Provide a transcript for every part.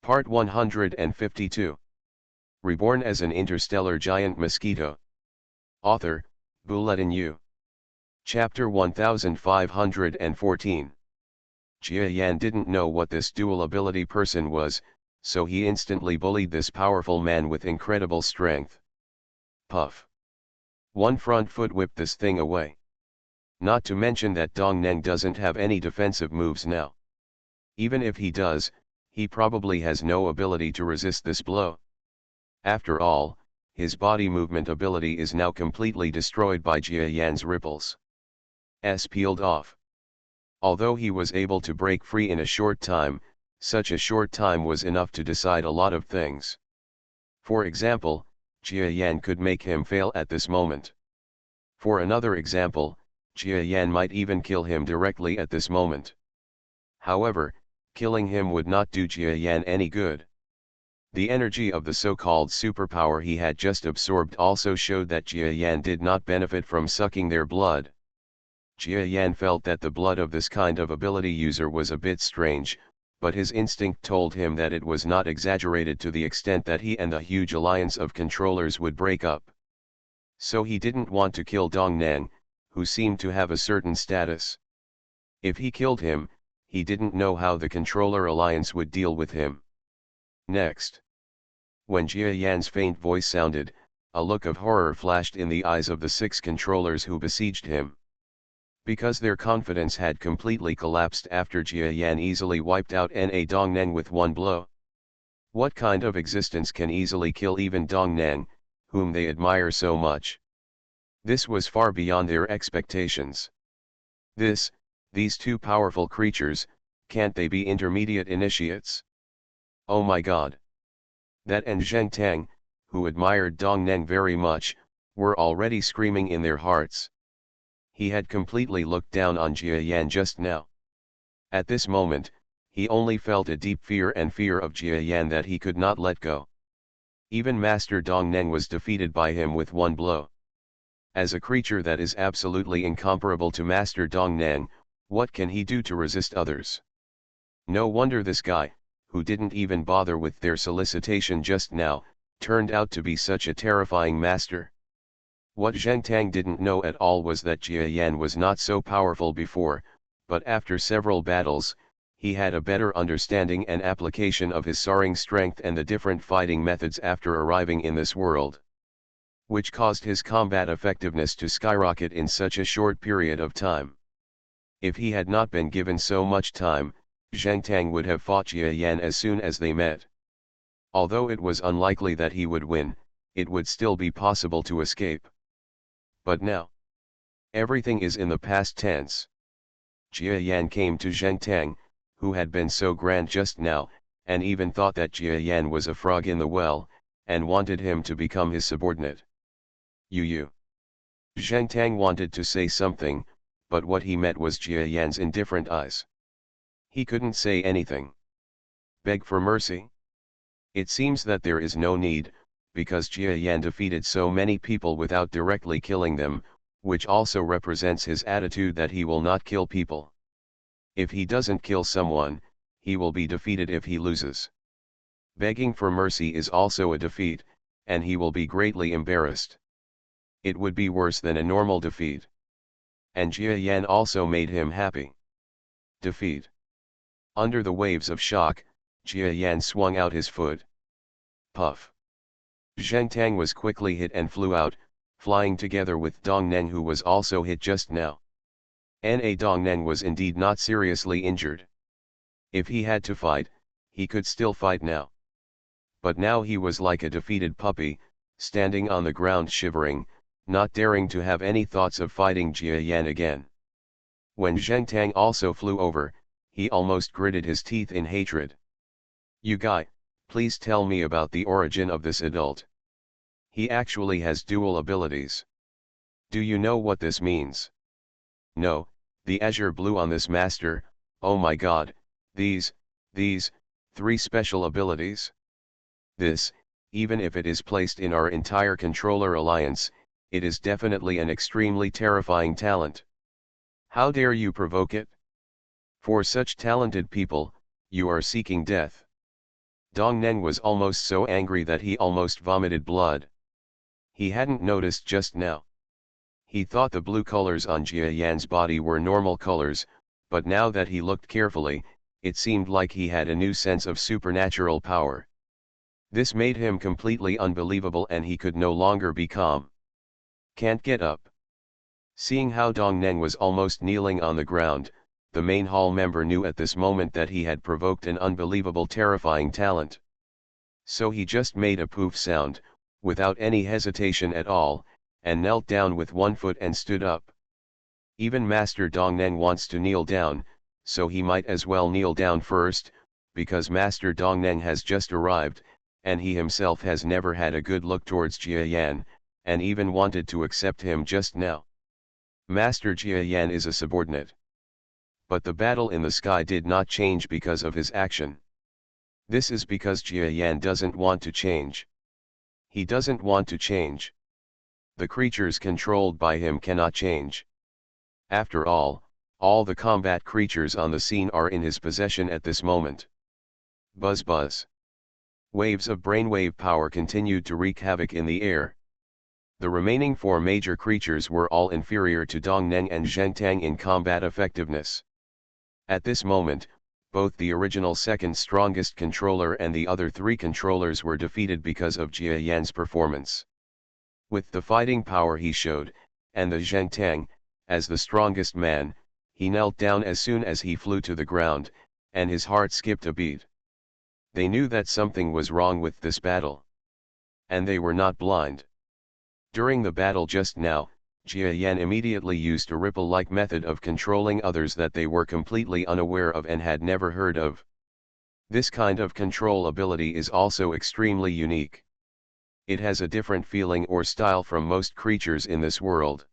Part 152. Reborn as an interstellar giant mosquito. Author, Bulletin U. Chapter 1514. Jia Yan didn't know what this dual ability person was, so he instantly bullied this powerful man with incredible strength. Puff. One front foot whipped this thing away. Not to mention that Dong Neng doesn't have any defensive moves now. Even if he does, he probably has no ability to resist this blow. After all, his body movement ability is now completely destroyed by Jia Yan's ripples. Peeled off. Although he was able to break free in a short time, such a short time was enough to decide a lot of things. For example, Jia Yan could make him fail at this moment. For another example, Jia Yan might even kill him directly at this moment. However, killing him would not do Jia Yan any good. The energy of the so-called superpower he had just absorbed also showed that Jia Yan did not benefit from sucking their blood. Jia Yan felt that the blood of this kind of ability user was a bit strange, but his instinct told him that it was not exaggerated to the extent that he and the huge alliance of controllers would break up. So he didn't want to kill Dong Neng, who seemed to have a certain status. If he killed him, he didn't know how the controller alliance would deal with him. Next. When Jia Yan's faint voice sounded, a look of horror flashed in the eyes of the 6 controllers who besieged him. Because their confidence had completely collapsed after Jia Yan easily wiped out Dong Neng with one blow. What kind of existence can easily kill even Dong Neng, whom they admire so much? This was far beyond their expectations. These 2 powerful creatures, can't they be intermediate initiates? Oh my god! That and Zheng Tang, who admired Dong Neng very much, were already screaming in their hearts. He had completely looked down on Jia Yan just now. At this moment, he only felt a deep fear of Jia Yan that he could not let go. Even Master Dong Neng was defeated by him with one blow. As a creature that is absolutely incomparable to Master Dong Neng, what can he do to resist others? No wonder this guy, who didn't even bother with their solicitation just now, turned out to be such a terrifying master. What Zheng Tang didn't know at all was that Jia Yan was not so powerful before, but after several battles, he had a better understanding and application of his soaring strength and the different fighting methods after arriving in this world, which caused his combat effectiveness to skyrocket in such a short period of time. If he had not been given so much time, Zheng Tang would have fought Jia Yan as soon as they met. Although it was unlikely that he would win, it would still be possible to escape. But now, everything is in the past tense. Jia Yan came to Zheng Tang, who had been so grand just now, and even thought that Jia Yan was a frog in the well, and wanted him to become his subordinate. You. Zheng Tang wanted to say something, but what he met was Jia Yan's indifferent eyes. He couldn't say anything. Beg for mercy? It seems that there is no need, because Jia Yan defeated so many people without directly killing them, which also represents his attitude that he will not kill people. If he doesn't kill someone, he will be defeated if he loses. Begging for mercy is also a defeat, and he will be greatly embarrassed. It would be worse than a normal defeat. And Jia Yan also made him happy. Defeat. Under the waves of shock, Jia Yan swung out his foot. Puff. Zheng Tang was quickly hit and flew out, flying together with Dong Neng, who was also hit just now. Dong Neng was indeed not seriously injured. If he had to fight, he could still fight now. But now he was like a defeated puppy, standing on the ground shivering, not daring to have any thoughts of fighting Jia Yan again. When Zheng Tang also flew over, he almost gritted his teeth in hatred. You guy, please tell me about the origin of this adult. He actually has dual abilities. Do you know what this means? No, the azure blue on this master, oh my god, these 3 special abilities? This, even if it is placed in our entire controller alliance, it is definitely an extremely terrifying talent. How dare you provoke it? For such talented people, you are seeking death. Dong Neng was almost so angry that he almost vomited blood. He hadn't noticed just now. He thought the blue colors on Jia Yan's body were normal colors, but now that he looked carefully, it seemed like he had a new sense of supernatural power. This made him completely unbelievable and he could no longer be calm. Can't get up. Seeing how Dong Neng was almost kneeling on the ground, the main hall member knew at this moment that he had provoked an unbelievable terrifying talent. So he just made a poof sound, without any hesitation at all, and knelt down with one foot and stood up. Even Master Dong Neng wants to kneel down, so he might as well kneel down first, because Master Dong Neng has just arrived, and he himself has never had a good look towards Jia Yan, and even wanted to accept him just now. Master Jia Yan is a subordinate. But the battle in the sky did not change because of his action. This is because Jia Yan doesn't want to change. He doesn't want to change. The creatures controlled by him cannot change. After all the combat creatures on the scene are in his possession at this moment. Buzz buzz. Waves of brainwave power continued to wreak havoc in the air. The remaining four major creatures were all inferior to Dong Neng and Zheng Tang in combat effectiveness. At this moment, both the original second strongest controller and the other three controllers were defeated because of Jia Yan's performance. With the fighting power he showed, and the Zheng Tang, as the strongest man, he knelt down as soon as he flew to the ground, and his heart skipped a beat. They knew that something was wrong with this battle. And they were not blind. During the battle just now, Jia Yan immediately used a ripple-like method of controlling others that they were completely unaware of and had never heard of. This kind of control ability is also extremely unique. It has a different feeling or style from most creatures in this world.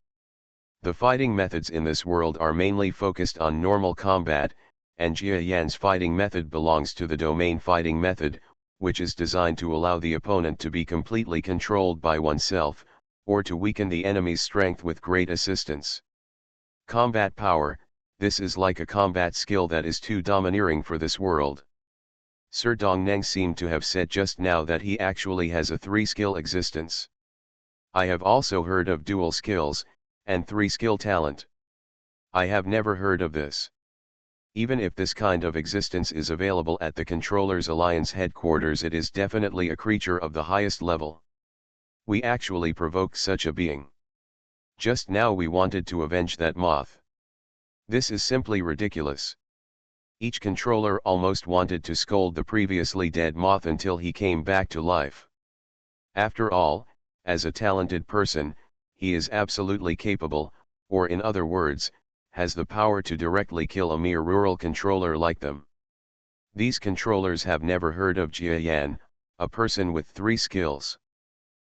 The fighting methods in this world are mainly focused on normal combat, and Jia Yan's fighting method belongs to the domain fighting method, which is designed to allow the opponent to be completely controlled by oneself, or to weaken the enemy's strength with great assistance. Combat power, this is like a combat skill that is too domineering for this world. Sir Dong Neng seemed to have said just now that he actually has a 3-skill existence. I have also heard of dual skills, and 3-skill talent. I have never heard of this. Even if this kind of existence is available at the Controllers Alliance headquarters, it is definitely a creature of the highest level. We actually provoked such a being. Just now we wanted to avenge that moth. This is simply ridiculous. Each controller almost wanted to scold the previously dead moth until he came back to life. After all, as a talented person, he is absolutely capable, or in other words, has the power to directly kill a mere rural controller like them. These controllers have never heard of Jia Yan, a person with 3 skills.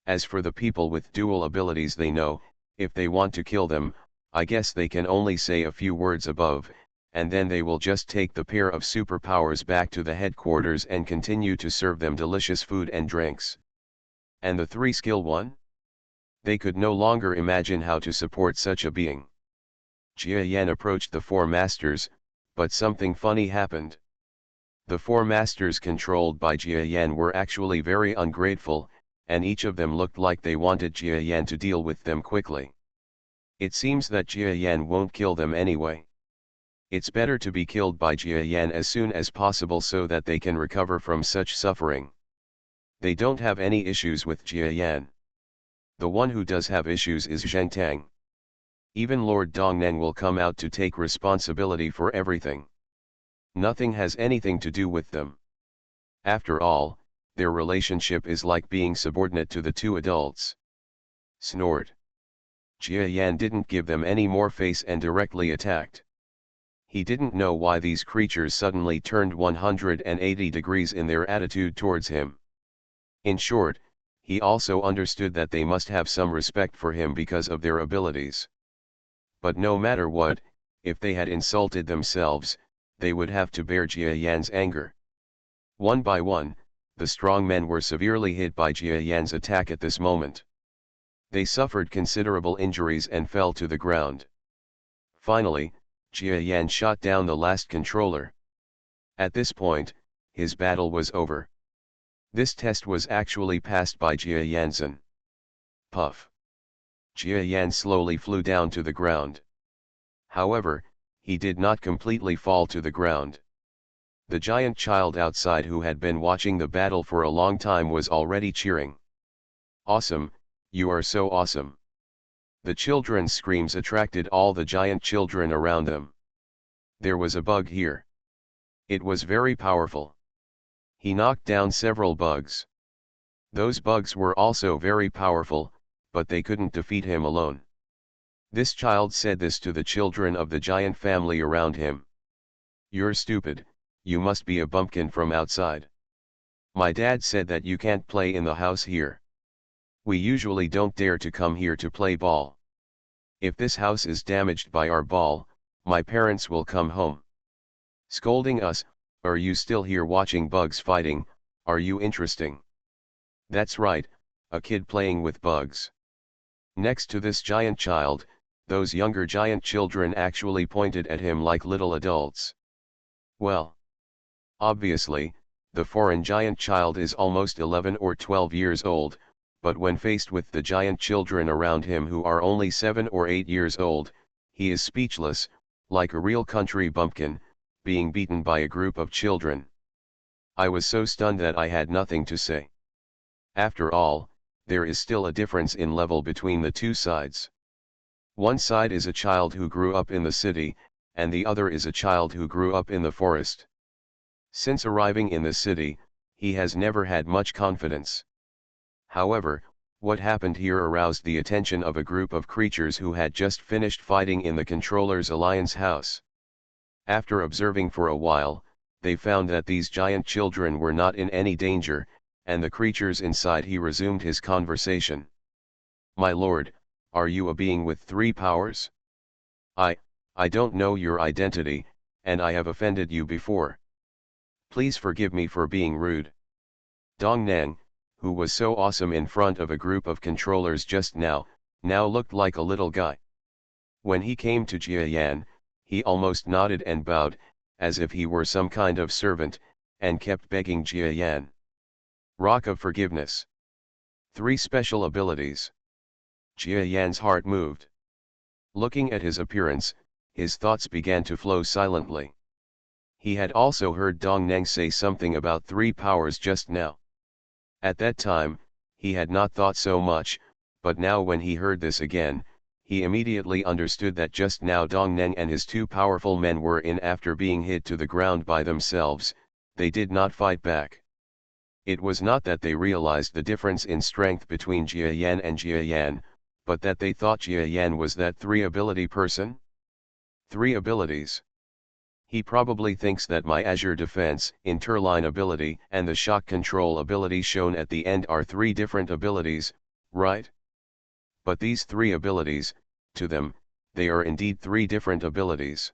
As for the people with dual abilities, they know, if they want to kill them, I guess they can only say a few words above, and then they will just take the pair of superpowers back to the headquarters and continue to serve them delicious food and drinks. And the 3-skill one? They could no longer imagine how to support such a being. Jia Yan approached the 4 masters, but something funny happened. The 4 masters controlled by Jia Yan were actually very ungrateful, and each of them looked like they wanted Jia Yan to deal with them quickly. It seems that Jia Yan won't kill them anyway. It's better to be killed by Jia Yan as soon as possible so that they can recover from such suffering. They don't have any issues with Jia Yan. The one who does have issues is Zheng Tang. Even Lord Dong Neng will come out to take responsibility for everything. Nothing has anything to do with them. After all, their relationship is like being subordinate to the 2 adults. Snort. Jia Yan didn't give them any more face and directly attacked. He didn't know why these creatures suddenly turned 180 degrees in their attitude towards him. In short, he also understood that they must have some respect for him because of their abilities. But no matter what, if they had insulted themselves, they would have to bear Jia Yan's anger. One by one, the strong men were severely hit by Jia Yan's attack at this moment. They suffered considerable injuries and fell to the ground. Finally, Jia Yan shot down the last controller. At this point, his battle was over, This test was actually passed by Jia Yanzhen. Puff. Jia Yan slowly flew down to the ground. However, he did not completely fall to the ground. The giant child outside who had been watching the battle for a long time was already cheering. "Awesome, you are so awesome." The children's screams attracted all the giant children around them. There was a bug here. It was very powerful. He knocked down several bugs. Those bugs were also very powerful, but they couldn't defeat him alone. This child said this to the children of the giant family around him. "You're stupid, you must be a bumpkin from outside. My dad said that you can't play in the house here. We usually don't dare to come here to play ball. If this house is damaged by our ball, my parents will come home. Scolding us, are you still here watching bugs fighting, are you interesting?" That's right, a kid playing with bugs. Next to this giant child, those younger giant children actually pointed at him like little adults. Well, obviously, the foreign giant child is almost 11 or 12 years old, but when faced with the giant children around him who are only 7 or 8 years old, he is speechless, like a real country bumpkin, being beaten by a group of children. I was so stunned that I had nothing to say. After all, there is still a difference in level between the two sides. One side is a child who grew up in the city, and the other is a child who grew up in the forest. Since arriving in the city, he has never had much confidence. However, what happened here aroused the attention of a group of creatures who had just finished fighting in the Controller's Alliance house. After observing for a while, they found that these giant children were not in any danger, and the creatures inside. He resumed his conversation. "My lord, are you a being with 3 powers? I don't know your identity, and I have offended you before. Please forgive me for being rude." Dong Nang, who was so awesome in front of a group of controllers just now looked like a little guy. When he came to Jia Yan, he almost nodded and bowed, as if he were some kind of servant, and kept begging Jia Yan. Rock of Forgiveness. 3 special abilities. Jia Yan's heart moved. Looking at his appearance, his thoughts began to flow silently. He had also heard Dong Neng say something about 3 powers just now. At that time, he had not thought so much, but now when he heard this again, he immediately understood that just now Dong Neng and his 2 powerful men were in. After being hit to the ground by themselves, they did not fight back. It was not that they realized the difference in strength between Jia Yan and Jia Yan, but that they thought Jia Yan was that 3-ability person? 3 abilities. He probably thinks that my Azure Defense, Interline ability, and the Shock Control ability shown at the end are 3 different abilities, right? But these 3 abilities, to them, they are indeed 3 different abilities.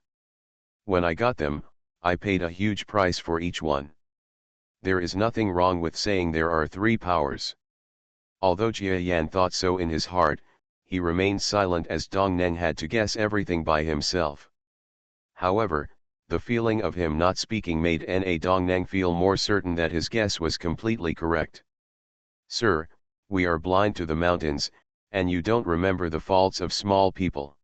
When I got them, I paid a huge price for each one. There is nothing wrong with saying there are 3 powers. Although Jia Yan thought so in his heart, he remained silent as Dong Neng had to guess everything by himself. However, the feeling of him not speaking made Dong Neng feel more certain that his guess was completely correct. "Sir, we are blind to the mountains, and you don't remember the faults of small people.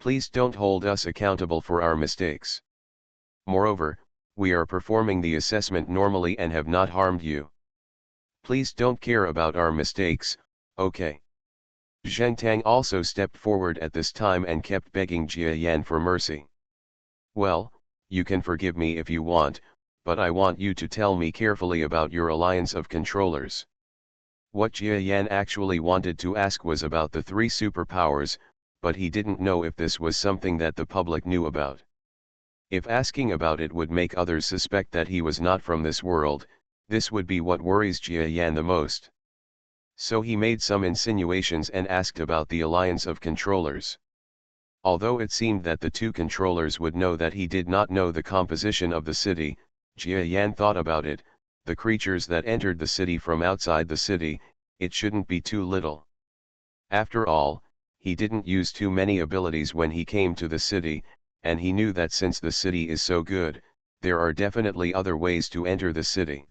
Please don't hold us accountable for our mistakes. Moreover, we are performing the assessment normally and have not harmed you. Please don't care about our mistakes, okay?" Zheng Tang also stepped forward at this time and kept begging Jia Yan for mercy. "Well, you can forgive me if you want, but I want you to tell me carefully about your alliance of controllers." What Jia Yan actually wanted to ask was about the 3 superpowers, but he didn't know if this was something that the public knew about. If asking about it would make others suspect that he was not from this world, this would be what worries Jia Yan the most. So he made some insinuations and asked about the alliance of controllers. Although it seemed that the 2 controllers would know that he did not know the composition of the city, Jia Yan thought about it, the creatures that entered the city from outside the city, it shouldn't be too little. After all, he didn't use too many abilities when he came to the city, and he knew that since the city is so good, there are definitely other ways to enter the city.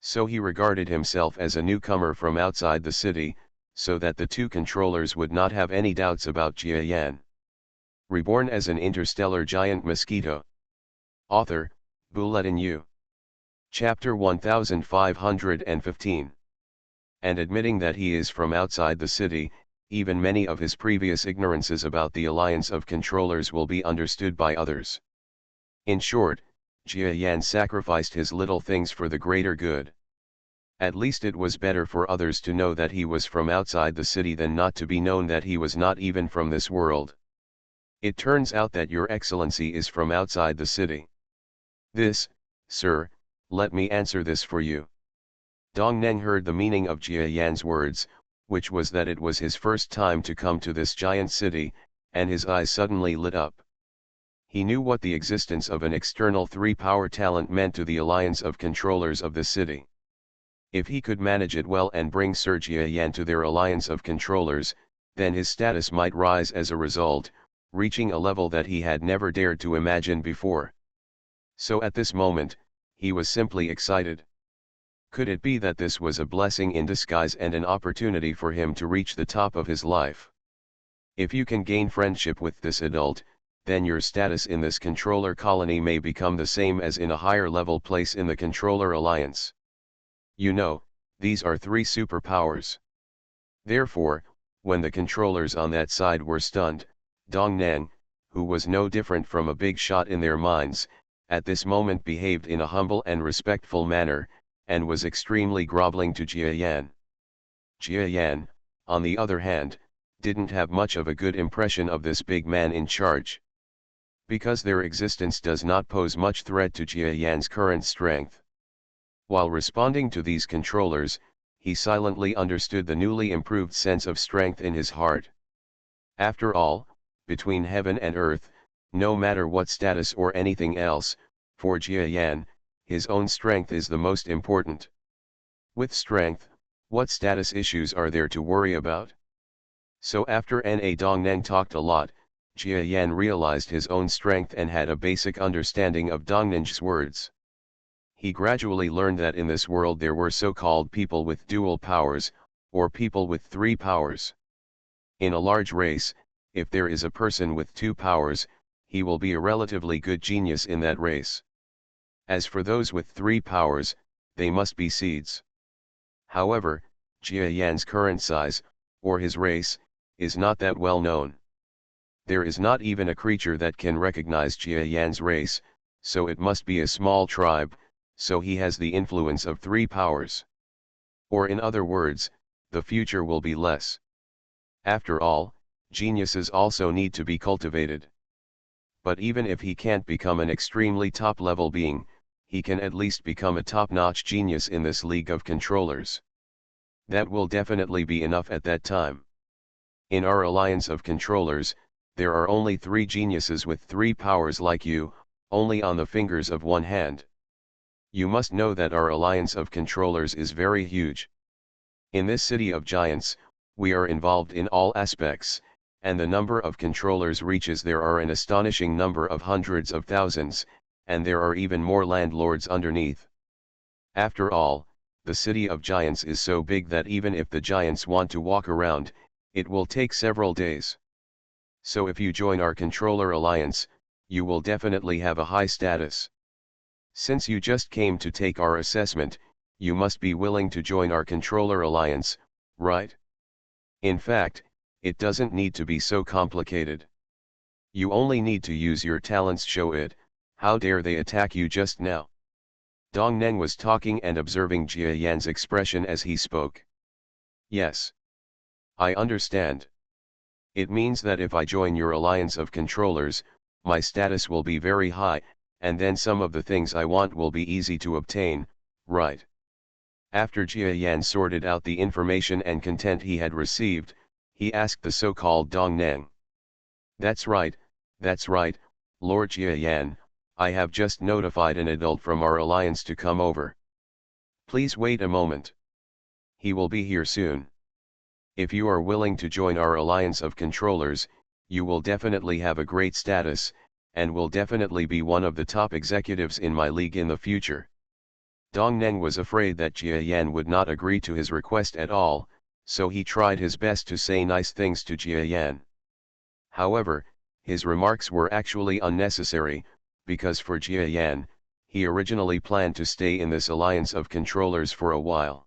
So he regarded himself as a newcomer from outside the city, so that the two controllers would not have any doubts about Jia Yan. Reborn as an interstellar giant mosquito. Author, Bulletin U. Chapter 1515. And admitting that he is from outside the city, even many of his previous ignorances about the alliance of controllers will be understood by others. In short, Jia Yan sacrificed his little things for the greater good. At least it was better for others to know that he was from outside the city than not to be known that he was not even from this world. It turns out that Your Excellency is from outside the city. This, sir, let me answer this for you. Dong Neng heard the meaning of Jia Yan's words, which was that it was his first time to come to this giant city, and his eyes suddenly lit up. He knew what the existence of an external three-power talent meant to the alliance of controllers of the city. If he could manage it well and bring Sir Jia Yan to their alliance of controllers, then his status might rise as a result, reaching a level that he had never dared to imagine before. So at this moment, he was simply excited. Could it be that this was a blessing in disguise and an opportunity for him to reach the top of his life? If you can gain friendship with this adult, then your status in this controller colony may become the same as in a higher level place in the controller alliance. You know, these are three superpowers. Therefore, when the controllers on that side were stunned, Dong Neng, who was no different from a big shot in their minds, at this moment behaved in a humble and respectful manner, and was extremely groveling to Jia Yan. Jia Yan, on the other hand, didn't have much of a good impression of this big man in charge. Because their existence does not pose much threat to Jia Yan's current strength. While responding to these controllers, he silently understood the newly improved sense of strength in his heart. After all, between heaven and earth, no matter what status or anything else, for Jia Yan, his own strength is the most important. With strength, what status issues are there to worry about? So after Na Dong Neng talked a lot, Jia Yan realized his own strength and had a basic understanding of Dong Neng's words. He gradually learned that in this world there were so-called people with dual powers, or people with three powers. In a large race, if there is a person with two powers, he will be a relatively good genius in that race. As for those with three powers, they must be seeds. However, Jia Yan's current size, or his race, is not that well known. There is not even a creature that can recognize Jia Yan's race, so it must be a small tribe, so he has the influence of three powers. Or in other words, the future will be less. After all, geniuses also need to be cultivated. But even if he can't become an extremely top-level being, he can at least become a top-notch genius in this league of controllers. That will definitely be enough at that time. In our alliance of controllers, there are only three geniuses with three powers like you, only on the fingers of one hand. You must know that our alliance of controllers is very huge. In this city of giants, we are involved in all aspects, and the number of controllers reaches there are an astonishing number of hundreds of thousands, and there are even more landlords underneath. After all, the city of giants is so big that even if the giants want to walk around, it will take several days. So if you join our controller alliance, you will definitely have a high status. Since you just came to take our assessment, you must be willing to join our controller alliance, right? In fact, it doesn't need to be so complicated. You only need to use your talents. Show it. How dare they attack you just now? Dong Neng was talking and observing Jia Yan's expression as he spoke. Yes. I understand. It means that if I join your alliance of controllers, my status will be very high, and then some of the things I want will be easy to obtain, right? After Jia Yan sorted out the information and content he had received, he asked the so-called Dong Neng. That's right, Lord Jia Yan, I have just notified an adult from our alliance to come over. Please wait a moment. He will be here soon. If you are willing to join our alliance of controllers, you will definitely have a great status, and will definitely be one of the top executives in my league in the future. Dong Neng was afraid that Jia Yan would not agree to his request at all, so he tried his best to say nice things to Jia Yan. However, his remarks were actually unnecessary, because for Jia Yan, he originally planned to stay in this alliance of controllers for a while.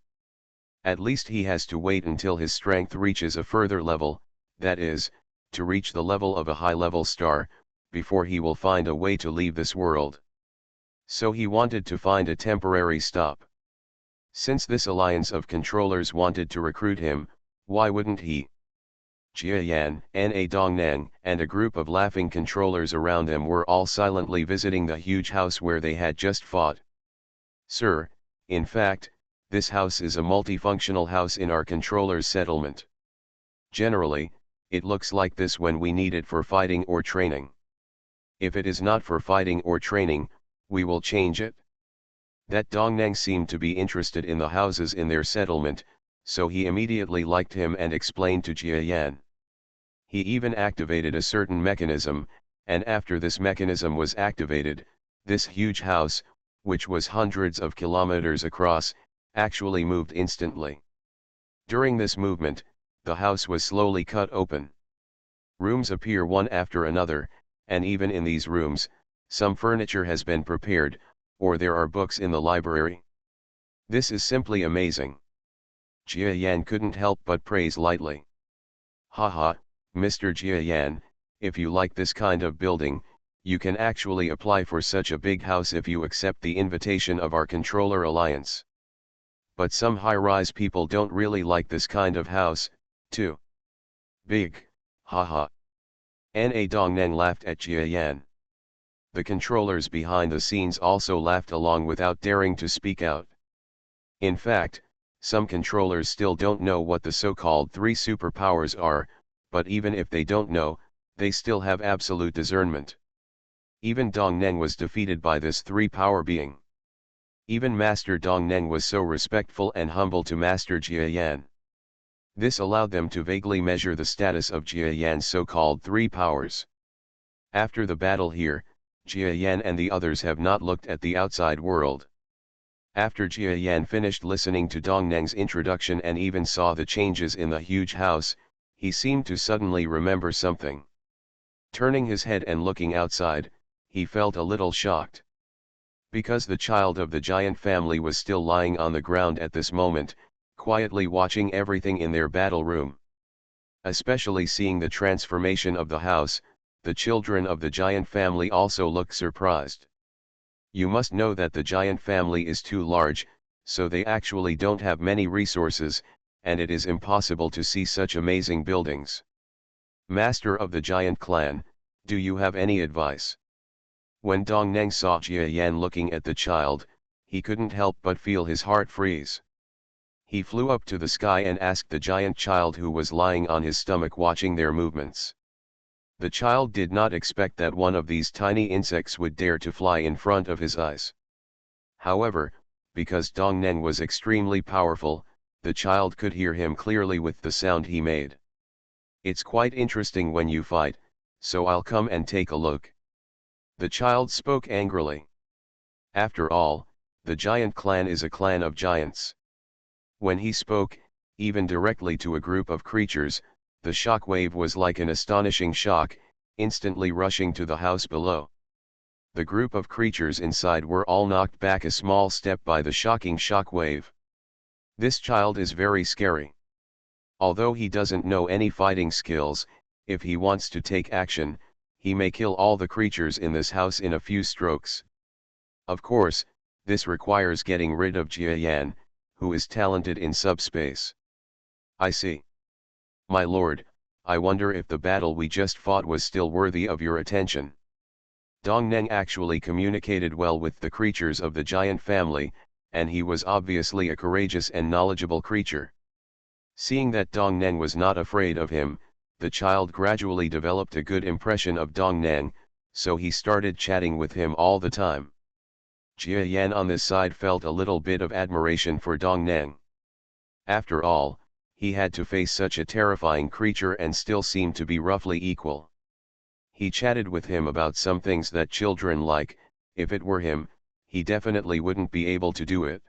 At least he has to wait until his strength reaches a further level, that is, to reach the level of a high-level star, before he will find a way to leave this world. So he wanted to find a temporary stop. Since this alliance of controllers wanted to recruit him, why wouldn't he? Jia Yan, Na Dong Neng, and a group of laughing controllers around them were all silently visiting the huge house where they had just fought. Sir, in fact, this house is a multifunctional house in our controller's settlement. Generally, it looks like this when we need it for fighting or training. If it is not for fighting or training, we will change it. That Dong Neng seemed to be interested in the houses in their settlement, so he immediately liked him and explained to Jia Yan. He even activated a certain mechanism, and after this mechanism was activated, this huge house, which was hundreds of kilometers across, actually moved instantly. During this movement, the house was slowly cut open. Rooms appear one after another, and even in these rooms, some furniture has been prepared, or there are books in the library. This is simply amazing. Jia Yan couldn't help but praise lightly. Haha, Mr. Jia Yan, if you like this kind of building, you can actually apply for such a big house if you accept the invitation of our controller alliance. But some high-rise people don't really like this kind of house, too big, haha. Na Dong Neng laughed at Jia Yan. The controllers behind the scenes also laughed along without daring to speak out. In fact, some controllers still don't know what the so-called 3 superpowers are, but even if they don't know, they still have absolute discernment. Even Dong Neng was defeated by this 3-power being. Even Master Dong Neng was so respectful and humble to Master Jia Yan. This allowed them to vaguely measure the status of Jia Yan's so-called 3 powers. After the battle here, Jia Yan and the others have not looked at the outside world. After Jia Yan finished listening to Dong Neng's introduction and even saw the changes in the huge house, he seemed to suddenly remember something. Turning his head and looking outside, he felt a little shocked. Because the child of the giant family was still lying on the ground at this moment, quietly watching everything in their battle room. Especially seeing the transformation of the house, the children of the giant family also looked surprised. You must know that the giant family is too large, so they actually don't have many resources, and it is impossible to see such amazing buildings. Master of the giant clan, do you have any advice? When Dong Neng saw Jia Yan looking at the child, he couldn't help but feel his heart freeze. He flew up to the sky and asked the giant child who was lying on his stomach watching their movements. The child did not expect that one of these tiny insects would dare to fly in front of his eyes. However, because Dong Neng was extremely powerful, the child could hear him clearly with the sound he made. It's quite interesting when you fight, so I'll come and take a look. The child spoke angrily. After all, the giant clan is a clan of giants. When he spoke, even directly to a group of creatures, the shock wave was like an astonishing shock, instantly rushing to the house below. The group of creatures inside were all knocked back a small step by the shocking shock wave. This child is very scary. Although he doesn't know any fighting skills, if he wants to take action, he may kill all the creatures in this house in a few strokes. Of course, this requires getting rid of Jia Yan, who is talented in subspace. I see. My lord, I wonder if the battle we just fought was still worthy of your attention. Dong Neng actually communicated well with the creatures of the giant family, and he was obviously a courageous and knowledgeable creature. Seeing that Dong Neng was not afraid of him, the child gradually developed a good impression of Dong Neng, so he started chatting with him all the time. Jia Yan on this side felt a little bit of admiration for Dong Neng. After all, he had to face such a terrifying creature and still seemed to be roughly equal. He chatted with him about some things that children like. If it were him, he definitely wouldn't be able to do it.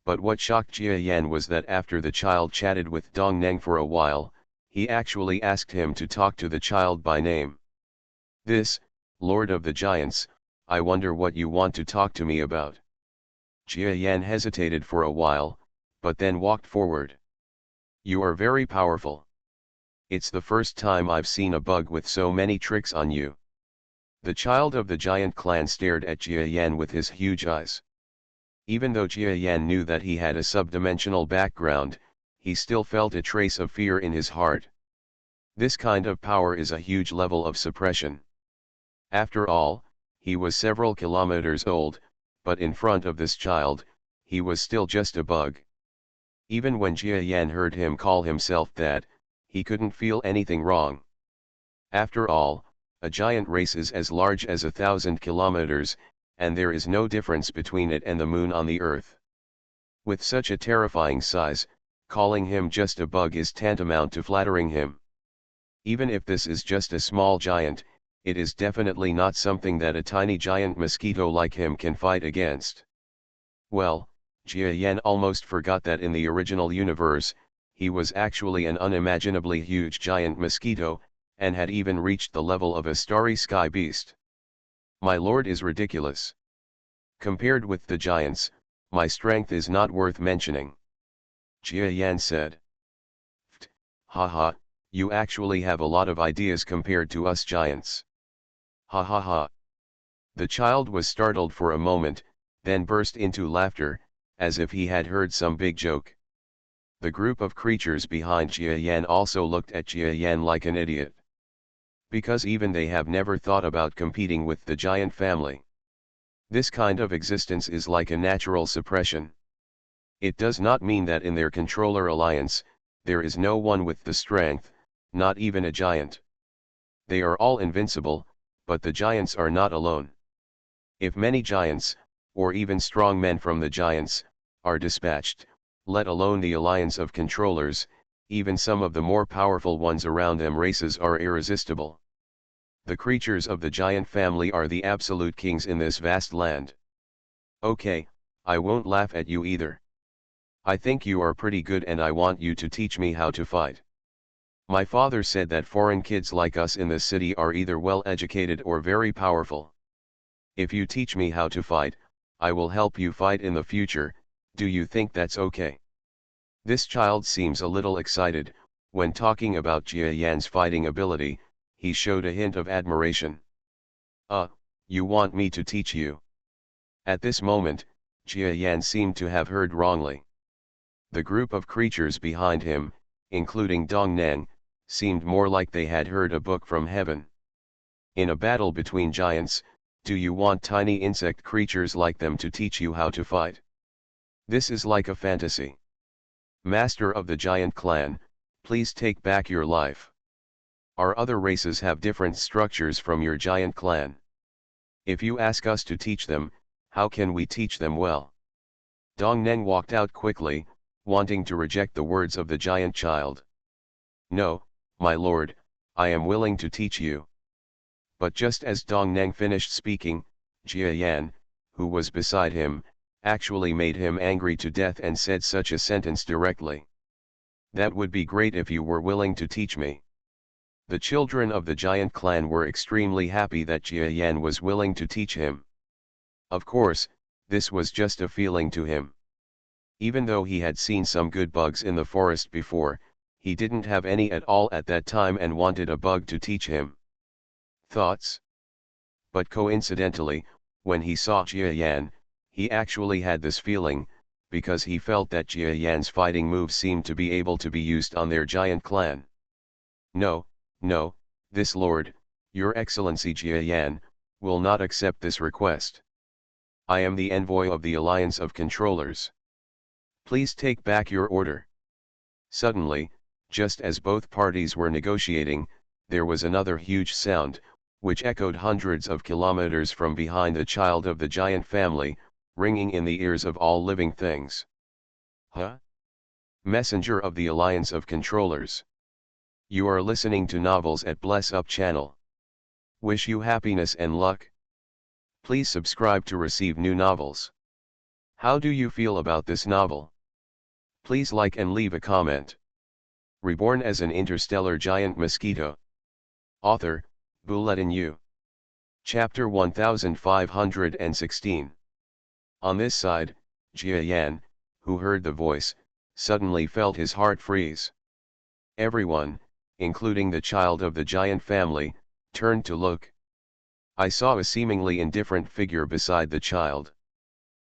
But what shocked Jia Yan was that after the child chatted with Dong Neng for a while, he actually asked him to talk to the child by name. "This, Lord of the Giants, I wonder what you want to talk to me about." Jia Yan hesitated for a while, but then walked forward. "You are very powerful. It's the first time I've seen a bug with so many tricks on you." The child of the giant clan stared at Jia Yan with his huge eyes. Even though Jia Yan knew that he had a subdimensional background, he still felt a trace of fear in his heart. This kind of power is a huge level of suppression. After all, he was several kilometers old, but in front of this child, he was still just a bug. Even when Jia Yan heard him call himself that, he couldn't feel anything wrong. After all, a giant race is as large as 1,000 kilometers, and there is no difference between it and the moon on the earth. With such a terrifying size, calling him just a bug is tantamount to flattering him. Even if this is just a small giant, it is definitely not something that a tiny giant mosquito like him can fight against. Well, Jia Yan almost forgot that in the original universe, he was actually an unimaginably huge giant mosquito, and had even reached the level of a starry sky beast. "My lord is ridiculous. Compared with the giants, my strength is not worth mentioning," Jia Yan said. "Ft, haha, you actually have a lot of ideas compared to us giants. Ha ha ha." The child was startled for a moment, then burst into laughter, as if he had heard some big joke. The group of creatures behind Jia Yan also looked at Jia Yan like an idiot. Because even they have never thought about competing with the giant family. This kind of existence is like a natural suppression. It does not mean that in their controller alliance, there is no one with the strength, not even a giant. They are all invincible, but the giants are not alone. If many giants, or even strong men from the giants, are dispatched, let alone the alliance of controllers, even some of the more powerful ones around them races are irresistible. The creatures of the giant family are the absolute kings in this vast land. Okay, I won't laugh at you either. I think you are pretty good and I want you to teach me how to fight. My father said that foreign kids like us in this city are either well educated or very powerful. If you teach me how to fight, I will help you fight in the future. Do you think that's okay?" This child seems a little excited. When talking about Jia Yan's fighting ability, he showed a hint of admiration. You want me to teach you?" At this moment, Jia Yan seemed to have heard wrongly. The group of creatures behind him, including Dong Neng, seemed more like they had heard a book from heaven. "In a battle between giants, do you want tiny insect creatures like them to teach you how to fight? This is like a fantasy. Master of the giant clan, please take back your life. Our other races have different structures from your giant clan. If you ask us to teach them, how can we teach them well?" Dong Neng walked out quickly, wanting to reject the words of the giant child. "No, my lord, I am willing to teach you." But just as Dong Neng finished speaking, Jia Yan, who was beside him, actually made him angry to death and said such a sentence directly. "That would be great if you were willing to teach me." The children of the giant clan were extremely happy that Jia Yan was willing to teach him. Of course, this was just a feeling to him. Even though he had seen some good bugs in the forest before, he didn't have any at all at that time and wanted a bug to teach him. Thoughts? But coincidentally, when he saw Jia Yan, he actually had this feeling, because he felt that Jia Yan's fighting moves seemed to be able to be used on their giant clan. No, this lord, your excellency Jia Yan, will not accept this request. I am the envoy of the Alliance of Controllers. Please take back your order." Suddenly, just as both parties were negotiating, there was another huge sound, which echoed hundreds of kilometers from behind the child of the giant family, ringing in the ears of all living things. "Huh? Messenger of the Alliance of Controllers. You are listening to novels at Bless Up channel. Wish you happiness and luck. Please subscribe to receive new novels. How do you feel about this novel? Please like and leave a comment. Reborn as an interstellar giant mosquito. Author, Bulletin U. Chapter 1516. On this side, Jia Yan, who heard the voice, suddenly felt his heart freeze. Everyone, including the child of the giant family, turned to look. I saw a seemingly indifferent figure beside the child.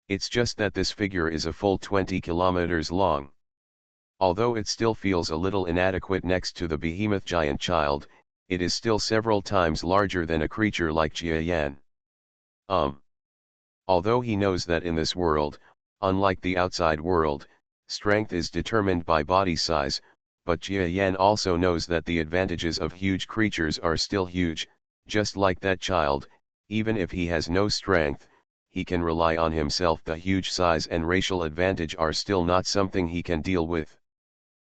It's just that this figure is a full 20 kilometers long. Although it still feels a little inadequate next to the behemoth giant child, it is still several times larger than a creature like Jia Yan. Although he knows that in this world, unlike the outside world, strength is determined by body size, but Jia Yan also knows that the advantages of huge creatures are still huge, just like that child. Even if he has no strength, he can rely on himself. The huge size and racial advantage are still not something he can deal with.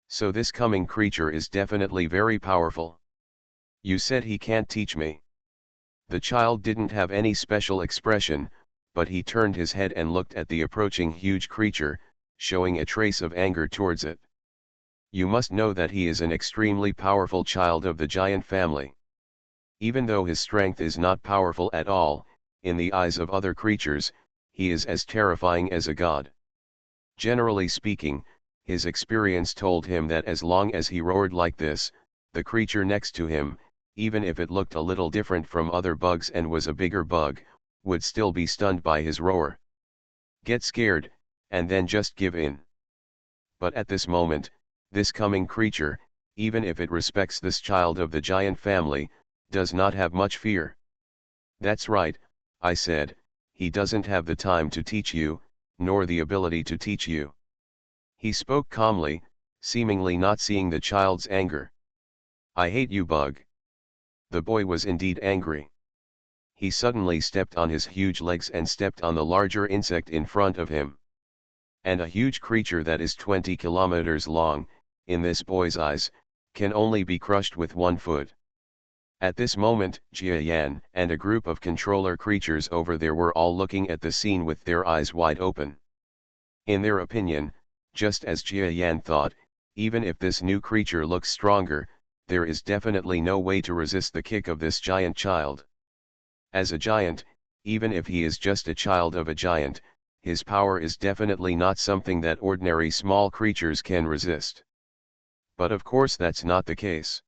So this coming creature is definitely very powerful. You said he can't teach me. The child didn't have any special expression, but he turned his head and looked at the approaching huge creature, showing a trace of anger towards it. You must know that he is an extremely powerful child of the giant family. Even though his strength is not powerful at all, in the eyes of other creatures, he is as terrifying as a god. Generally speaking, his experience told him that as long as he roared like this, the creature next to him, even if it looked a little different from other bugs and was a bigger bug, would still be stunned by his roar. Get scared, and then just give in. But at this moment, this coming creature, even if it respects this child of the giant family, does not have much fear. That's right, I said, he doesn't have the time to teach you, nor the ability to teach you. He spoke calmly, seemingly not seeing the child's anger. I hate you, bug. The boy was indeed angry. He suddenly stepped on his huge legs and stepped on the larger insect in front of him. And a huge creature that is 20 kilometers long, in this boy's eyes, can only be crushed with one foot. At this moment, Jia Yan and a group of controller creatures over there were all looking at the scene with their eyes wide open. In their opinion, just as Jia Yan thought, even if this new creature looks stronger, there is definitely no way to resist the kick of this giant child. As a giant, even if he is just a child of a giant, his power is definitely not something that ordinary small creatures can resist. But of course that's not the case.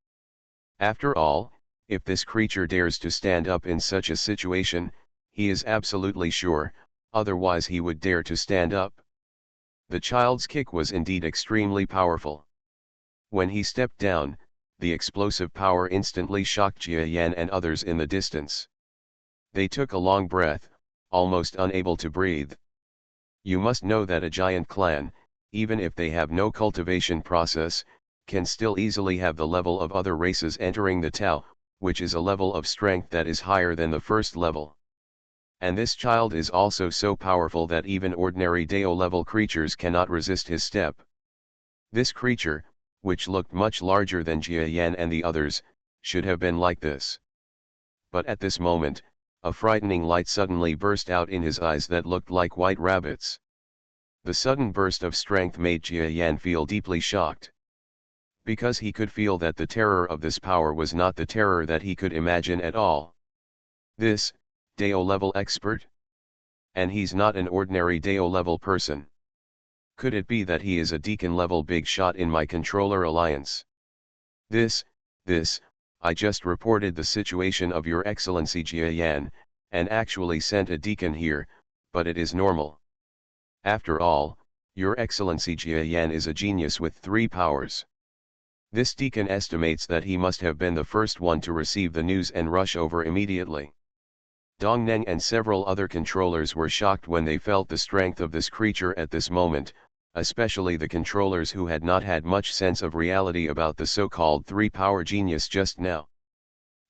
After all, if this creature dares to stand up in such a situation, he is absolutely sure, otherwise he would dare to stand up. The child's kick was indeed extremely powerful. When he stepped down, the explosive power instantly shocked Jia Yan and others in the distance. They took a long breath, almost unable to breathe. You must know that a giant clan, even if they have no cultivation process, can still easily have the level of other races entering the Tao, which is a level of strength that is higher than the first level. And this child is also so powerful that even ordinary Dao level creatures cannot resist his step. This creature, which looked much larger than Jia Yan and the others, should have been like this. But at this moment, a frightening light suddenly burst out in his eyes that looked like white rabbits. The sudden burst of strength made Jia Yan feel deeply shocked. Because he could feel that the terror of this power was not the terror that he could imagine at all. This, Dao level expert? And he's not an ordinary Dao level person. Could it be that he is a deacon level big shot in my controller alliance? This, I just reported the situation of Your Excellency Jia Yan, and actually sent a deacon here, but it is normal. After all, Your Excellency Jia Yan is a genius with 3 powers. This deacon estimates that he must have been the first one to receive the news and rush over immediately. Dong Neng and several other controllers were shocked when they felt the strength of this creature at this moment, especially the controllers who had not had much sense of reality about the so-called 3-power genius just now.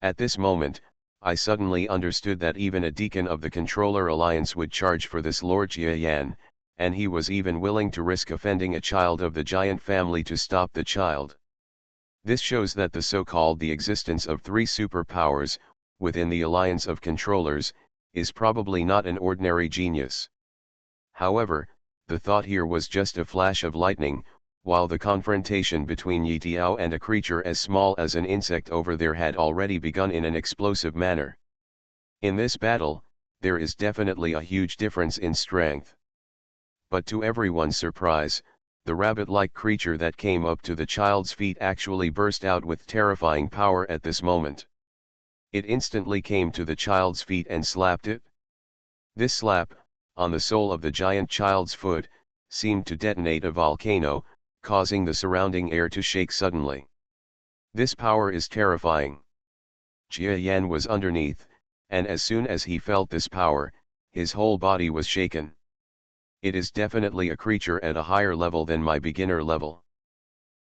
At this moment, I suddenly understood that even a deacon of the Controller Alliance would charge for this Lord Jia Yan, and he was even willing to risk offending a child of the giant family to stop the child. This shows that the so-called the existence of 3 superpowers, within the alliance of controllers, is probably not an ordinary genius. However, the thought here was just a flash of lightning, while the confrontation between Yi Tiao and a creature as small as an insect over there had already begun in an explosive manner. In this battle, there is definitely a huge difference in strength. But to everyone's surprise, the rabbit-like creature that came up to the child's feet actually burst out with terrifying power at this moment. It instantly came to the child's feet and slapped it. This slap, on the sole of the giant child's foot, seemed to detonate a volcano, causing the surrounding air to shake suddenly. This power is terrifying. Jia Yan was underneath, and as soon as he felt this power, his whole body was shaken. It is definitely a creature at a higher level than my beginner level.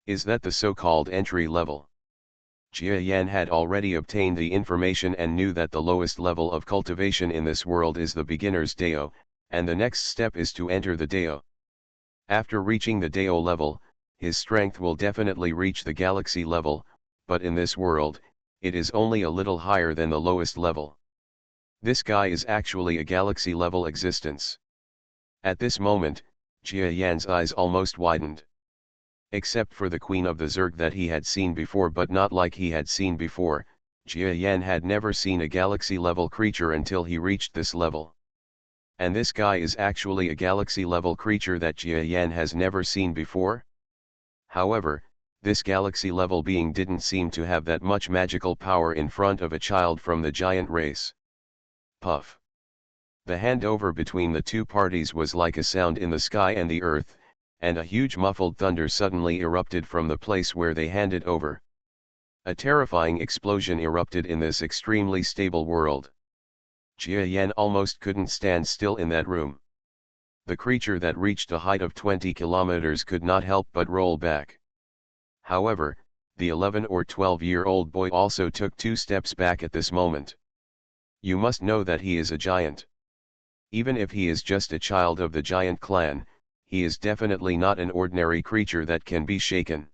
Is that the so-called entry level? Jia Yan had already obtained the information and knew that the lowest level of cultivation in this world is the beginner's Dao, and the next step is to enter the Dao. After reaching the Dao level, his strength will definitely reach the galaxy level, but in this world, it is only a little higher than the lowest level. This guy is actually a galaxy level existence. At this moment, Jia Yan's eyes almost widened. Except for the Queen of the Zerg that he had seen before, but not like he had seen before, Jia Yan had never seen a galaxy level creature until he reached this level. And this guy is actually a galaxy level creature that Jia Yan has never seen before? However, this galaxy level being didn't seem to have that much magical power in front of a child from the giant race. Puff. The handover between the two parties was like a sound in the sky and the earth, and a huge muffled thunder suddenly erupted from the place where they handed over. A terrifying explosion erupted in this extremely stable world. Jia Yan almost couldn't stand still in that room. The creature that reached a height of 20 kilometers could not help but roll back. However, the 11 or 12-year-old boy also took 2 steps back at this moment. You must know that he is a giant. Even if he is just a child of the giant clan, he is definitely not an ordinary creature that can be shaken.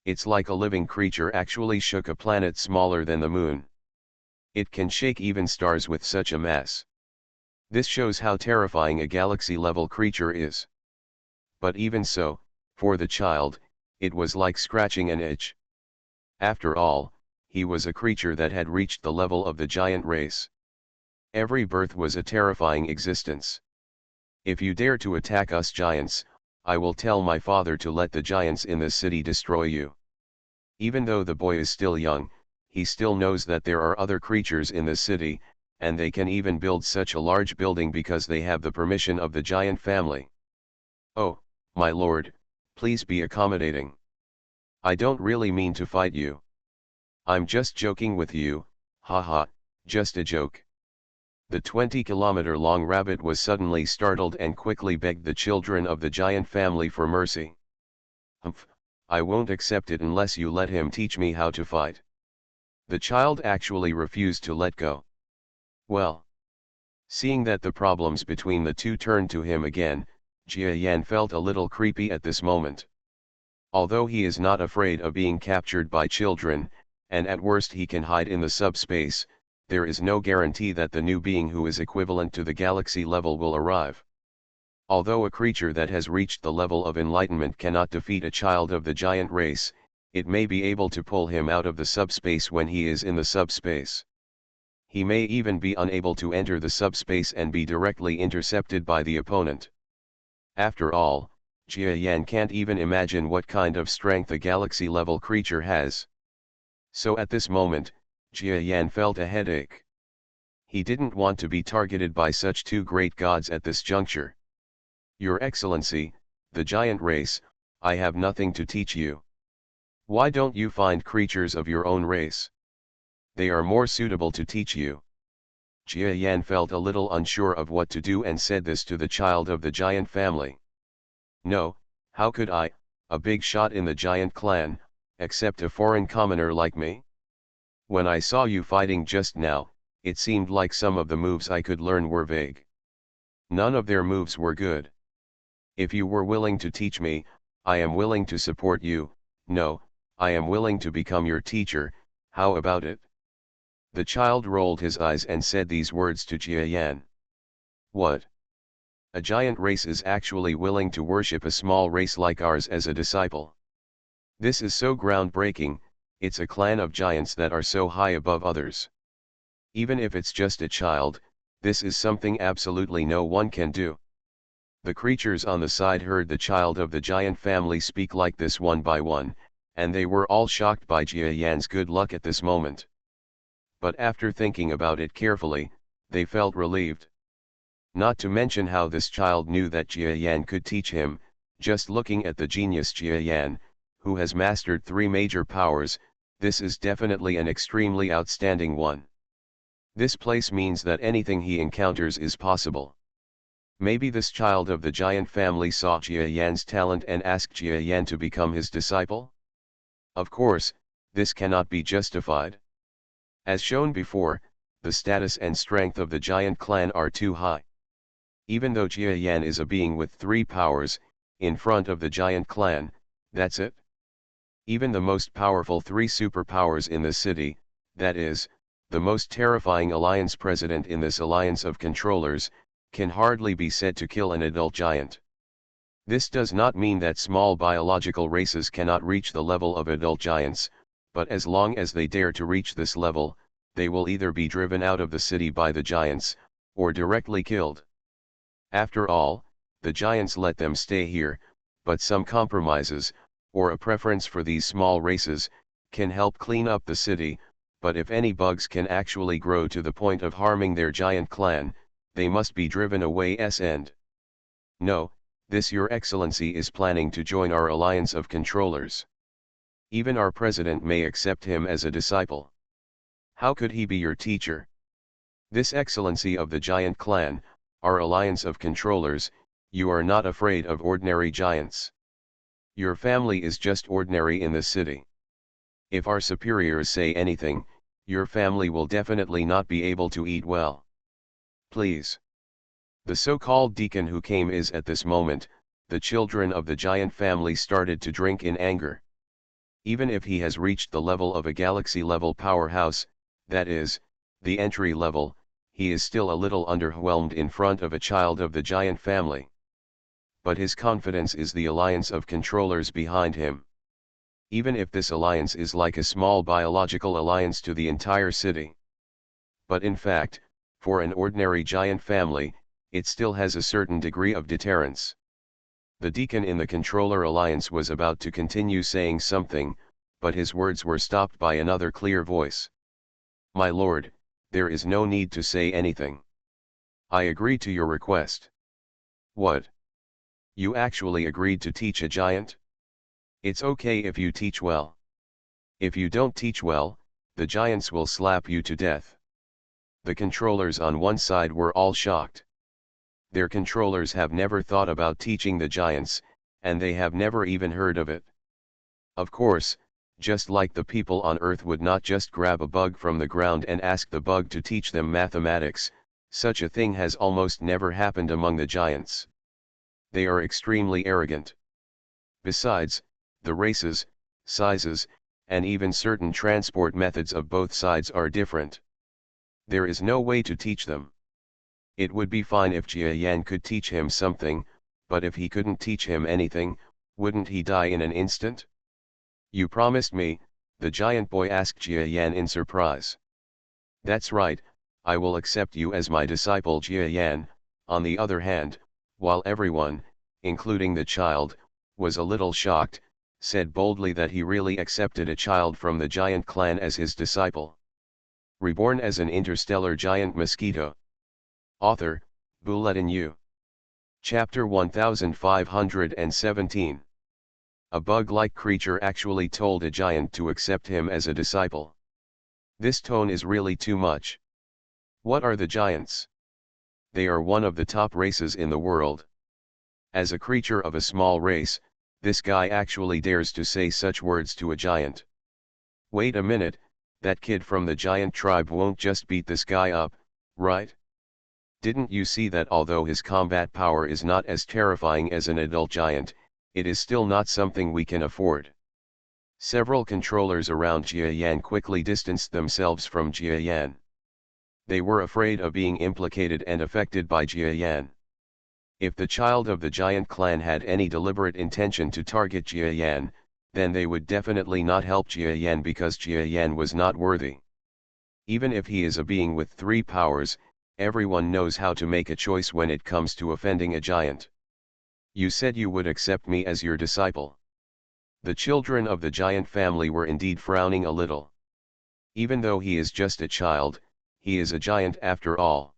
It's like a living creature actually shook a planet smaller than the moon. It can shake even stars with such a mass. This shows how terrifying a galaxy-level creature is. But even so, for the child, it was like scratching an itch. After all, he was a creature that had reached the level of the giant race. Every birth was a terrifying existence. If you dare to attack us giants, I will tell my father to let the giants in this city destroy you. Even though the boy is still young, he still knows that there are other creatures in the city, and they can even build such a large building because they have the permission of the giant family. Oh, my lord, please be accommodating. I don't really mean to fight you. I'm just joking with you, haha, just a joke. The 20-kilometer-long rabbit was suddenly startled and quickly begged the children of the giant family for mercy. Humph, I won't accept it unless you let him teach me how to fight. The child actually refused to let go. Well, seeing that the problems between the two turned to him again, Jia Yan felt a little creepy at this moment. Although he is not afraid of being captured by children, and at worst he can hide in the subspace, there is no guarantee that the new being who is equivalent to the galaxy level will arrive. Although a creature that has reached the level of enlightenment cannot defeat a child of the giant race, it may be able to pull him out of the subspace when he is in the subspace. He may even be unable to enter the subspace and be directly intercepted by the opponent. After all, Jia Yan can't even imagine what kind of strength a galaxy-level creature has. So at this moment, Jia Yan felt a headache. He didn't want to be targeted by such two great gods at this juncture. Your Excellency, the giant race, I have nothing to teach you. Why don't you find creatures of your own race? They are more suitable to teach you. Jia Yan felt a little unsure of what to do and said this to the child of the giant family. No, how could I, a big shot in the giant clan, accept a foreign commoner like me? When I saw you fighting just now, it seemed like some of the moves I could learn were vague. None of their moves were good. If you were willing to teach me, I am willing to support you. No, I am willing to become your teacher, how about it? The child rolled his eyes and said these words to Jia Yan. What? A giant race is actually willing to worship a small race like ours as a disciple. This is so groundbreaking. It's a clan of giants that are so high above others. Even if it's just a child, this is something absolutely no one can do. The creatures on the side heard the child of the giant family speak like this one by one, and they were all shocked by Jia Yan's good luck at this moment. But after thinking about it carefully, they felt relieved. Not to mention how this child knew that Jia Yan could teach him. Just looking at the genius Jia Yan, who has mastered 3 major powers, this is definitely an extremely outstanding one. This place means that anything he encounters is possible. Maybe this child of the giant family saw Jia Yan's talent and asked Jia Yan to become his disciple? Of course, this cannot be justified. As shown before, the status and strength of the giant clan are too high. Even though Jia Yan is a being with 3 powers, in front of the giant clan, that's it. Even the most powerful 3 superpowers in the city, that is, the most terrifying alliance president in this alliance of controllers, can hardly be said to kill an adult giant. This does not mean that small biological races cannot reach the level of adult giants, but as long as they dare to reach this level, they will either be driven out of the city by the giants, or directly killed. After all, the giants let them stay here, but some compromises, or a preference for these small races, can help clean up the city. But if any bugs can actually grow to the point of harming their giant clan, they must be driven away's end. No, this Your Excellency is planning to join our alliance of controllers. Even our president may accept him as a disciple. How could he be your teacher? This Excellency of the giant clan, our alliance of controllers, you are not afraid of ordinary giants. Your family is just ordinary in the city. If our superiors say anything, your family will definitely not be able to eat well. Please. The so-called deacon who came is at this moment, the children of the giant family started to drink in anger. Even if he has reached the level of a galaxy-level powerhouse, that is, the entry level, he is still a little underwhelmed in front of a child of the giant family. But his confidence is the alliance of controllers behind him. Even if this alliance is like a small biological alliance to the entire city. But in fact, for an ordinary giant family, it still has a certain degree of deterrence. The deacon in the controller alliance was about to continue saying something, but his words were stopped by another clear voice. My lord, there is no need to say anything. I agree to your request. What? You actually agreed to teach a giant? It's okay if you teach well. If you don't teach well, the giants will slap you to death. The controllers on one side were all shocked. Their controllers have never thought about teaching the giants, and they have never even heard of it. Of course, just like the people on Earth would not just grab a bug from the ground and ask the bug to teach them mathematics, such a thing has almost never happened among the giants. They are extremely arrogant. Besides, the races, sizes, and even certain transport methods of both sides are different. There is no way to teach them. It would be fine if Jia Yan could teach him something, but if he couldn't teach him anything, wouldn't he die in an instant? You promised me, the giant boy asked Jia Yan in surprise. That's right, I will accept you as my disciple Jia Yan. On the other hand, while everyone, including the child, was a little shocked, said boldly that he really accepted a child from the giant clan as his disciple. Reborn as an interstellar giant mosquito. Author, Bulletin U. Chapter 1517. A bug-like creature actually told a giant to accept him as a disciple. This tone is really too much. What are the giants? They are one of the top races in the world. As a creature of a small race, this guy actually dares to say such words to a giant. Wait a minute, that kid from the giant tribe won't just beat this guy up, right? Didn't you see that although his combat power is not as terrifying as an adult giant, it is still not something we can afford. Several controllers around Jia Yan quickly distanced themselves from Jia Yan. They were afraid of being implicated and affected by Jia Yan. If the child of the giant clan had any deliberate intention to target Jia Yan, then they would definitely not help Jia Yan because Jia Yan was not worthy. Even if he is a being with 3 powers, everyone knows how to make a choice when it comes to offending a giant. You said you would accept me as your disciple. The children of the giant family were indeed frowning a little. Even though he is just a child, he is a giant after all.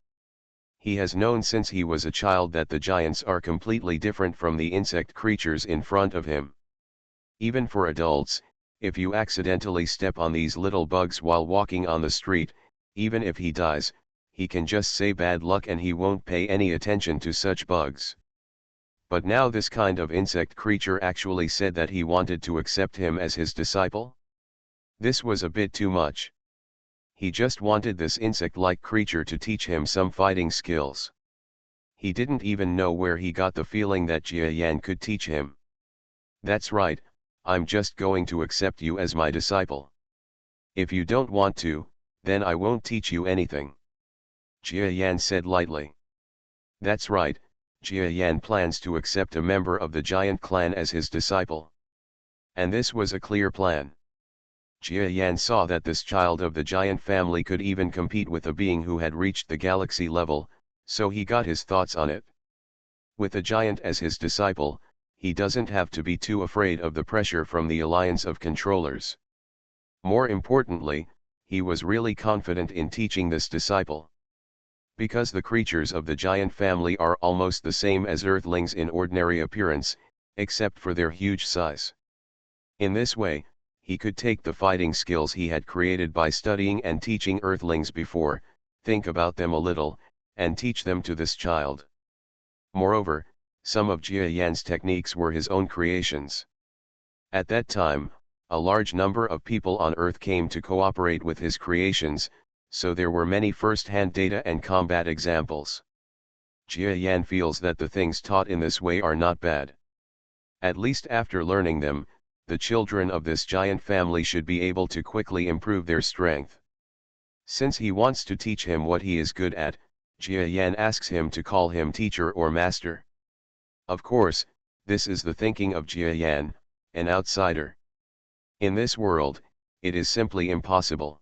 He has known since he was a child that the giants are completely different from the insect creatures in front of him. Even for adults, if you accidentally step on these little bugs while walking on the street, even if he dies, he can just say bad luck and he won't pay any attention to such bugs. But now this kind of insect creature actually said that he wanted to accept him as his disciple? This was a bit too much. He just wanted this insect-like creature to teach him some fighting skills. He didn't even know where he got the feeling that Jia Yan could teach him. That's right, I'm just going to accept you as my disciple. If you don't want to, then I won't teach you anything. Jia Yan said lightly. That's right, Jia Yan plans to accept a member of the giant clan as his disciple. And this was a clear plan. Jia Yan saw that this child of the giant family could even compete with a being who had reached the galaxy level, so he got his thoughts on it. With a giant as his disciple, he doesn't have to be too afraid of the pressure from the alliance of controllers. More importantly, he was really confident in teaching this disciple. Because the creatures of the giant family are almost the same as Earthlings in ordinary appearance, except for their huge size. In this way, he could take the fighting skills he had created by studying and teaching Earthlings before, think about them a little, and teach them to this child. Moreover, some of Jia Yan's techniques were his own creations. At that time, a large number of people on Earth came to cooperate with his creations, so there were many first-hand data and combat examples. Jia Yan feels that the things taught in this way are not bad. At least after learning them, the children of this giant family should be able to quickly improve their strength. Since he wants to teach him what he is good at, Jia Yan asks him to call him teacher or master. Of course, this is the thinking of Jia Yan, an outsider. In this world, it is simply impossible.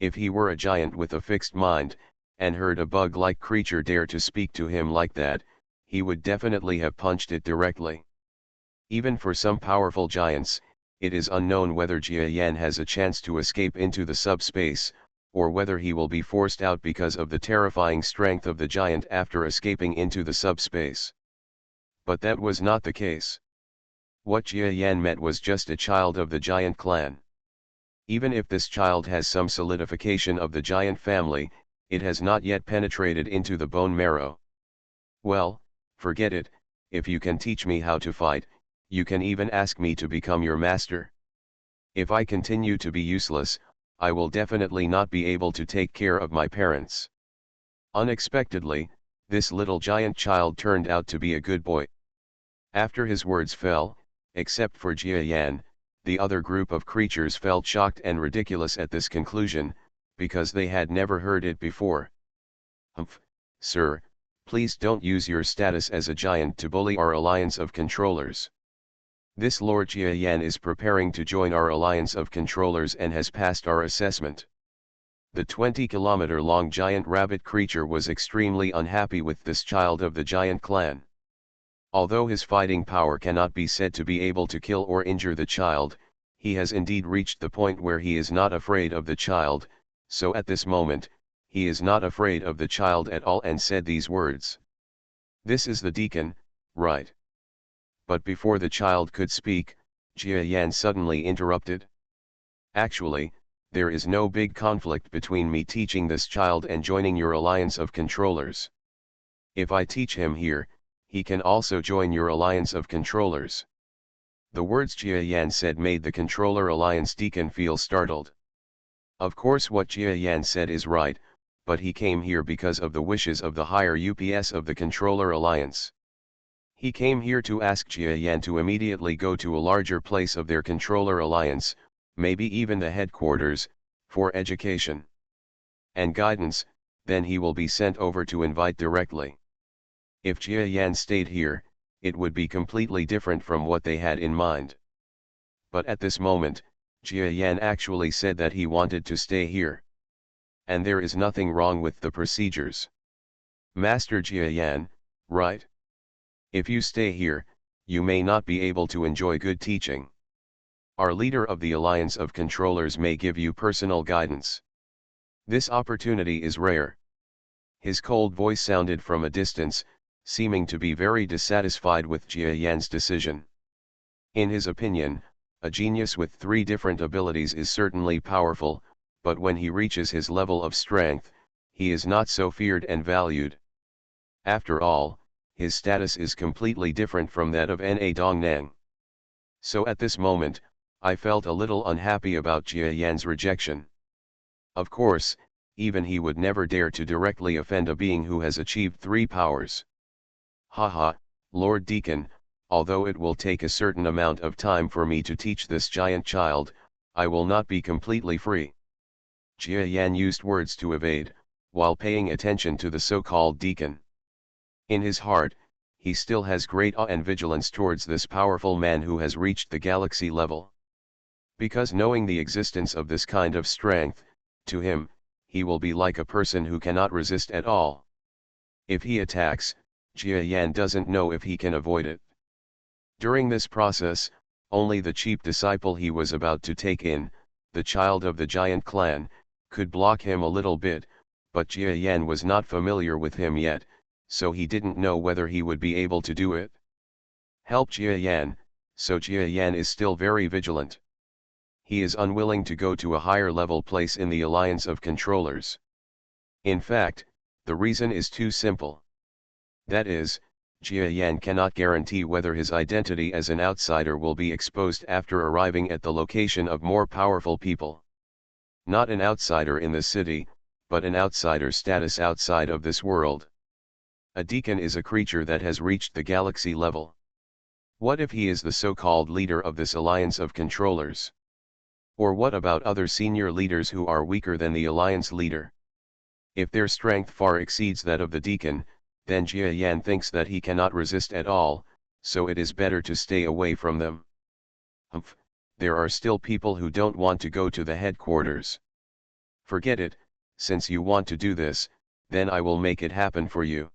If he were a giant with a fixed mind, and heard a bug-like creature dare to speak to him like that, he would definitely have punched it directly. Even for some powerful giants, it is unknown whether Jia Yan has a chance to escape into the subspace, or whether he will be forced out because of the terrifying strength of the giant after escaping into the subspace. But that was not the case. What Jia Yan met was just a child of the giant clan. Even if this child has some solidification of the giant family, it has not yet penetrated into the bone marrow. Well, forget it, if you can teach me how to fight, you can even ask me to become your master. If I continue to be useless, I will definitely not be able to take care of my parents. Unexpectedly, this little giant child turned out to be a good boy. After his words fell, except for Jia Yan, the other group of creatures felt shocked and ridiculous at this conclusion, because they had never heard it before. Humph, sir, please don't use your status as a giant to bully our alliance of controllers. This Lord Jia Yan is preparing to join our alliance of controllers and has passed our assessment. The 20-kilometer-long giant rabbit creature was extremely unhappy with this child of the giant clan. Although his fighting power cannot be said to be able to kill or injure the child, he has indeed reached the point where he is not afraid of the child, so at this moment, he is not afraid of the child at all and said these words. This is the deacon, right? But before the child could speak, Jia Yan suddenly interrupted. Actually, there is no big conflict between me teaching this child and joining your alliance of controllers. If I teach him here, he can also join your alliance of controllers. The words Jia Yan said made the controller alliance deacon feel startled. Of course what Jia Yan said is right, but he came here because of the wishes of the higher UPS of the controller alliance. He came here to ask Jia Yan to immediately go to a larger place of their controller alliance, maybe even the headquarters, for education and guidance, then he will be sent over to invite directly. If Jia Yan stayed here, it would be completely different from what they had in mind. But at this moment, Jia Yan actually said that he wanted to stay here. And there is nothing wrong with the procedures. Master Jia Yan, right? If you stay here, you may not be able to enjoy good teaching. Our leader of the Alliance of Controllers may give you personal guidance. This opportunity is rare. His cold voice sounded from a distance, seeming to be very dissatisfied with Jia Yan's decision. In his opinion, a genius with 3 different abilities is certainly powerful, but when he reaches his level of strength, he is not so feared and valued. After all, his status is completely different from that of Na Dongnang. So at this moment, I felt a little unhappy about Jia Yan's rejection. Of course, even he would never dare to directly offend a being who has achieved 3 powers. Haha, Lord Deacon, although it will take a certain amount of time for me to teach this giant child, I will not be completely free. Jia Yan used words to evade, while paying attention to the so-called deacon. In his heart, he still has great awe and vigilance towards this powerful man who has reached the galaxy level. Because knowing the existence of this kind of strength, to him, he will be like a person who cannot resist at all. If he attacks, Jia Yan doesn't know if he can avoid it. During this process, only the cheap disciple he was about to take in, the child of the giant clan, could block him a little bit, but Jia Yan was not familiar with him yet, so he didn't know whether he would be able to do it. Help Jia Yan, so Jia Yan is still very vigilant. He is unwilling to go to a higher level place in the Alliance of Controllers. In fact, the reason is too simple. That is, Jia Yan cannot guarantee whether his identity as an outsider will be exposed after arriving at the location of more powerful people. Not an outsider in the city, but an outsider status outside of this world. A deacon is a creature that has reached the galaxy level. What if he is the so-called leader of this Alliance of Controllers? Or what about other senior leaders who are weaker than the Alliance leader? If their strength far exceeds that of the deacon, then Jia Yan thinks that he cannot resist at all, so it is better to stay away from them. Humph, there are still people who don't want to go to the headquarters. Forget it, since you want to do this, then I will make it happen for you.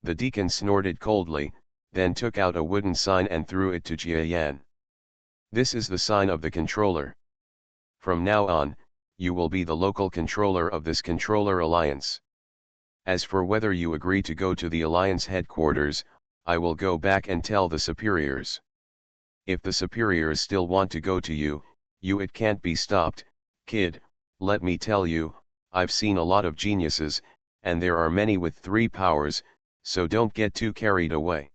The deacon snorted coldly, then took out a wooden sign and threw it to Jia Yan. This is the sign of the controller. From now on, you will be the local controller of this controller alliance. As for whether you agree to go to the alliance headquarters, I will go back and tell the superiors. If the superiors still want to go to you, it can't be stopped, kid. Let me tell you, I've seen a lot of geniuses, and there are many with 3 powers, so don't get too carried away.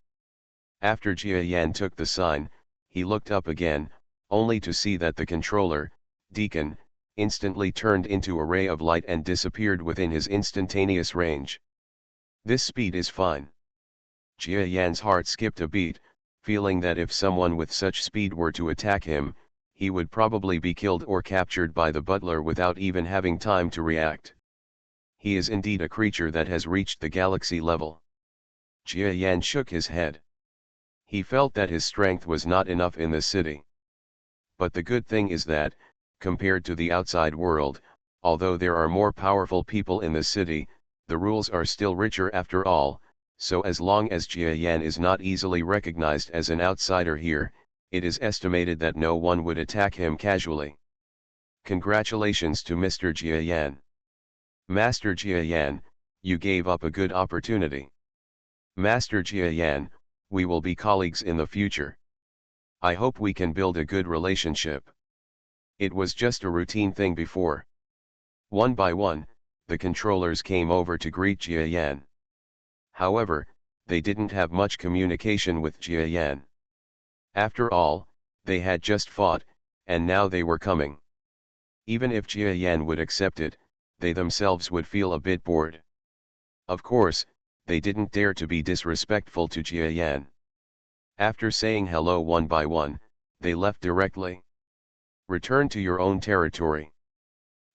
After Jia Yan took the sign, he looked up again, only to see that the controller, deacon, instantly turned into a ray of light and disappeared within his instantaneous range. This speed is fine. Jia Yan's heart skipped a beat, feeling that if someone with such speed were to attack him, he would probably be killed or captured by the butler without even having time to react. He is indeed a creature that has reached the galaxy level. Jia Yan shook his head. He felt that his strength was not enough in the city. But the good thing is that, compared to the outside world, although there are more powerful people in the city, the rules are still richer after all, so as long as Jia Yan is not easily recognized as an outsider here, it is estimated that no one would attack him casually. Congratulations to Mr. Jia Yan. Master Jia Yan, you gave up a good opportunity. Master Jia Yan, we will be colleagues in the future. I hope we can build a good relationship. It was just a routine thing before. One by one, the controllers came over to greet Jia Yan. However, they didn't have much communication with Jia Yan. After all, they had just fought, and now they were coming. Even if Jia Yan would accept it, they themselves would feel a bit bored. Of course, they didn't dare to be disrespectful to Jia Yan. After saying hello one by one, they left directly. Return to your own territory.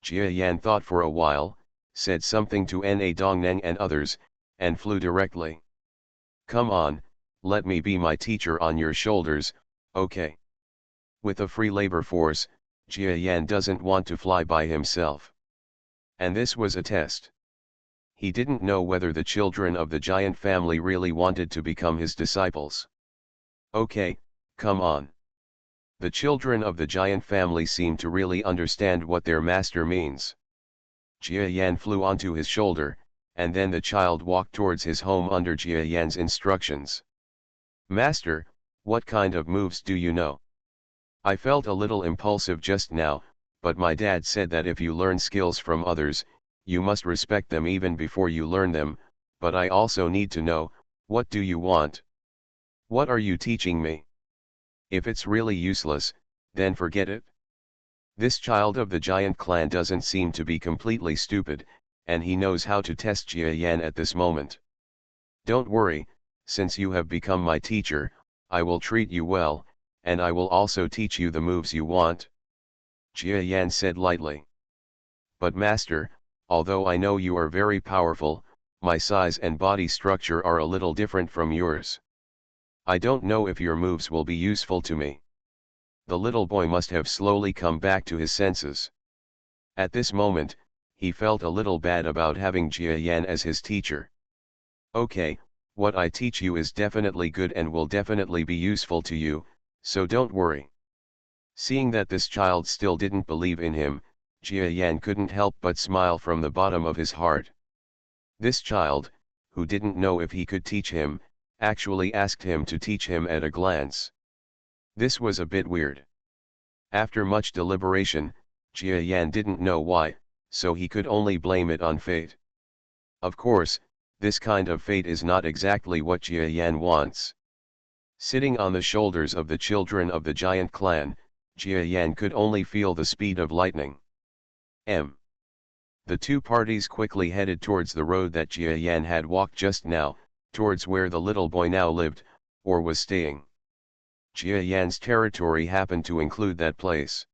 Jia Yan thought for a while, said something to Na Dongneng and others, and flew directly. Come on, let me be my teacher on your shoulders, okay? With a free labor force, Jia Yan doesn't want to fly by himself. And this was a test. He didn't know whether the children of the giant family really wanted to become his disciples. Okay, come on. The children of the giant family seem to really understand what their master means. Jia Yan flew onto his shoulder, and then the child walked towards his home under Jia Yan's instructions. Master, what kind of moves do you know? I felt a little impulsive just now, but my dad said that if you learn skills from others, you must respect them even before you learn them, but I also need to know, what do you want? What are you teaching me? If it's really useless, then forget it. This child of the giant clan doesn't seem to be completely stupid, and he knows how to test Jia Yan at this moment. Don't worry, since you have become my teacher, I will treat you well, and I will also teach you the moves you want. Jia Yan said lightly. But master, although I know you are very powerful, my size and body structure are a little different from yours. I don't know if your moves will be useful to me. The little boy must have slowly come back to his senses. At this moment, he felt a little bad about having Jia Yan as his teacher. Okay, what I teach you is definitely good and will definitely be useful to you, so don't worry. Seeing that this child still didn't believe in him, Jia Yan couldn't help but smile from the bottom of his heart. This child, who didn't know if he could teach him, actually asked him to teach him at a glance. This was a bit weird. After much deliberation, Jia Yan didn't know why, so he could only blame it on fate. Of course, this kind of fate is not exactly what Jia Yan wants. Sitting on the shoulders of the children of the giant clan, Jia Yan could only feel the speed of lightning. The two parties quickly headed towards the road that Jia Yan had walked just now, towards where the little boy now lived, or was staying. Jia Yan's territory happened to include that place.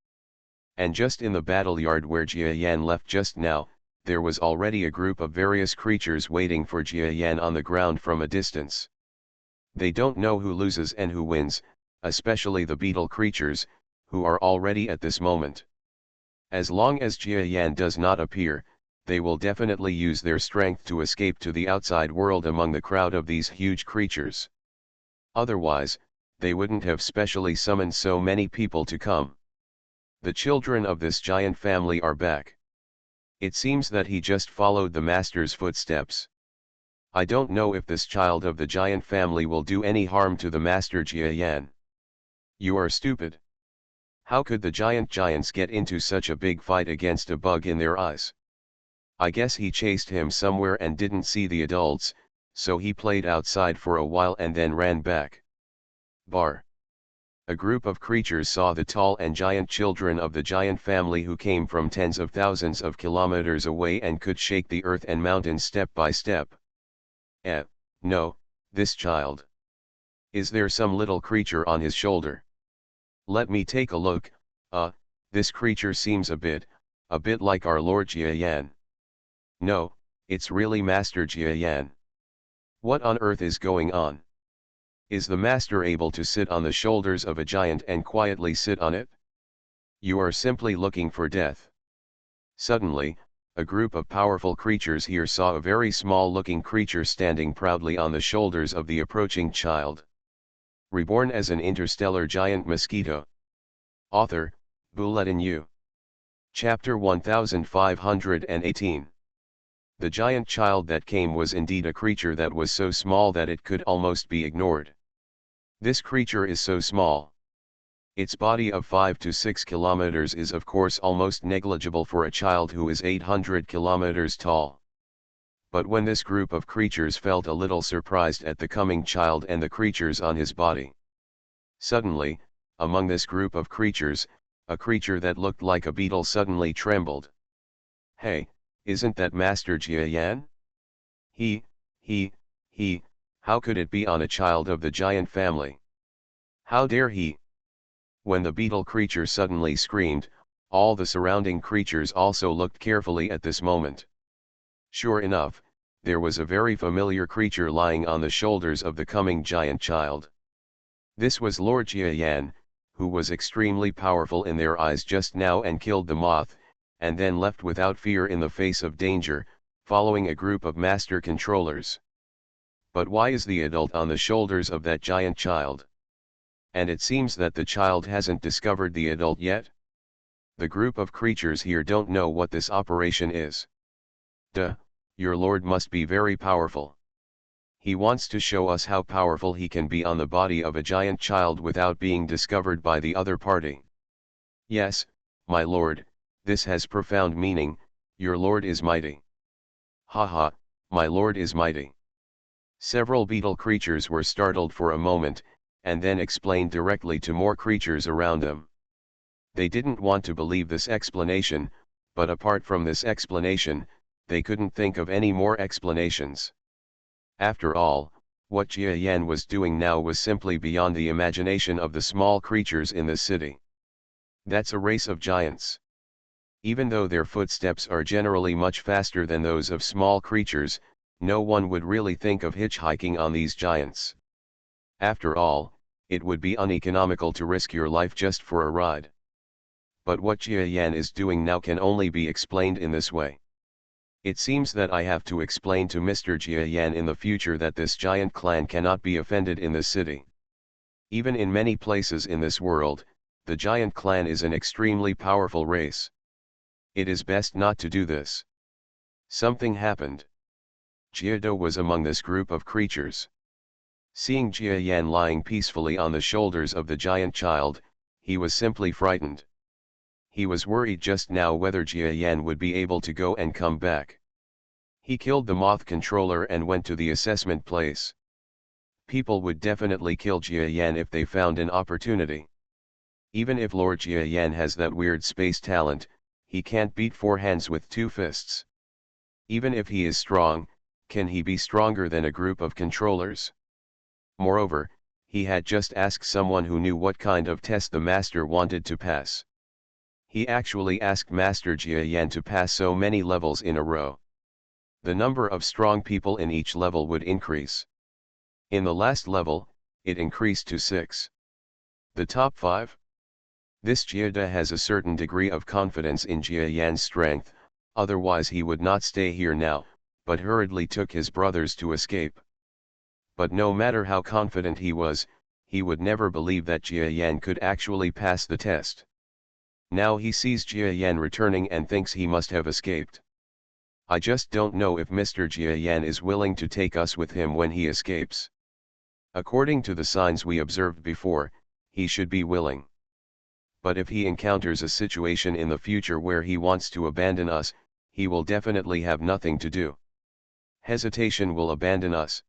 And just in the battle yard where Jia Yan left just now, there was already a group of various creatures waiting for Jia Yan on the ground from a distance. They don't know who loses and who wins, especially the beetle creatures, who are already at this moment. As long as Jia Yan does not appear, they will definitely use their strength to escape to the outside world among the crowd of these huge creatures. Otherwise, they wouldn't have specially summoned so many people to come. The children of this giant family are back. It seems that he just followed the master's footsteps. I don't know if this child of the giant family will do any harm to the master Jia Yan. You are stupid. How could the giants get into such a big fight against a bug in their eyes? I guess he chased him somewhere and didn't see the adults, so he played outside for a while and then ran back. Bar. A group of creatures saw the tall and giant children of the giant family who came from tens of thousands of kilometers away and could shake the earth and mountains step by step. No, this child. Is there some little creature on his shoulder? Let me take a look. This creature seems a bit like our Lord Jia Yan. No, it's really Master Jia Yan. What on earth is going on? Is the master able to sit on the shoulders of a giant and quietly sit on it? You are simply looking for death. Suddenly, a group of powerful creatures here saw a very small-looking creature standing proudly on the shoulders of the approaching child. Reborn as an interstellar giant mosquito. Author, Bulletin U. Chapter 1518. The giant child that came was indeed a creature that was so small that it could almost be ignored. This creature is so small. Its body of 5 to 6 kilometers is of course almost negligible for a child who is 800 kilometers tall. But when this group of creatures felt a little surprised at the coming child and the creatures on his body. Suddenly, among this group of creatures, a creature that looked like a beetle suddenly trembled. Hey, isn't that Master Jia Yan? How could it be on a child of the giant family? How dare he? When the beetle creature suddenly screamed, all the surrounding creatures also looked carefully at this moment. Sure enough, there was a very familiar creature lying on the shoulders of the coming giant child. This was Lord Jiayan, who was extremely powerful in their eyes just now and killed the moth, and then left without fear in the face of danger, following a group of master controllers. But why is the adult on the shoulders of that giant child? And it seems that the child hasn't discovered the adult yet? The group of creatures here don't know what this operation is. Duh, your lord must be very powerful. He wants to show us how powerful he can be on the body of a giant child without being discovered by the other party. Yes, my lord, this has profound meaning, your lord is mighty. Haha, my lord is mighty. Several beetle creatures were startled for a moment, and then explained directly to more creatures around them. They didn't want to believe this explanation, but apart from this explanation, they couldn't think of any more explanations. After all, what Jia Yan was doing now was simply beyond the imagination of the small creatures in the city. That's a race of giants. Even though their footsteps are generally much faster than those of small creatures, no one would really think of hitchhiking on these giants. After all, it would be uneconomical to risk your life just for a ride. But what Jia Yan is doing now can only be explained in this way. It seems that I have to explain to Mr. Jia Yan in the future that this giant clan cannot be offended in the city. Even in many places in this world, the giant clan is an extremely powerful race. It is best not to do this. Something happened. Jia Do was among this group of creatures. Seeing Jia Yan lying peacefully on the shoulders of the giant child, he was simply frightened. He was worried just now whether Jia Yan would be able to go and come back. He killed the moth controller and went to the assessment place. People would definitely kill Jia Yan if they found an opportunity. Even if Lord Jia Yan has that weird space talent, he can't beat four hands with two fists. Even if he is strong, can he be stronger than a group of controllers? Moreover, he had just asked someone who knew what kind of test the master wanted to pass. He actually asked Master Jia Yan to pass so many levels in a row. The number of strong people in each level would increase. In the last level, it increased to 6. The top 5? This Jia has a certain degree of confidence in Jia Yan's strength, otherwise he would not stay here now, but hurriedly took his brothers to escape. But no matter how confident he was, he would never believe that Jia Yan could actually pass the test. Now he sees Jia Yan returning and thinks he must have escaped. I just don't know if Mr. Jia Yan is willing to take us with him when he escapes. According to the signs we observed before, he should be willing. But if he encounters a situation in the future where he wants to abandon us, he will definitely have nothing to do. Hesitation will abandon us.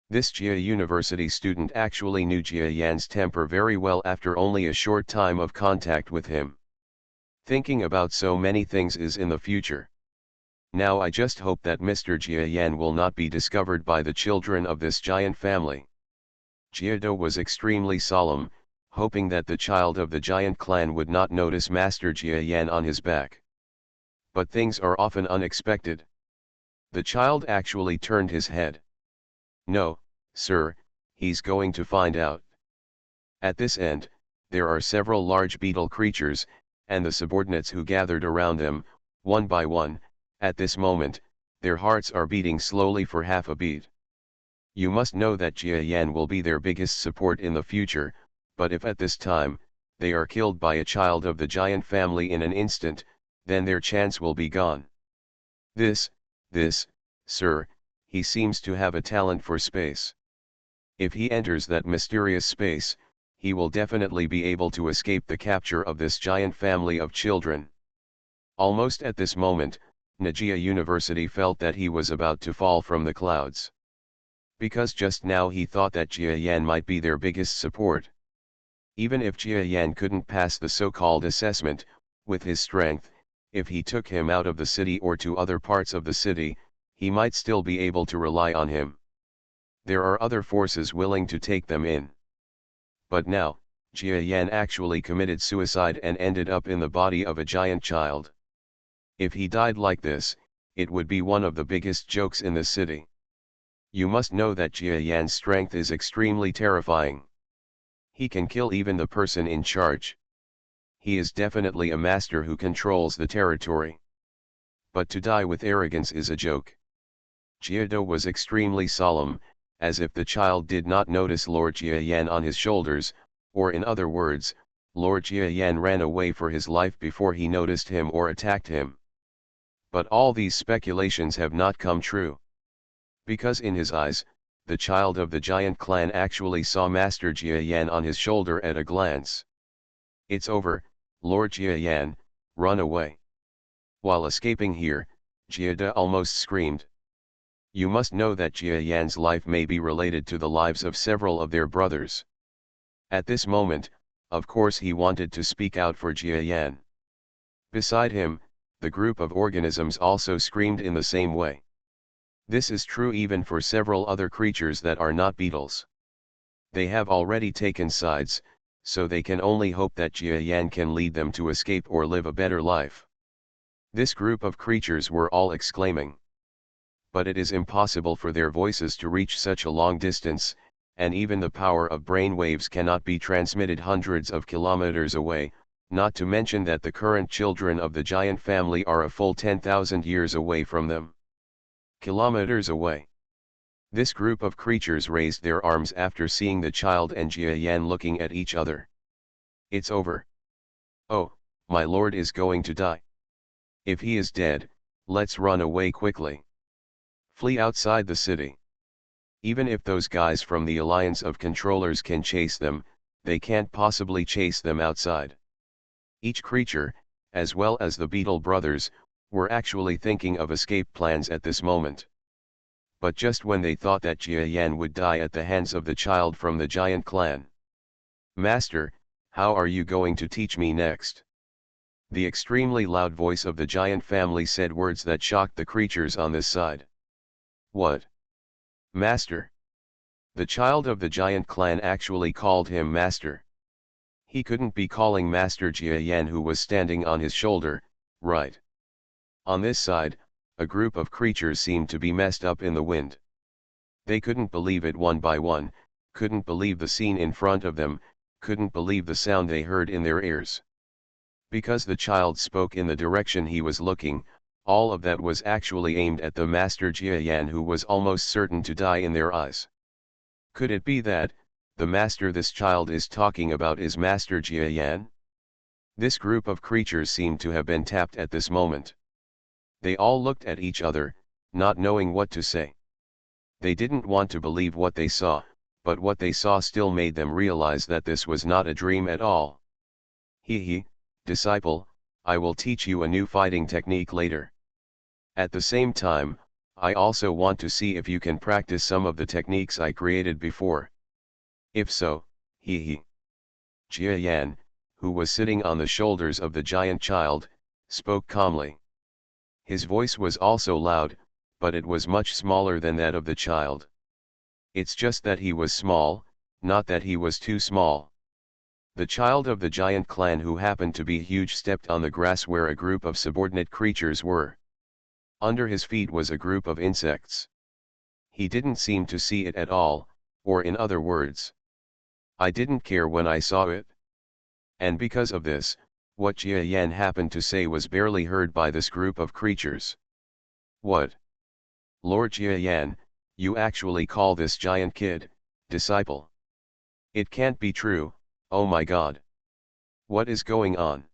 This Jia University student actually knew Jia Yan's temper very well after only a short time of contact with him. Thinking about so many things is in the future. Now I just hope that Mr. Jia Yan will not be discovered by the children of this giant family. Jia Do was extremely solemn, hoping that the child of the giant clan would not notice Master Jia Yan on his back. But things are often unexpected. The child actually turned his head. No, sir, he's going to find out. At this end, there are several large beetle creatures, and the subordinates who gathered around them, one by one, at this moment, their hearts are beating slowly for half a beat. You must know that Jia Yan will be their biggest support in the future, but if at this time, they are killed by a child of the giant family in an instant, then their chance will be gone. This, sir, he seems to have a talent for space. If he enters that mysterious space, he will definitely be able to escape the capture of this giant family of children. Almost at this moment, Najia University felt that he was about to fall from the clouds. Because just now he thought that Jia Yan might be their biggest support. Even if Jia Yan couldn't pass the so-called assessment, with his strength, if he took him out of the city or to other parts of the city, he might still be able to rely on him. There are other forces willing to take them in. But now, Jia Yan actually committed suicide and ended up in the body of a giant child. If he died like this, it would be one of the biggest jokes in the city. You must know that Jia Yan's strength is extremely terrifying. He can kill even the person in charge. He is definitely a master who controls the territory. But to die with arrogance is a joke. Jia Do was extremely solemn, as if the child did not notice Lord Jia Yan on his shoulders, or in other words, Lord Jia Yan ran away for his life before he noticed him or attacked him. But all these speculations have not come true. Because in his eyes, the child of the giant clan actually saw Master Jia Yan on his shoulder at a glance. It's over, Lord Jia Yan, run away. While escaping here, Jia De almost screamed. You must know that Jia Yan's life may be related to the lives of several of their brothers. At this moment, of course he wanted to speak out for Jia Yan. Beside him, the group of organisms also screamed in the same way. This is true even for several other creatures that are not beetles. They have already taken sides, so they can only hope that Jia Yan can lead them to escape or live a better life. This group of creatures were all exclaiming. But it is impossible for their voices to reach such a long distance, and even the power of brain waves cannot be transmitted hundreds of kilometers away, not to mention that the current children of the giant family are a full 10,000 years away from them. Kilometers away. This group of creatures raised their arms after seeing the child and Jia Yan looking at each other. It's over. Oh, my lord is going to die. If he is dead, let's run away quickly. Flee outside the city. Even if those guys from the Alliance of Controllers can chase them, they can't possibly chase them outside. Each creature, as well as the Beetle brothers, were actually thinking of escape plans at this moment. But just when they thought that Jia Yan would die at the hands of the child from the giant clan. Master, how are you going to teach me next? The extremely loud voice of the giant family said words that shocked the creatures on this side. What? Master? The child of the giant clan actually called him master. He couldn't be calling Master Jia Yan who was standing on his shoulder, right? On this side, a group of creatures seemed to be messed up in the wind. They couldn't believe it one by one, couldn't believe the scene in front of them, couldn't believe the sound they heard in their ears. Because the child spoke in the direction he was looking, all of that was actually aimed at the Master Jia Yan who was almost certain to die in their eyes. Could it be that, the master this child is talking about is Master Jia Yan? This group of creatures seemed to have been tapped at this moment. They all looked at each other, not knowing what to say. They didn't want to believe what they saw, but what they saw still made them realize that this was not a dream at all. He, disciple, I will teach you a new fighting technique later. At the same time, I also want to see if you can practice some of the techniques I created before. If so, he. Jia Yan, who was sitting on the shoulders of the giant child, spoke calmly. His voice was also loud, but it was much smaller than that of the child. It's just that he was small, not that he was too small. The child of the giant clan who happened to be huge stepped on the grass where a group of subordinate creatures were. Under his feet was a group of insects. He didn't seem to see it at all, or in other words, I didn't care when I saw it. And because of this, what Jia Yan happened to say was barely heard by this group of creatures. What? Lord Jia Yan, you actually call this giant kid, disciple? It can't be true, oh my god. What is going on?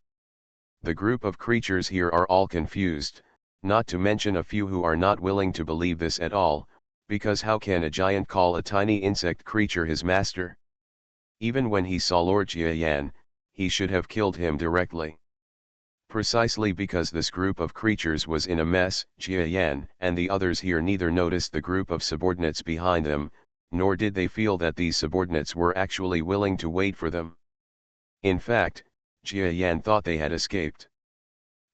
The group of creatures here are all confused, not to mention a few who are not willing to believe this at all, because how can a giant call a tiny insect creature his master? Even when he saw Lord Jia Yan, he should have killed him directly. Precisely because this group of creatures was in a mess, Jia Yan and the others here neither noticed the group of subordinates behind them, nor did they feel that these subordinates were actually willing to wait for them. In fact, Jia Yan thought they had escaped.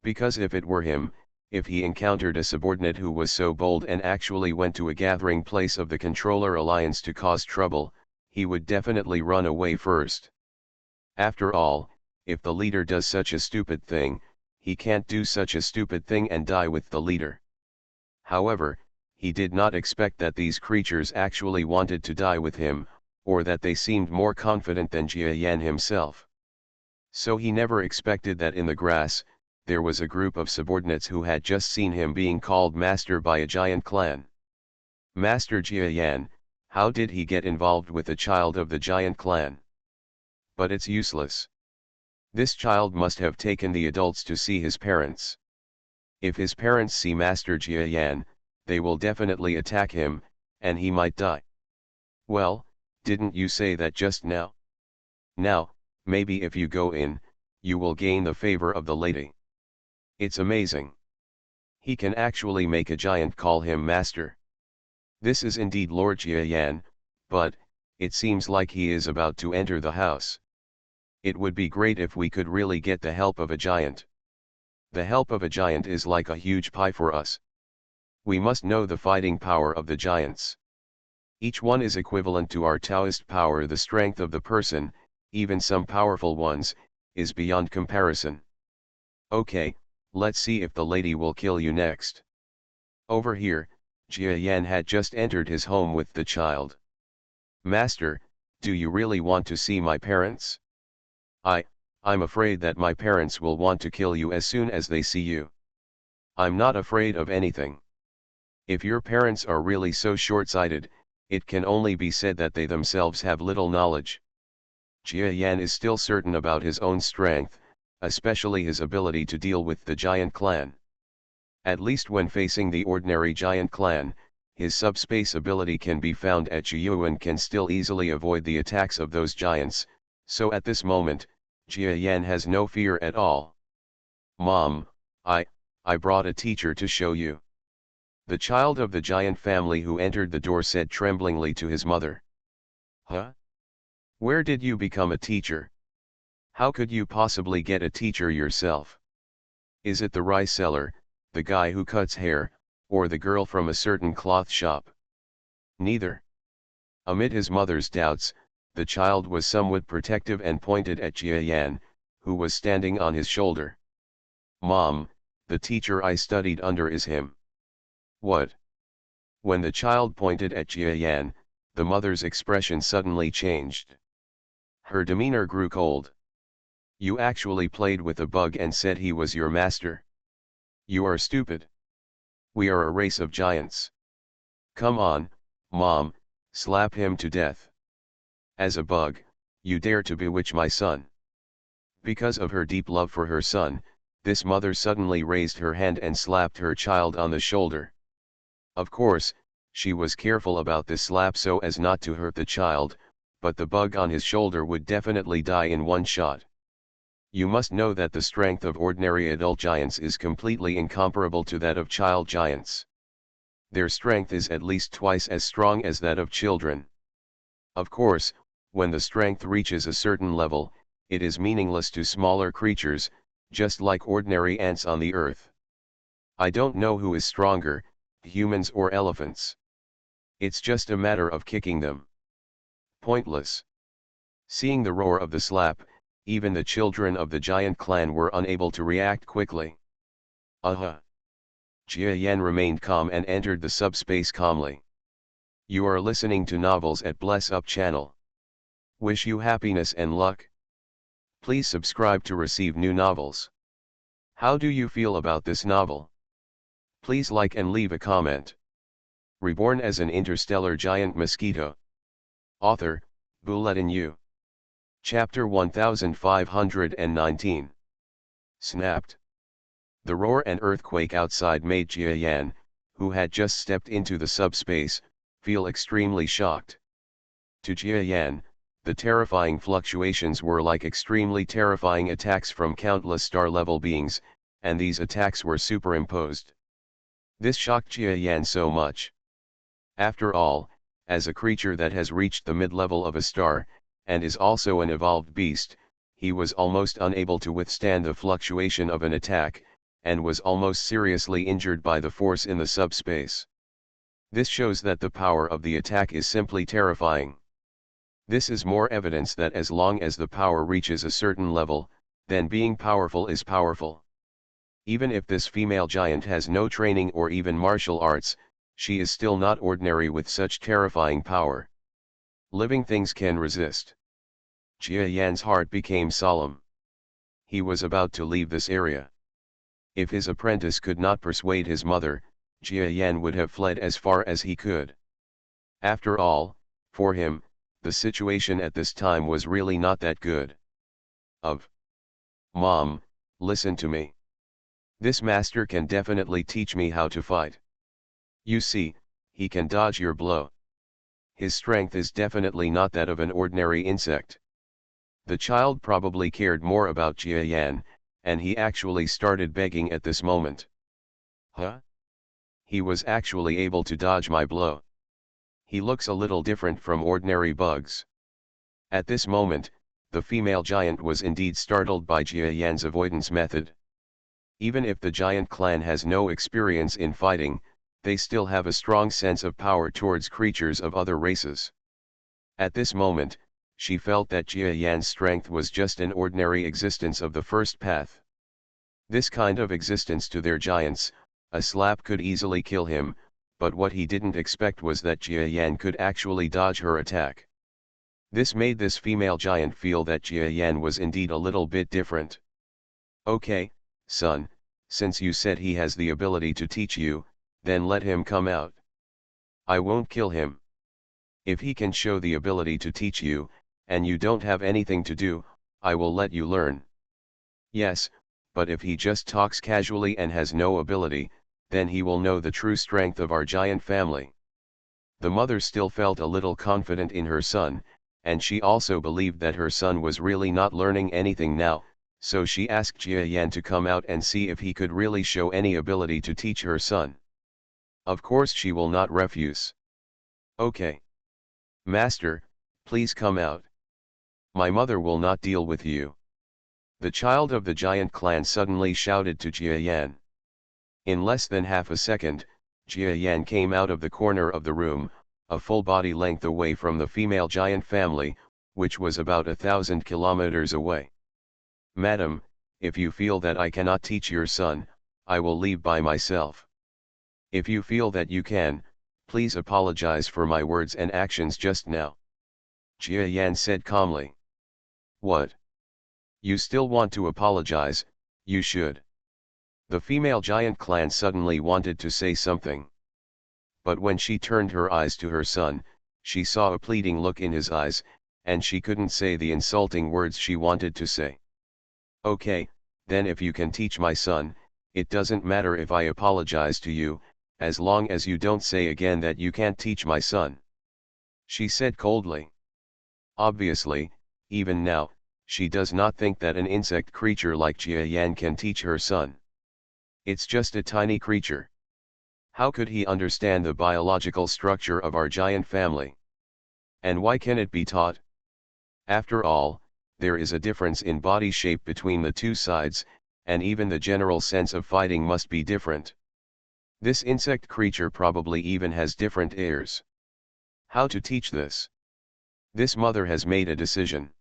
Because if it were him, if he encountered a subordinate who was so bold and actually went to a gathering place of the Controller Alliance to cause trouble, he would definitely run away first. After all, if the leader does such a stupid thing, he can't do such a stupid thing and die with the leader. However, he did not expect that these creatures actually wanted to die with him, or that they seemed more confident than Jia Yan himself. So he never expected that in the grass, there was a group of subordinates who had just seen him being called master by a giant clan. Master Jia Yan, how did he get involved with a child of the giant clan? But it's useless. This child must have taken the adults to see his parents. If his parents see Master Jia Yan, they will definitely attack him, and he might die. Well, didn't you say that just now? Now, maybe if you go in, you will gain the favor of the lady. It's amazing. He can actually make a giant call him master. This is indeed Lord Jia Yan, but, it seems like he is about to enter the house. It would be great if we could really get the help of a giant. The help of a giant is like a huge pie for us. We must know the fighting power of the giants. Each one is equivalent to our Taoist power. The strength of the person, even some powerful ones, is beyond comparison. Okay, let's see if the lady will kill you next. Over here, Jia Yan had just entered his home with the child. Master, do you really want to see my parents? I'm afraid that my parents will want to kill you as soon as they see you. I'm not afraid of anything. If your parents are really so short-sighted, it can only be said that they themselves have little knowledge. Jia Yan is still certain about his own strength, especially his ability to deal with the giant clan. At least when facing the ordinary giant clan, his subspace ability can be found at Jiu and can still easily avoid the attacks of those giants, so at this moment, Jia Yan has no fear at all. Mom, I brought a teacher to show you. The child of the giant family who entered the door said tremblingly to his mother. Huh? Where did you become a teacher? How could you possibly get a teacher yourself? Is it the rice seller, the guy who cuts hair, or the girl from a certain cloth shop? Neither. Amid his mother's doubts, the child was somewhat protective and pointed at Jia Yan, who was standing on his shoulder. Mom, the teacher I studied under is him. What? When the child pointed at Jia Yan, the mother's expression suddenly changed. Her demeanor grew cold. You actually played with a bug and said he was your master. You are stupid. We are a race of giants. Come on, Mom, slap him to death. As a bug, you dare to bewitch my son. Because of her deep love for her son, this mother suddenly raised her hand and slapped her child on the shoulder. Of course, she was careful about this slap so as not to hurt the child, but the bug on his shoulder would definitely die in one shot. You must know that the strength of ordinary adult giants is completely incomparable to that of child giants. Their strength is at least twice as strong as that of children. Of course, when the strength reaches a certain level, it is meaningless to smaller creatures, just like ordinary ants on the earth. I don't know who is stronger, humans or elephants. It's just a matter of kicking them. Pointless. Seeing the roar of the slap, even the children of the giant clan were unable to react quickly. Jia Yan remained calm and entered the subspace calmly. You are listening to Novels at Bless Up channel. Wish you happiness and luck. Please subscribe to receive new novels. How do you feel about this novel? Please like and leave a comment. Reborn as an interstellar giant mosquito. Author, Bulletin U. Chapter 1519. Snapped. The roar and earthquake outside made Jia Yan, who had just stepped into the subspace, feel extremely shocked. To Jia Yan, the terrifying fluctuations were like extremely terrifying attacks from countless star-level beings, and these attacks were superimposed. This shocked Jia Yan so much. After all, as a creature that has reached the mid-level of a star, and is also an evolved beast, he was almost unable to withstand the fluctuation of an attack, and was almost seriously injured by the force in the subspace. This shows that the power of the attack is simply terrifying. This is more evidence that as long as the power reaches a certain level, then being powerful is powerful. Even if this female giant has no training or even martial arts, she is still not ordinary with such terrifying power. Living things can resist. Jia Yan's heart became solemn. He was about to leave this area. If his apprentice could not persuade his mother, Jia Yan would have fled as far as he could. After all, for him, the situation at this time was really not that good. Mom, listen to me. This master can definitely teach me how to fight. You see, he can dodge your blow. His strength is definitely not that of an ordinary insect. The child probably cared more about Jia Yan, and he actually started begging at this moment. Huh? He was actually able to dodge my blow. He looks a little different from ordinary bugs. At this moment, the female giant was indeed startled by Jia Yan's avoidance method. Even if the giant clan has no experience in fighting, they still have a strong sense of power towards creatures of other races. At this moment, she felt that Jia Yan's strength was just an ordinary existence of the first path. This kind of existence to their giants, a slap could easily kill him, but what he didn't expect was that Jia Yan could actually dodge her attack. This made this female giant feel that Jia Yan was indeed a little bit different. Okay, son, since you said he has the ability to teach you, then let him come out. I won't kill him. If he can show the ability to teach you, and you don't have anything to do, I will let you learn. Yes, but if he just talks casually and has no ability, then he will know the true strength of our giant family. The mother still felt a little confident in her son, and she also believed that her son was really not learning anything now, so she asked Jia Yan to come out and see if he could really show any ability to teach her son. Of course she will not refuse. Okay. Master, please come out. My mother will not deal with you. The child of the giant clan suddenly shouted to Jia Yan. In less than half a second, Jia Yan came out of the corner of the room, a full body length away from the female giant family, which was about 1,000 kilometers away. Madam, if you feel that I cannot teach your son, I will leave by myself. If you feel that you can, please apologize for my words and actions just now. Jia Yan said calmly. What? You still want to apologize? You should. The female giant clan suddenly wanted to say something. But when she turned her eyes to her son, she saw a pleading look in his eyes, and she couldn't say the insulting words she wanted to say. Okay, then if you can teach my son, it doesn't matter if I apologize to you, as long as you don't say again that you can't teach my son. She said coldly. Obviously, even now, she does not think that an insect creature like Jia Yan can teach her son. It's just a tiny creature. How could he understand the biological structure of our giant family? And why can it be taught? After all, there is a difference in body shape between the two sides, and even the general sense of fighting must be different. This insect creature probably even has different ears. How to teach this? This mother has made a decision.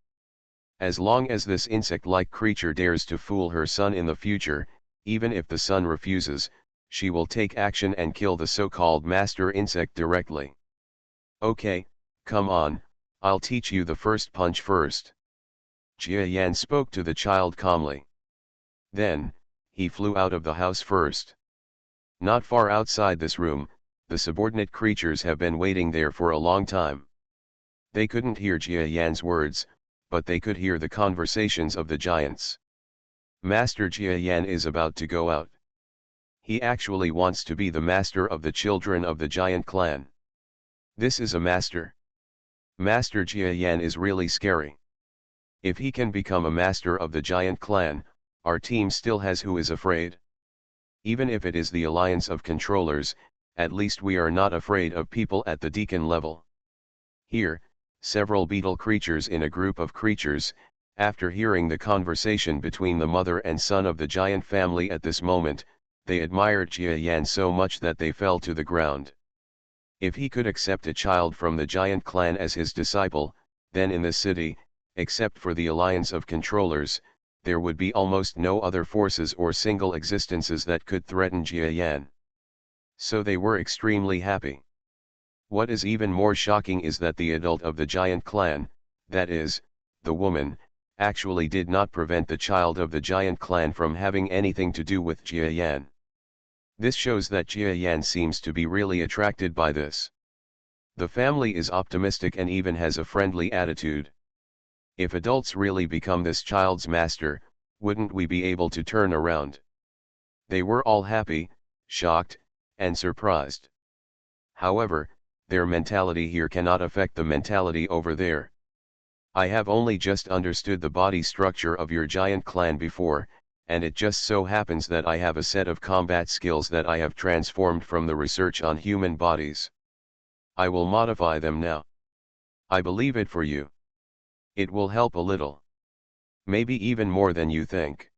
As long as this insect-like creature dares to fool her son in the future, even if the son refuses, she will take action and kill the so-called master insect directly. Okay, come on, I'll teach you the first punch first. Jia Yan spoke to the child calmly. Then, he flew out of the house first. Not far outside this room, the subordinate creatures have been waiting there for a long time. They couldn't hear Jia Yan's words, but they could hear the conversations of the giants. Master Jia Yan is about to go out. He actually wants to be the master of the children of the giant clan. This is a master. Master Jia Yan is really scary. If he can become a master of the giant clan, our team still has who is afraid. Even if it is the alliance of controllers, at least we are not afraid of people at the deacon level. Here, several beetle creatures in a group of creatures, after hearing the conversation between the mother and son of the giant family at this moment, they admired Jia Yan so much that they fell to the ground. If he could accept a child from the giant clan as his disciple, then in the city, except for the alliance of controllers, there would be almost no other forces or single existences that could threaten Jia Yan. So they were extremely happy. What is even more shocking is that the adult of the giant clan, that is, the woman, actually did not prevent the child of the giant clan from having anything to do with Jia Yan. This shows that Jia Yan seems to be really attracted by this. The family is optimistic and even has a friendly attitude. If adults really become this child's master, wouldn't we be able to turn around? They were all happy, shocked, and surprised. However, their mentality here cannot affect the mentality over there. I have only just understood the body structure of your giant clan before, and it just so happens that I have a set of combat skills that I have transformed from the research on human bodies. I will modify them now. I believe it for you. It will help a little. Maybe even more than you think.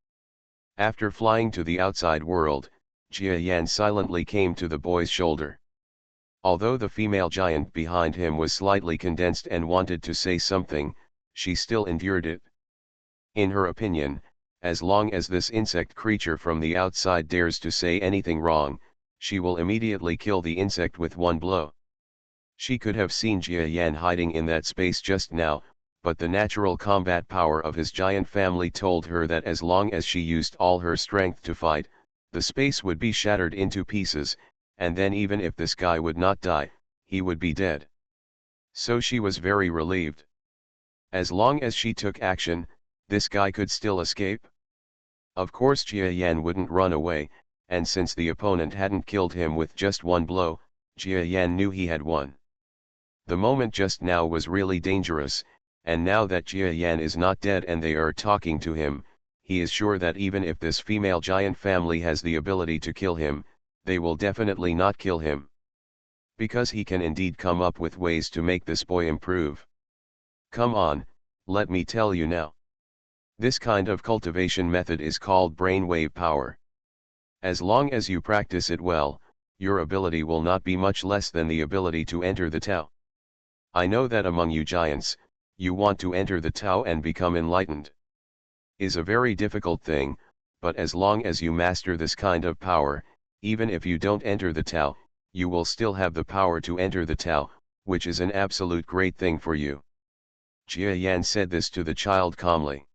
After flying to the outside world, Jia Yan silently came to the boy's shoulder. Although the female giant behind him was slightly condensed and wanted to say something, she still endured it. In her opinion, as long as this insect creature from the outside dares to say anything wrong, she will immediately kill the insect with one blow. She could have seen Jia Yan hiding in that space just now, but the natural combat power of his giant family told her that as long as she used all her strength to fight, the space would be shattered into pieces, and then even if this guy would not die, he would be dead. So she was very relieved. As long as she took action, this guy could still escape. Of course Jia Yan wouldn't run away, and since the opponent hadn't killed him with just one blow, Jia Yan knew he had won. The moment just now was really dangerous, and now that Jia Yan is not dead and they are talking to him, he is sure that even if this female giant family has the ability to kill him, they will definitely not kill him. Because he can indeed come up with ways to make this boy improve. Come on, let me tell you now. This kind of cultivation method is called brainwave power. As long as you practice it well, your ability will not be much less than the ability to enter the Tao. I know that among you giants, you want to enter the Tao and become enlightened. Is a very difficult thing, but as long as you master this kind of power, even if you don't enter the Tao, you will still have the power to enter the Tao, which is an absolute great thing for you. Jia Yan said this to the child calmly.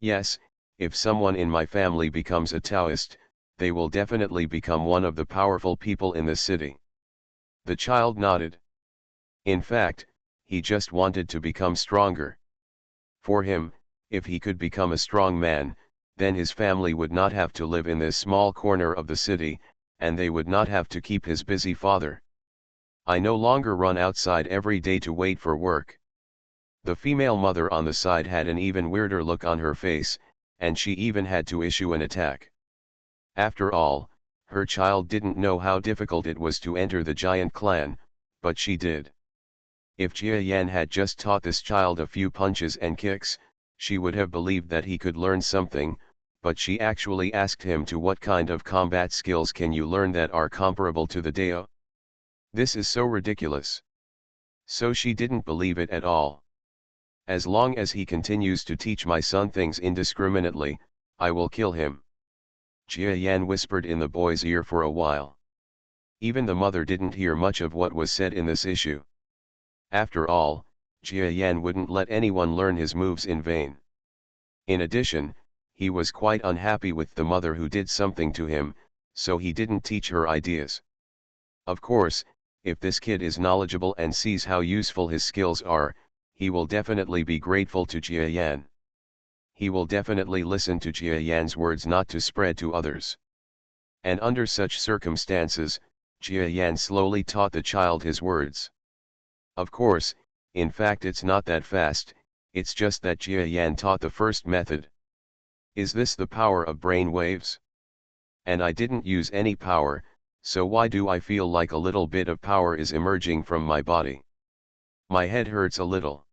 Yes, if someone in my family becomes a Taoist, they will definitely become one of the powerful people in the city. The child nodded. In fact, he just wanted to become stronger. For him, if he could become a strong man, then his family would not have to live in this small corner of the city, and they would not have to keep his busy father. I no longer run outside every day to wait for work. The female mother on the side had an even weirder look on her face, and she even had to issue an attack. After all, her child didn't know how difficult it was to enter the giant clan, but she did. If Jia Yan had just taught this child a few punches and kicks, she would have believed that he could learn something, but she actually asked him to what kind of combat skills can you learn that are comparable to the Dao? This is so ridiculous. So she didn't believe it at all. As long as he continues to teach my son things indiscriminately, I will kill him. Jia Yan whispered in the boy's ear for a while. Even the mother didn't hear much of what was said in this issue. After all, Jia Yan wouldn't let anyone learn his moves in vain. In addition, he was quite unhappy with the mother who did something to him, so he didn't teach her ideas. Of course, if this kid is knowledgeable and sees how useful his skills are, he will definitely be grateful to Jia Yan. He will definitely listen to Jia Yan's words not to spread to others. And under such circumstances, Jia Yan slowly taught the child his words. Of course, in fact it's not that fast, it's just that Jia Yan taught the first method. Is this the power of brain waves? And I didn't use any power, so why do I feel like a little bit of power is emerging from my body? My head hurts a little.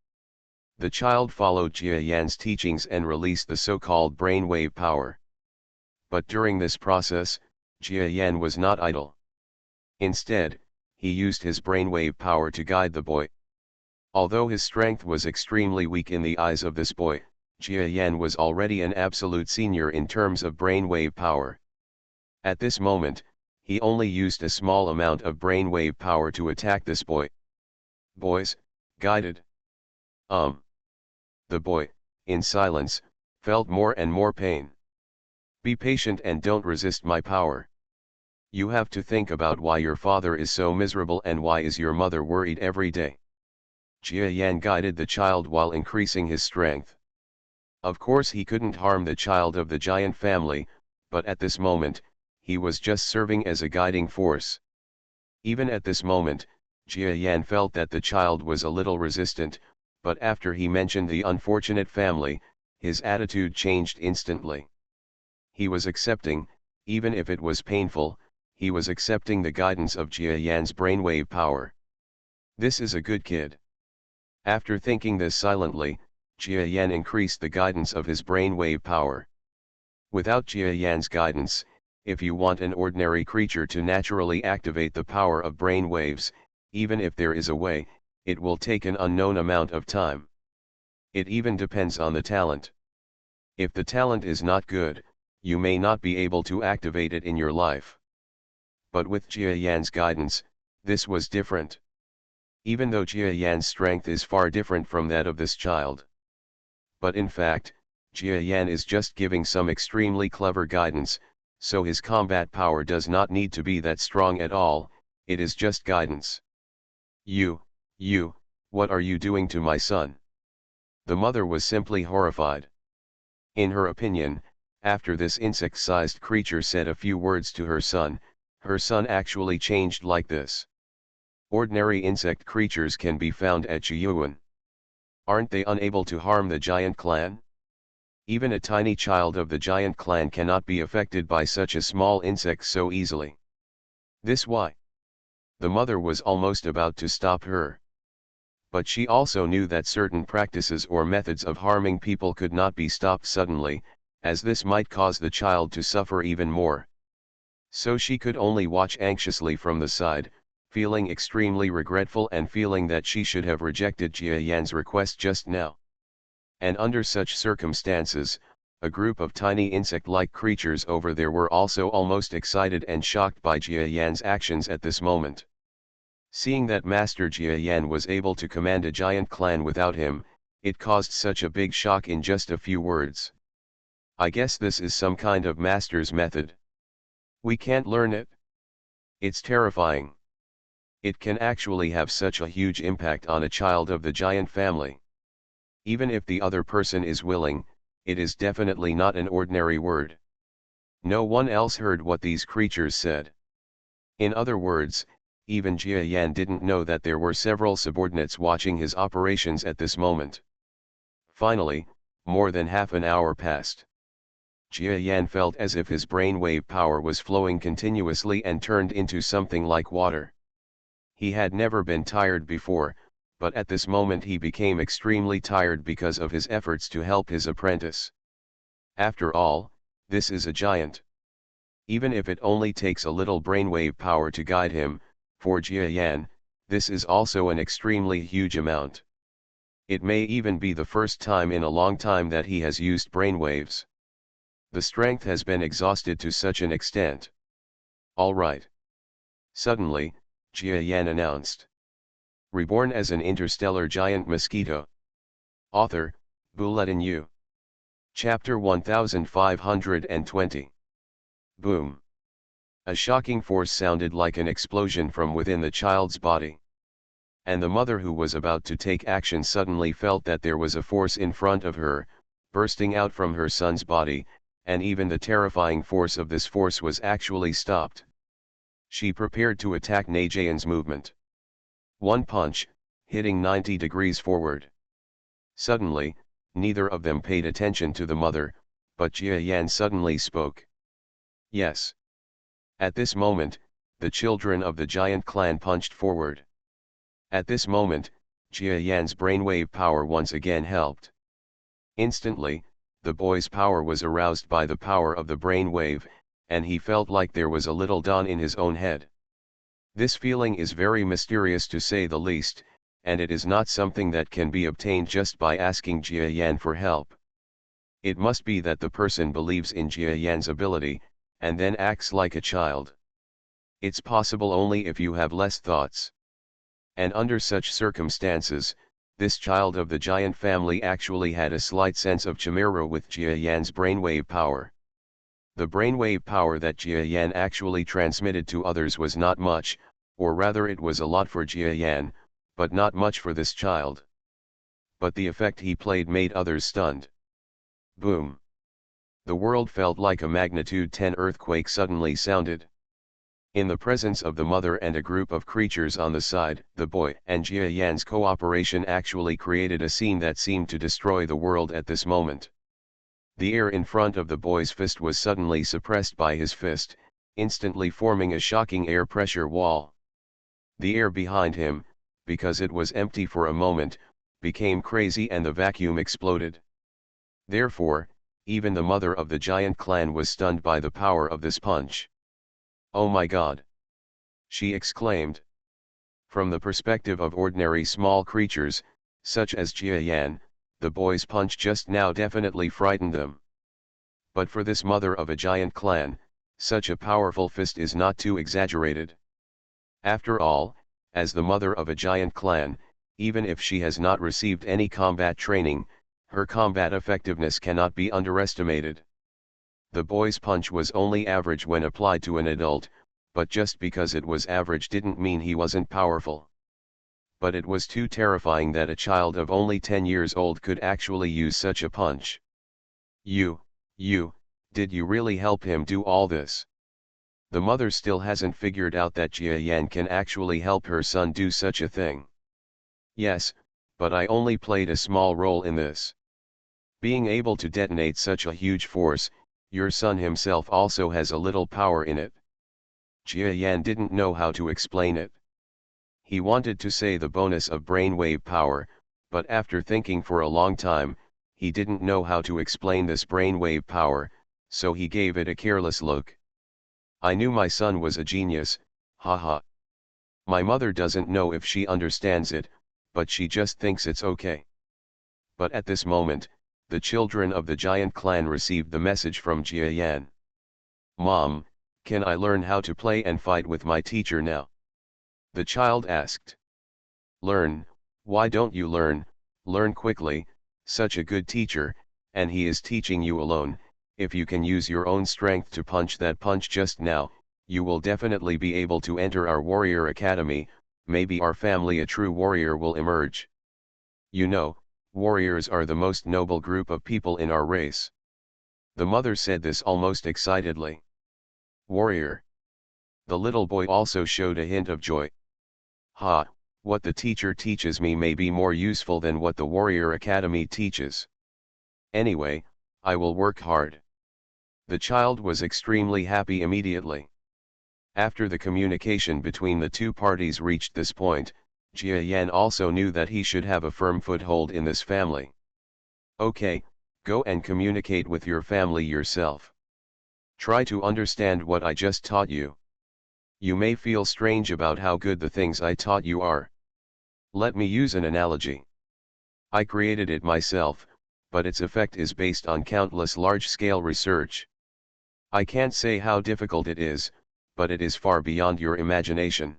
The child followed Jia Yan's teachings and released the so-called brainwave power. But during this process, Jia Yan was not idle. Instead, he used his brainwave power to guide the boy. Although his strength was extremely weak in the eyes of this boy, Jia Yan was already an absolute senior in terms of brainwave power. At this moment, he only used a small amount of brainwave power to attack this boy. Boys, guided. The boy, in silence, felt more and more pain. Be patient and don't resist my power. You have to think about why your father is so miserable and why is your mother worried every day. Jia Yan guided the child while increasing his strength. Of course he couldn't harm the child of the giant family, but at this moment, he was just serving as a guiding force. Even at this moment, Jia Yan felt that the child was a little resistant, but after he mentioned the unfortunate family, his attitude changed instantly. He was accepting, even if it was painful, he was accepting the guidance of Jia Yan's brainwave power. This is a good kid. After thinking this silently, Jia Yan increased the guidance of his brainwave power. Without Jia Yan's guidance, if you want an ordinary creature to naturally activate the power of brainwaves, even if there is a way, it will take an unknown amount of time. It even depends on the talent. If the talent is not good, you may not be able to activate it in your life. But with Jia Yan's guidance, this was different. Even though Jia Yan's strength is far different from that of this child. But in fact, Jia Yan is just giving some extremely clever guidance, so his combat power does not need to be that strong at all, it is just guidance. You, what are you doing to my son? The mother was simply horrified. In her opinion, after this insect-sized creature said a few words to her son actually changed like this. Ordinary insect creatures can be found at Chiyuan. Aren't they unable to harm the giant clan? Even a tiny child of the giant clan cannot be affected by such a small insect so easily. This why? The mother was almost about to stop her. But she also knew that certain practices or methods of harming people could not be stopped suddenly, as this might cause the child to suffer even more. So she could only watch anxiously from the side, feeling extremely regretful and feeling that she should have rejected Jia Yan's request just now. And under such circumstances, a group of tiny insect-like creatures over there were also almost excited and shocked by Jia Yan's actions at this moment. Seeing that Master Jia Yan was able to command a giant clan without him, it caused such a big shock in just a few words. I guess this is some kind of master's method. We can't learn it. It's terrifying. It can actually have such a huge impact on a child of the giant family. Even if the other person is willing, it is definitely not an ordinary word. No one else heard what these creatures said. In other words, even Jia Yan didn't know that there were several subordinates watching his operations at this moment. Finally, more than half an hour passed. Jia Yan felt as if his brainwave power was flowing continuously and turned into something like water. He had never been tired before, but at this moment he became extremely tired because of his efforts to help his apprentice. After all, this is a giant. Even if it only takes a little brainwave power to guide him, for Jia Yan, this is also an extremely huge amount. It may even be the first time in a long time that he has used brainwaves. The strength has been exhausted to such an extent. All right. Suddenly, Jia Yan announced. Reborn as an interstellar giant mosquito. Author, Bulletin U. Chapter 1520. Boom. A shocking force sounded like an explosion from within the child's body. And the mother who was about to take action suddenly felt that there was a force in front of her, bursting out from her son's body, and even the terrifying force of this force was actually stopped. She prepared to attack Najayan's movement. One punch, hitting 90 degrees forward. Suddenly, neither of them paid attention to the mother, but Jia Yan suddenly spoke. Yes. At this moment, the children of the giant clan punched forward. At this moment, Jia Yan's brainwave power once again helped. Instantly, the boy's power was aroused by the power of the brainwave, and he felt like there was a little dawn in his own head. This feeling is very mysterious to say the least, and it is not something that can be obtained just by asking Jia Yan for help. It must be that the person believes in Jia Yan's ability, and then acts like a child. It's possible only if you have less thoughts. And under such circumstances, this child of the giant family actually had a slight sense of chimera with Jia Yan's brainwave power. The brainwave power that Jia Yan actually transmitted to others was not much, or rather it was a lot for Jia Yan, but not much for this child. But the effect he played made others stunned. Boom! The world felt like a magnitude 10 earthquake suddenly sounded. In the presence of the mother and a group of creatures on the side, the boy and Jia Yan's cooperation actually created a scene that seemed to destroy the world at this moment. The air in front of the boy's fist was suddenly suppressed by his fist, instantly forming a shocking air pressure wall. The air behind him, because it was empty for a moment, became crazy and the vacuum exploded. Therefore, even the mother of the giant clan was stunned by the power of this punch. "Oh my God!" she exclaimed. From the perspective of ordinary small creatures, such as Jia Yan, the boy's punch just now definitely frightened them. But for this mother of a giant clan, such a powerful fist is not too exaggerated. After all, as the mother of a giant clan, even if she has not received any combat training, her combat effectiveness cannot be underestimated. The boy's punch was only average when applied to an adult, but just because it was average didn't mean he wasn't powerful. But it was too terrifying that a child of only 10 years old could actually use such a punch. Did you really help him do all this? The mother still hasn't figured out that Jia Yan can actually help her son do such a thing. Yes, but I only played a small role in this. Being able to detonate such a huge force, your son himself also has a little power in it. Jia Yan didn't know how to explain it. He wanted to say the bonus of brainwave power, but after thinking for a long time, he didn't know how to explain this brainwave power, so he gave it a careless look. I knew my son was a genius, haha. My mother doesn't know if she understands it, but she just thinks it's okay. But at this moment, the children of the giant clan received the message from Jia Yan. "Mom, can I learn how to play and fight with my teacher now?" The child asked. "Learn, why don't you learn? Learn quickly, such a good teacher, and he is teaching you alone. If you can use your own strength to punch that punch just now, you will definitely be able to enter our warrior academy, maybe our family a true warrior will emerge. You know, warriors are the most noble group of people in our race." The mother said this almost excitedly. Warrior. The little boy also showed a hint of joy. Ha, what the teacher teaches me may be more useful than what the warrior academy teaches. Anyway, I will work hard. The child was extremely happy immediately. After the communication between the two parties reached this point, Jia Yan also knew that he should have a firm foothold in this family. Okay, go and communicate with your family yourself. Try to understand what I just taught you. You may feel strange about how good the things I taught you are. Let me use an analogy. I created it myself, but its effect is based on countless large-scale research. I can't say how difficult it is, but it is far beyond your imagination.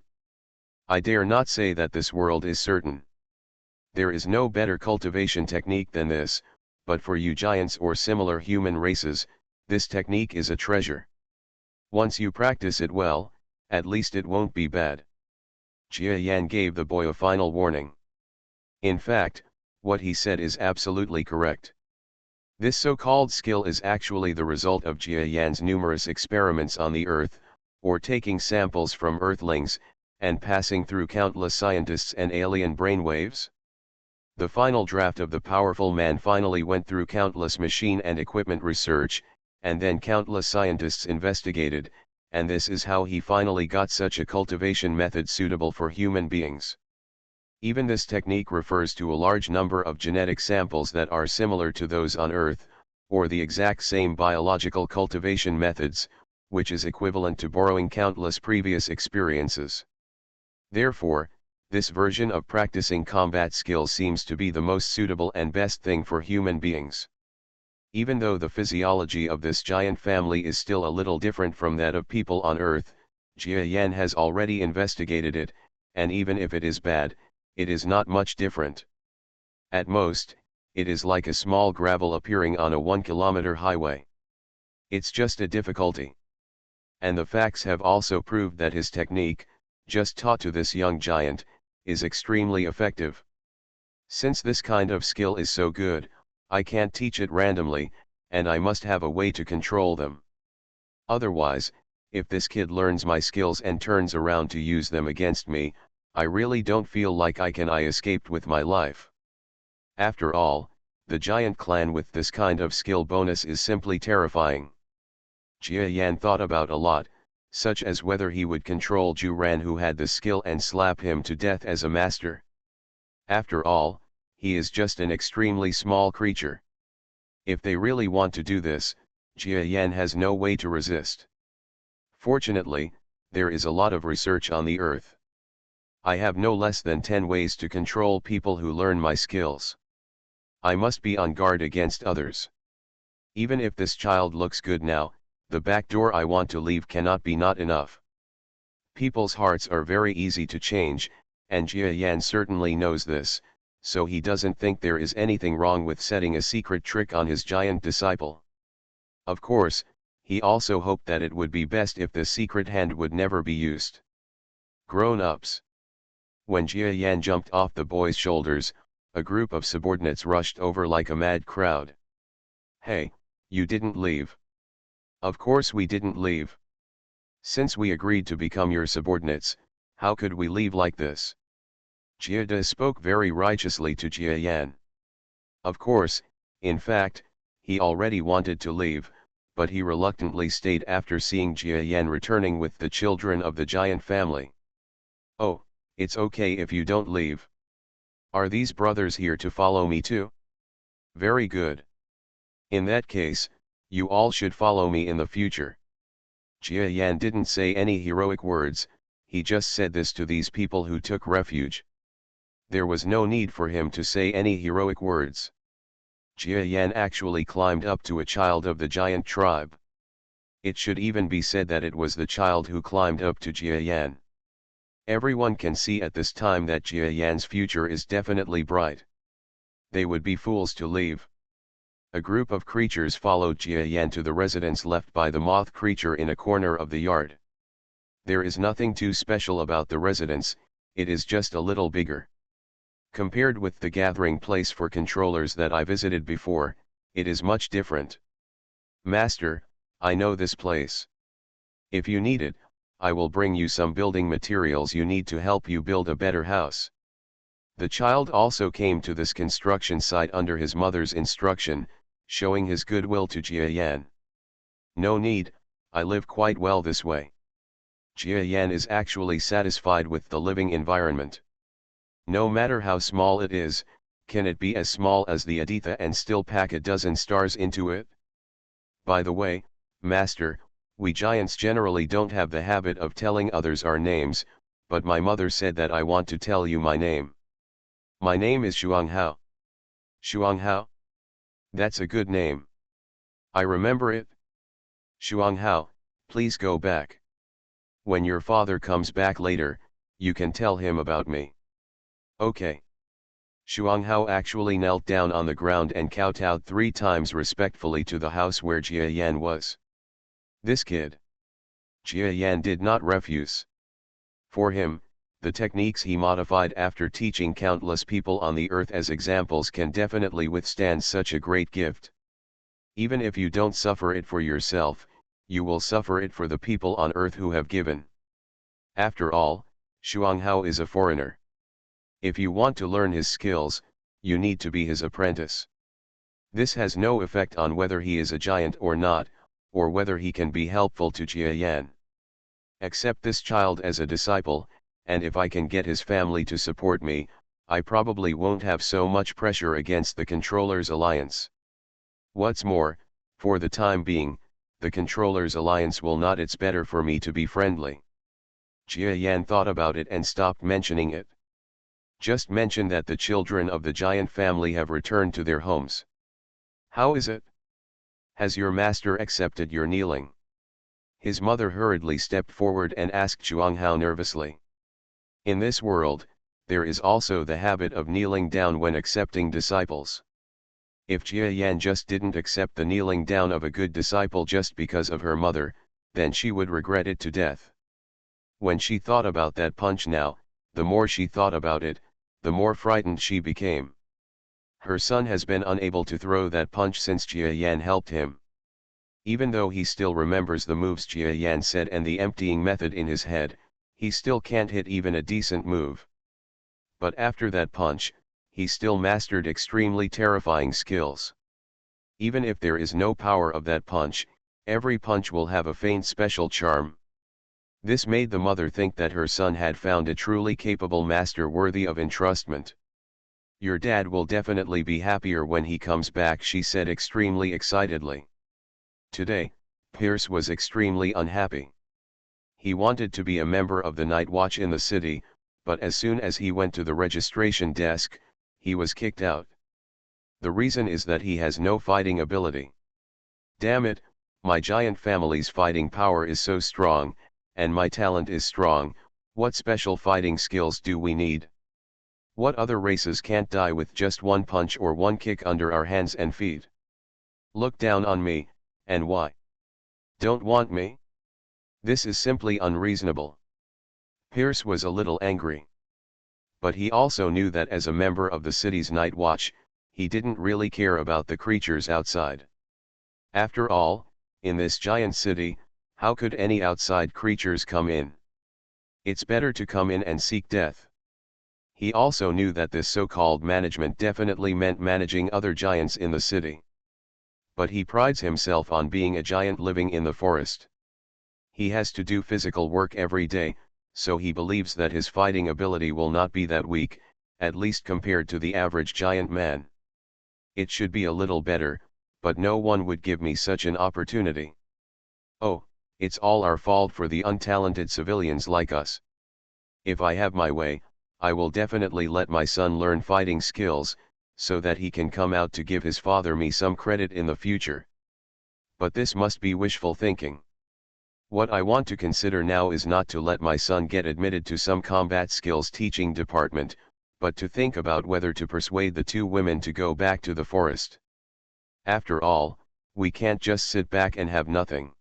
I dare not say that this world is certain. There is no better cultivation technique than this, but for you giants or similar human races, this technique is a treasure. Once you practice it well, at least it won't be bad. Jia Yan gave the boy a final warning. In fact, what he said is absolutely correct. This so-called skill is actually the result of Jia Yan's numerous experiments on the Earth, or taking samples from Earthlings, and passing through countless scientists and alien brainwaves. The final draft of the powerful man finally went through countless machine and equipment research, and then countless scientists investigated, and this is how he finally got such a cultivation method suitable for human beings. Even this technique refers to a large number of genetic samples that are similar to those on Earth, or the exact same biological cultivation methods, which is equivalent to borrowing countless previous experiences. Therefore, This version of practicing combat skills seems to be the most suitable and best thing for human beings. Even though the physiology of this giant family is still a little different from that of people on Earth, Jia Yan has already investigated it, and even if it is bad, it is not much different. At most, it is like a small gravel appearing on a 1-kilometer highway. It's just a difficulty. And the facts have also proved that his technique, just taught to this young giant, is extremely effective. Since this kind of skill is so good, I can't teach it randomly, and I must have a way to control them. Otherwise, if this kid learns my skills and turns around to use them against me, I really don't feel like I escaped with my life. After all, the giant clan with this kind of skill bonus is simply terrifying. Jia Yan thought about a lot, such as whether he would control Ju Ran, who had the skill, and slap him to death as a master. After all, he is just an extremely small creature. If they really want to do this, Jia Yan has no way to resist. Fortunately, there is a lot of research on the Earth. I have no less than 10 ways to control people who learn my skills. I must be on guard against others. Even if this child looks good now, the back door I want to leave cannot be not enough. People's hearts are very easy to change, and Jia Yan certainly knows this, so he doesn't think there is anything wrong with setting a secret trick on his giant disciple. Of course, he also hoped that it would be best if the secret hand would never be used. Grown-ups. When Jia Yan jumped off the boy's shoulders, a group of subordinates rushed over like a mad crowd. Hey, you didn't leave. Of course we didn't leave. Since we agreed to become your subordinates, how could we leave like this? Jia De spoke very righteously to Jia Yan. Of course, in fact, he already wanted to leave, but he reluctantly stayed after seeing Jia Yan returning with the children of the giant family. Oh, it's okay if you don't leave. Are these brothers here to follow me too? Very good. In that case, you all should follow me in the future. Jia Yan didn't say any heroic words, he just said this to these people who took refuge. There was no need for him to say any heroic words. Jia Yan actually climbed up to a child of the giant tribe. It should even be said that it was the child who climbed up to Jia Yan. Everyone can see at this time that Jia Yan's future is definitely bright. They would be fools to leave. A group of creatures followed Jia Yan to the residence left by the moth creature in a corner of the yard. There is nothing too special about the residence, it is just a little bigger. Compared with the gathering place for controllers that I visited before, it is much different. Master, I know this place. If you need it, I will bring you some building materials you need to help you build a better house. The child also came to this construction site under his mother's instruction, showing his goodwill to Jia Yan. No need, I live quite well this way. Jia Yan is actually satisfied with the living environment. No matter how small it is, can it be as small as the Aditha and still pack a dozen stars into it? By the way, Master, we giants generally don't have the habit of telling others our names, but my mother said that I want to tell you my name. My name is Shuanghao. Shuanghao? That's a good name. I remember it. Shuanghao, please go back. When your father comes back later, you can tell him about me. Okay. Shuanghao actually knelt down on the ground and kowtowed 3 times respectfully to the house where Jia Yan was. This kid. Jia Yan did not refuse. For him, the techniques he modified after teaching countless people on the earth as examples can definitely withstand such a great gift. Even if you don't suffer it for yourself, you will suffer it for the people on earth who have given. After all, Shuanghao is a foreigner. If you want to learn his skills, you need to be his apprentice. This has no effect on whether he is a giant or not, or whether he can be helpful to Jia Yan. Accept this child as a disciple, and if I can get his family to support me, I probably won't have so much pressure against the Controllers Alliance. What's more, for the time being, the Controllers Alliance will not. It's better for me to be friendly. Jia Yan thought about it and stopped mentioning it. Just mention that the children of the giant family have returned to their homes. How is it? Has your master accepted your kneeling? His mother hurriedly stepped forward and asked Chuang Hao nervously. In this world, there is also the habit of kneeling down when accepting disciples. If Jia Yan just didn't accept the kneeling down of a good disciple just because of her mother, then she would regret it to death. When she thought about that punch now, the more she thought about it, the more frightened she became. Her son has been unable to throw that punch since Jia Yan helped him. Even though he still remembers the moves Jia Yan said and the emptying method in his head, he still can't hit even a decent move. But after that punch, he still mastered extremely terrifying skills. Even if there is no power of that punch, every punch will have a faint special charm. This made the mother think that her son had found a truly capable master worthy of entrustment. Your dad will definitely be happier when he comes back, she said extremely excitedly. Today, Pierce was extremely unhappy. He wanted to be a member of the night watch in the city, but as soon as he went to the registration desk, he was kicked out. The reason is that he has no fighting ability. Damn it, my giant family's fighting power is so strong, and my talent is strong. What special fighting skills do we need? What other races can't die with just one punch or one kick under our hands and feet? Look down on me, and why? Don't want me? This is simply unreasonable. Pierce was a little angry. But he also knew that as a member of the city's night watch, he didn't really care about the creatures outside. After all, in this giant city, how could any outside creatures come in? It's better to come in and seek death. He also knew that this so-called management definitely meant managing other giants in the city. But he prides himself on being a giant living in the forest. He has to do physical work every day, so he believes that his fighting ability will not be that weak, at least compared to the average giant man. It should be a little better, but no one would give me such an opportunity. Oh, it's all our fault for the untalented civilians like us. If I have my way, I will definitely let my son learn fighting skills, so that he can come out to give his father me some credit in the future. But this must be wishful thinking. What I want to consider now is not to let my son get admitted to some combat skills teaching department, but to think about whether to persuade the two women to go back to the forest. After all, we can't just sit back and have nothing.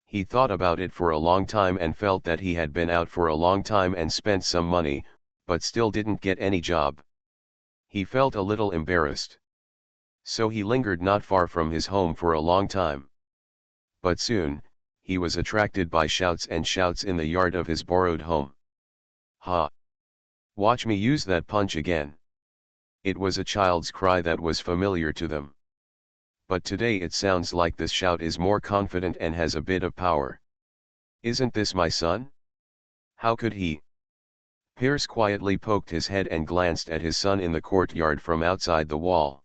He thought about it for a long time and felt that he had been out for a long time and spent some money, but still didn't get any job. He felt a little embarrassed. So he lingered not far from his home for a long time. But soon, he was attracted by shouts and shouts in the yard of his borrowed home. Ha! Watch me use that punch again. It was a child's cry that was familiar to them. But today it sounds like this shout is more confident and has a bit of power. Isn't this my son? How could he? Pierce quietly poked his head and glanced at his son in the courtyard from outside the wall.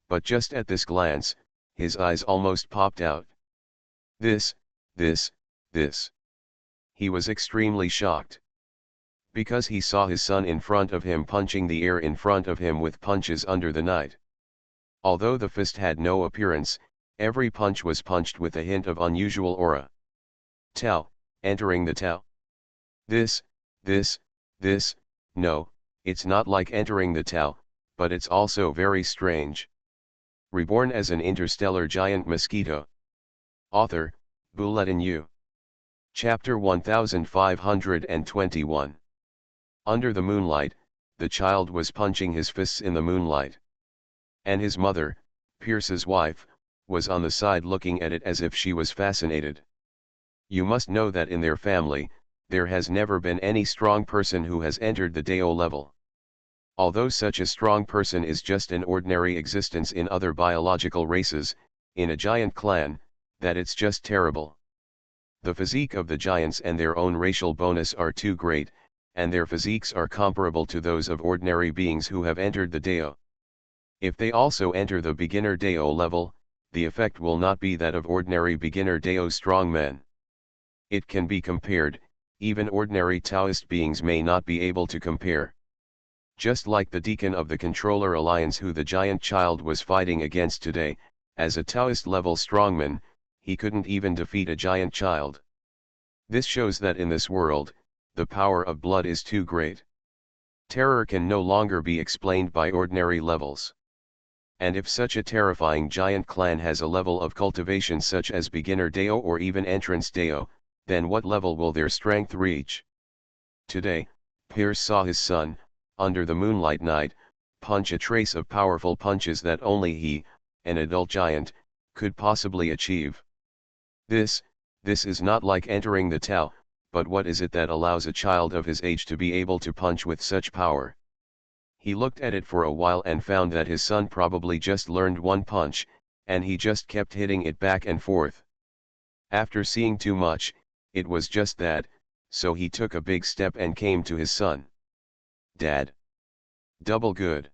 But just at this glance, his eyes almost popped out. This. He was extremely shocked. Because he saw his son in front of him punching the air in front of him with punches under the night. Although the fist had no appearance, every punch was punched with a hint of unusual aura. Tao, entering the Tao. No, it's not like entering the Tao, but it's also very strange. Reborn as an interstellar giant mosquito. Author, Bulletin U. Chapter 1521. Under the moonlight, the child was punching his fists in the moonlight. And his mother, Pierce's wife, was on the side looking at it as if she was fascinated. You must know that in their family, there has never been any strong person who has entered the Dao level. Although such a strong person is just an ordinary existence in other biological races, in a giant clan, that it's just terrible. The physique of the giants and their own racial bonus are too great, and their physiques are comparable to those of ordinary beings who have entered the Dao. If they also enter the beginner Dao level, the effect will not be that of ordinary beginner Dao strongmen. It can be compared, even ordinary Taoist beings may not be able to compare. Just like the deacon of the Controller Alliance who the giant child was fighting against today, as a Taoist-level strongman, he couldn't even defeat a giant child. This shows that in this world, the power of blood is too great. Terror can no longer be explained by ordinary levels. And if such a terrifying giant clan has a level of cultivation such as beginner Deo or even entrance Deo, then what level will their strength reach? Today, Pierce saw his son, under the moonlight night, punch a trace of powerful punches that only he, an adult giant, could possibly achieve. This is not like entering the Tao, but what is it that allows a child of his age to be able to punch with such power? He looked at it for a while and found that his son probably just learned one punch, and he just kept hitting it back and forth. After seeing too much, it was just that, so he took a big step and came to his son. "Dad. Double good."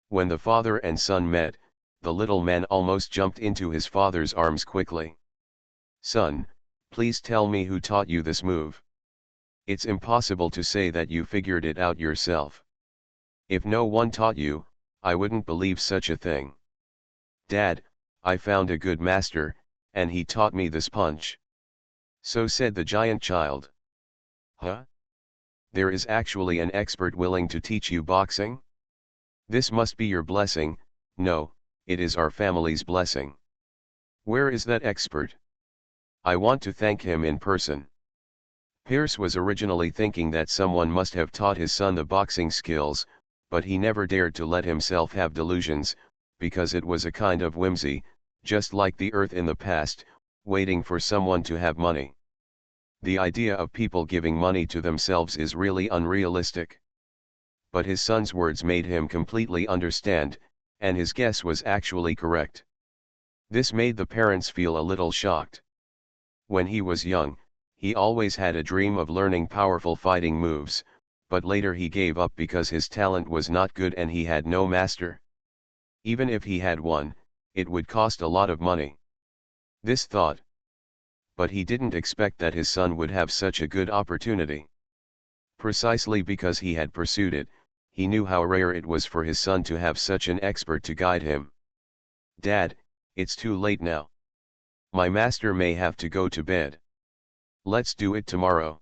When the father and son met, the little man almost jumped into his father's arms quickly. "Son, please tell me who taught you this move. It's impossible to say that you figured it out yourself. If no one taught you, I wouldn't believe such a thing." "Dad, I found a good master, and he taught me this punch." So said the giant child. "Huh? There is actually an expert willing to teach you boxing? This must be your blessing." "No, it is our family's blessing." "Where is that expert? I want to thank him in person." Pierce was originally thinking that someone must have taught his son the boxing skills, but he never dared to let himself have delusions, because it was a kind of whimsy, just like the earth in the past, waiting for someone to have money. The idea of people giving money to themselves is really unrealistic. But his son's words made him completely understand, and his guess was actually correct. This made the parents feel a little shocked. When he was young, he always had a dream of learning powerful fighting moves, but later he gave up because his talent was not good and he had no master. Even if he had one, it would cost a lot of money. This thought. But he didn't expect that his son would have such a good opportunity. Precisely because he had pursued it, he knew how rare it was for his son to have such an expert to guide him. "Dad, it's too late now. My master may have to go to bed. Let's do it tomorrow.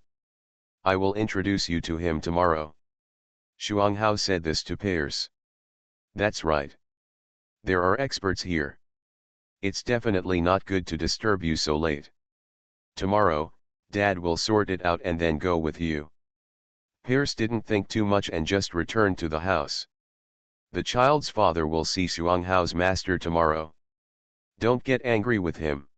I will introduce you to him tomorrow." Xuanghao said this to Pierce. "That's right. There are experts here. It's definitely not good to disturb you so late. Tomorrow, Dad will sort it out and then go with you." Pierce didn't think too much and just returned to the house. The child's father will see Xuanghao's master tomorrow. Don't get angry with him.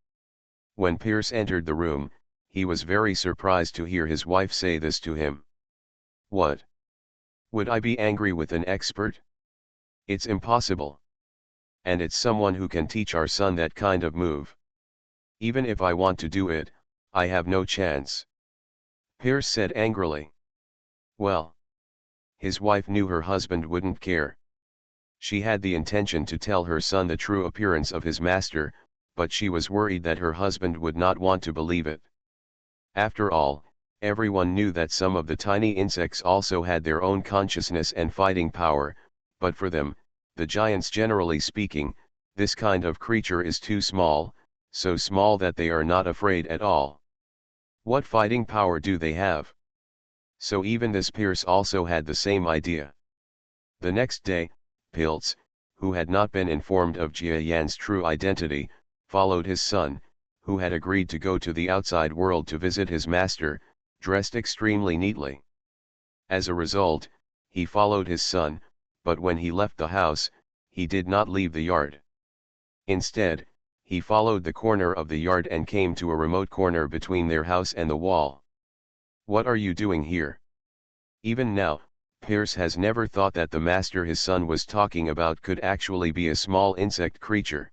When Pierce entered the room, he was very surprised to hear his wife say this to him. "What? Would I be angry with an expert? It's impossible. And it's someone who can teach our son that kind of move. Even if I want to do it, I have no chance." Pierce said angrily. Well. His wife knew her husband wouldn't care. She had the intention to tell her son the true appearance of his master, but she was worried that her husband would not want to believe it. After all, everyone knew that some of the tiny insects also had their own consciousness and fighting power, but for them, the giants generally speaking, this kind of creature is too small, so small that they are not afraid at all. What fighting power do they have? So even this Pierce also had the same idea. The next day, Pilz, who had not been informed of Jia Yan's true identity, followed his son, who had agreed to go to the outside world to visit his master, dressed extremely neatly. As a result, he followed his son, but when he left the house, he did not leave the yard. Instead, he followed the corner of the yard and came to a remote corner between their house and the wall. "What are you doing here?" Even now, Pierce has never thought that the master his son was talking about could actually be a small insect creature.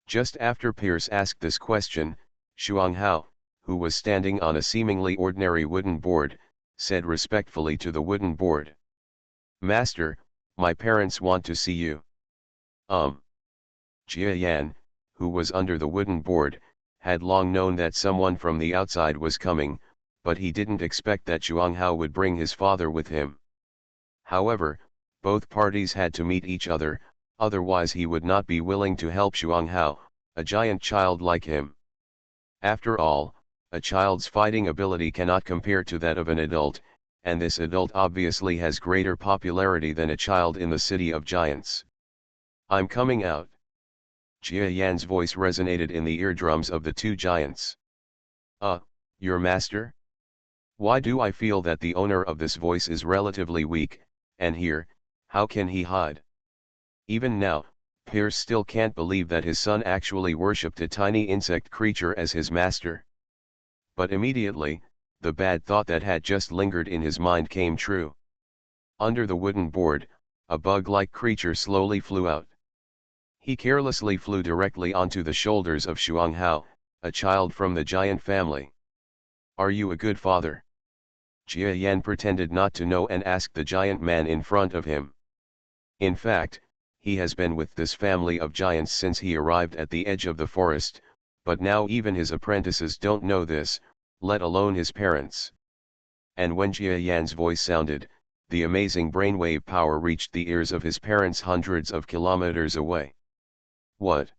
Just after Pierce asked this question, Xuanghao, who was standing on a seemingly ordinary wooden board, said respectfully to the wooden board, "Master, my parents want to see you." Jia Yan, who was under the wooden board, had long known that someone from the outside was coming, but he didn't expect that Xuanghao would bring his father with him. However, both parties had to meet each other, otherwise he would not be willing to help Xuanghao, a giant child like him. After all, a child's fighting ability cannot compare to that of an adult, and this adult obviously has greater popularity than a child in the city of giants. I'm coming out. Jia Yan's voice resonated in the eardrums of the two giants. Your master? Why do I feel that the owner of this voice is relatively weak, and here, how can he hide? Even now, Pierce still can't believe that his son actually worshipped a tiny insect creature as his master. But immediately, the bad thought that had just lingered in his mind came true. Under the wooden board, a bug-like creature slowly flew out. He carelessly flew directly onto the shoulders of Xuanghao, a child from the giant family. Are you a good father? Jia Yan pretended not to know and asked the giant man in front of him. In fact, he has been with this family of giants since he arrived at the edge of the forest, but now even his apprentices don't know this, let alone his parents. And when Jia Yan's voice sounded, the amazing brainwave power reached the ears of his parents hundreds of kilometers away. What?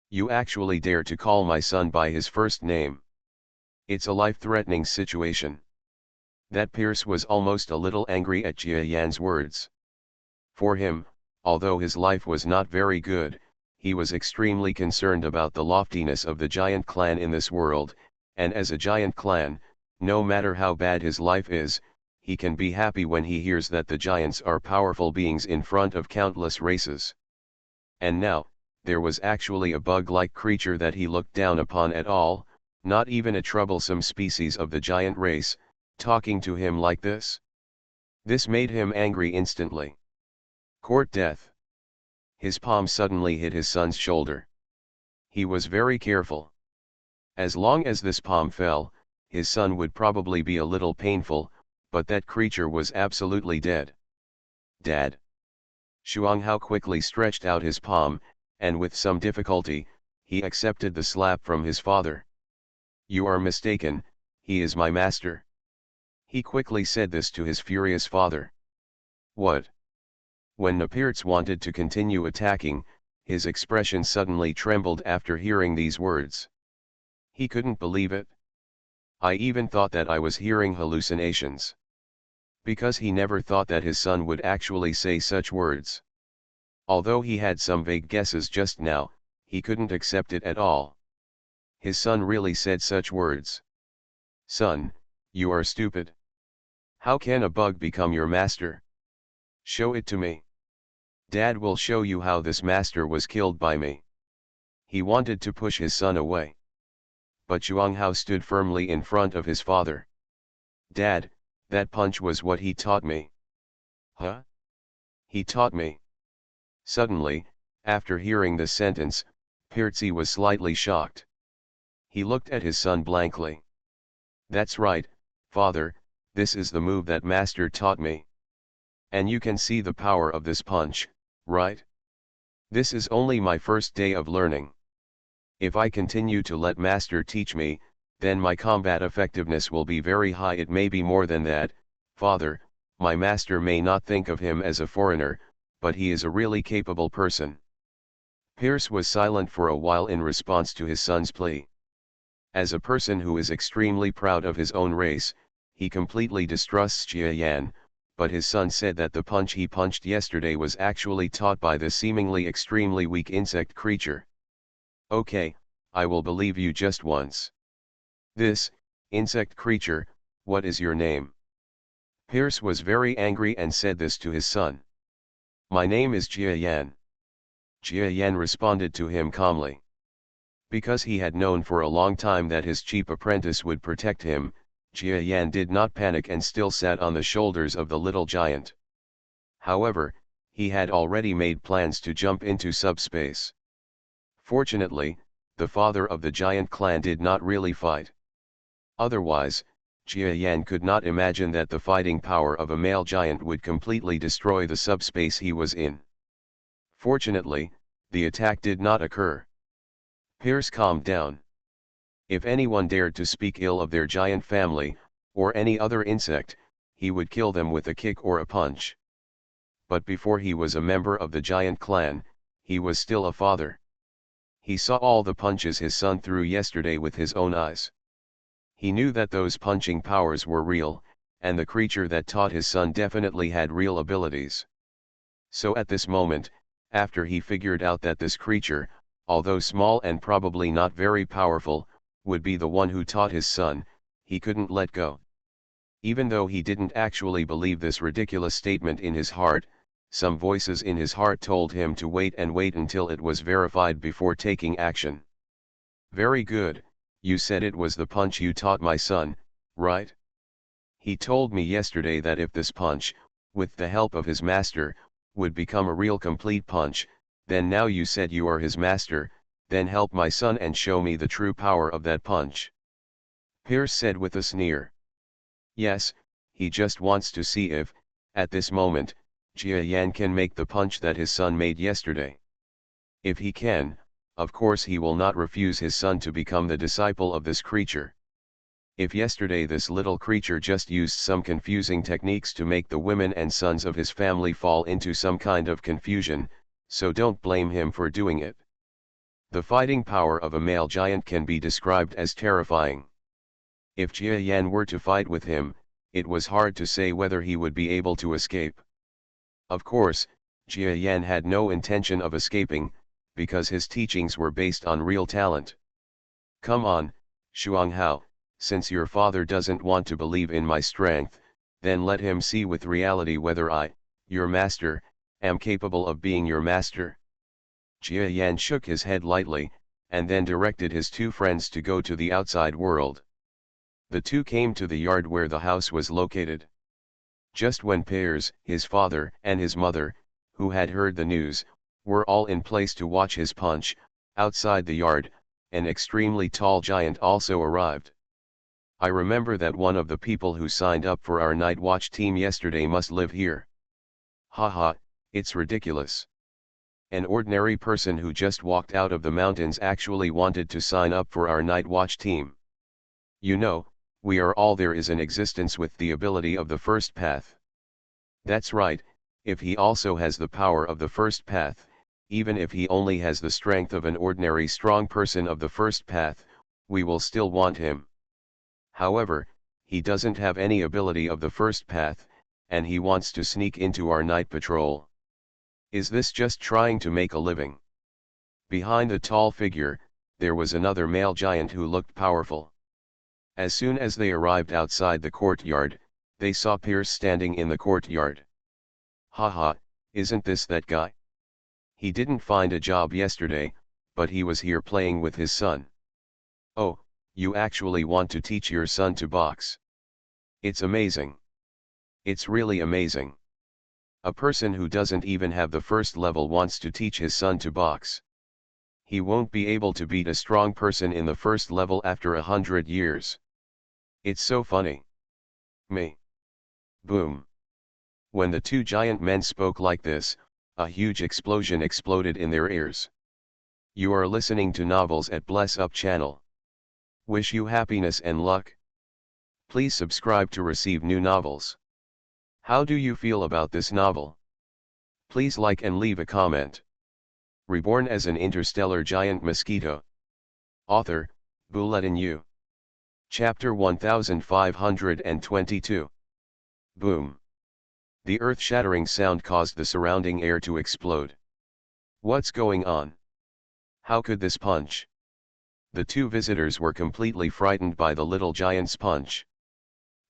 You actually dare to call my son by his first name? It's a life-threatening situation. That Pierce was almost a little angry at Jia Yan's words. For him, although his life was not very good, he was extremely concerned about the loftiness of the giant clan in this world, and as a giant clan, no matter how bad his life is, he can be happy when he hears that the giants are powerful beings in front of countless races. And now, there was actually a bug-like creature that he looked down upon at all, not even a troublesome species of the giant race, talking to him like this. This made him angry instantly. Court death. His palm suddenly hit his son's shoulder. He was very careful. As long as this palm fell, his son would probably be a little painful, but that creature was absolutely dead. Dad. Xuanghao quickly stretched out his palm, and with some difficulty, he accepted the slap from his father. You are mistaken, he is my master. He quickly said this to his furious father. What? When Napirts wanted to continue attacking, his expression suddenly trembled after hearing these words. He couldn't believe it. I even thought that I was hearing hallucinations. Because he never thought that his son would actually say such words. Although he had some vague guesses just now, he couldn't accept it at all. His son really said such words. Son, you are stupid. How can a bug become your master? Show it to me. Dad will show you how this master was killed by me. He wanted to push his son away. But Xuanghao stood firmly in front of his father. Dad, that punch was what he taught me. Huh? He taught me. Suddenly, after hearing this sentence, Pirzi was slightly shocked. He looked at his son blankly. That's right, father, this is the move that master taught me. And you can see the power of this punch, right? This is only my first day of learning. If I continue to let master teach me, then my combat effectiveness will be very high. It may be more than that, father, my master may not think of him as a foreigner, but he is a really capable person. Pierce was silent for a while in response to his son's plea. As a person who is extremely proud of his own race, he completely distrusts Jia Yan, but his son said that the punch he punched yesterday was actually taught by the seemingly extremely weak insect creature. Okay, I will believe you just once. This, insect creature, what is your name? Pierce was very angry and said this to his son. My name is Jia Yan. Jia Yan responded to him calmly. Because he had known for a long time that his cheap apprentice would protect him, Jia Yan did not panic and still sat on the shoulders of the little giant. However, he had already made plans to jump into subspace. Fortunately, the father of the giant clan did not really fight. Otherwise, Jia Yan could not imagine that the fighting power of a male giant would completely destroy the subspace he was in. Fortunately, the attack did not occur. Pierce calmed down. If anyone dared to speak ill of their giant family, or any other insect, he would kill them with a kick or a punch. but before he was a member of the giant clan, he was still a father. He saw all the punches his son threw yesterday with his own eyes. He knew that those punching powers were real, and the creature that taught his son definitely had real abilities. So at this moment, after he figured out that this creature, although small and probably not very powerful, would be the one who taught his son, he couldn't let go. Even though he didn't actually believe this ridiculous statement in his heart, some voices in his heart told him to wait and wait until it was verified before taking action. Very good, you said it was the punch you taught my son, right? He told me yesterday that if this punch, with the help of his master, would become a real complete punch, then now you said you are his master, then help my son and show me the true power of that punch. Pierce said with a sneer. Yes, he just wants to see if, at this moment, Jia Yan can make the punch that his son made yesterday. If he can, of course he will not refuse his son to become the disciple of this creature. If yesterday this little creature just used some confusing techniques to make the women and sons of his family fall into some kind of confusion, so don't blame him for doing it. The fighting power of a male giant can be described as terrifying. If Jia Yan were to fight with him, it was hard to say whether he would be able to escape. Of course, Jia Yan had no intention of escaping, because his teachings were based on real talent. Come on, Shuanghao, since your father doesn't want to believe in my strength, then let him see with reality whether I, your master, am capable of being your master. Jia Yan shook his head lightly, and then directed his two friends to go to the outside world. The two came to the yard where the house was located. Just when Pears, his father, and his mother, who had heard the news, were all in place to watch his punch, outside the yard, an extremely tall giant also arrived. I remember that one of the people who signed up for our night watch team yesterday must live here. Haha, it's ridiculous. An ordinary person who just walked out of the mountains actually wanted to sign up for our night watch team. You know, we are all there is in existence with the ability of the first path. That's right, if he also has the power of the first path, even if he only has the strength of an ordinary strong person of the first path, we will still want him. However, he doesn't have any ability of the first path, and he wants to sneak into our night patrol. Is this just trying to make a living? Behind the tall figure, there was another male giant who looked powerful. As soon as they arrived outside the courtyard, they saw Pierce standing in the courtyard. Haha, isn't this that guy? He didn't find a job yesterday, but he was here playing with his son. Oh, you actually want to teach your son to box? It's amazing. It's really amazing. A person who doesn't even have the first level wants to teach his son to box. He won't be able to beat a strong person in the first level after 100 years. It's so funny. Me. Boom. When the two giant men spoke like this, a huge explosion exploded in their ears. You are listening to Novels at Bless Up channel. Wish you happiness and luck. Please subscribe to receive new novels. How do you feel about this novel? Please like and leave a comment. Reborn as an interstellar giant mosquito. Author, Bulletin U. Chapter 1522. Boom. The earth-shattering sound caused the surrounding air to explode. What's going on? How could this punch? The two visitors were completely frightened by the little giant's punch.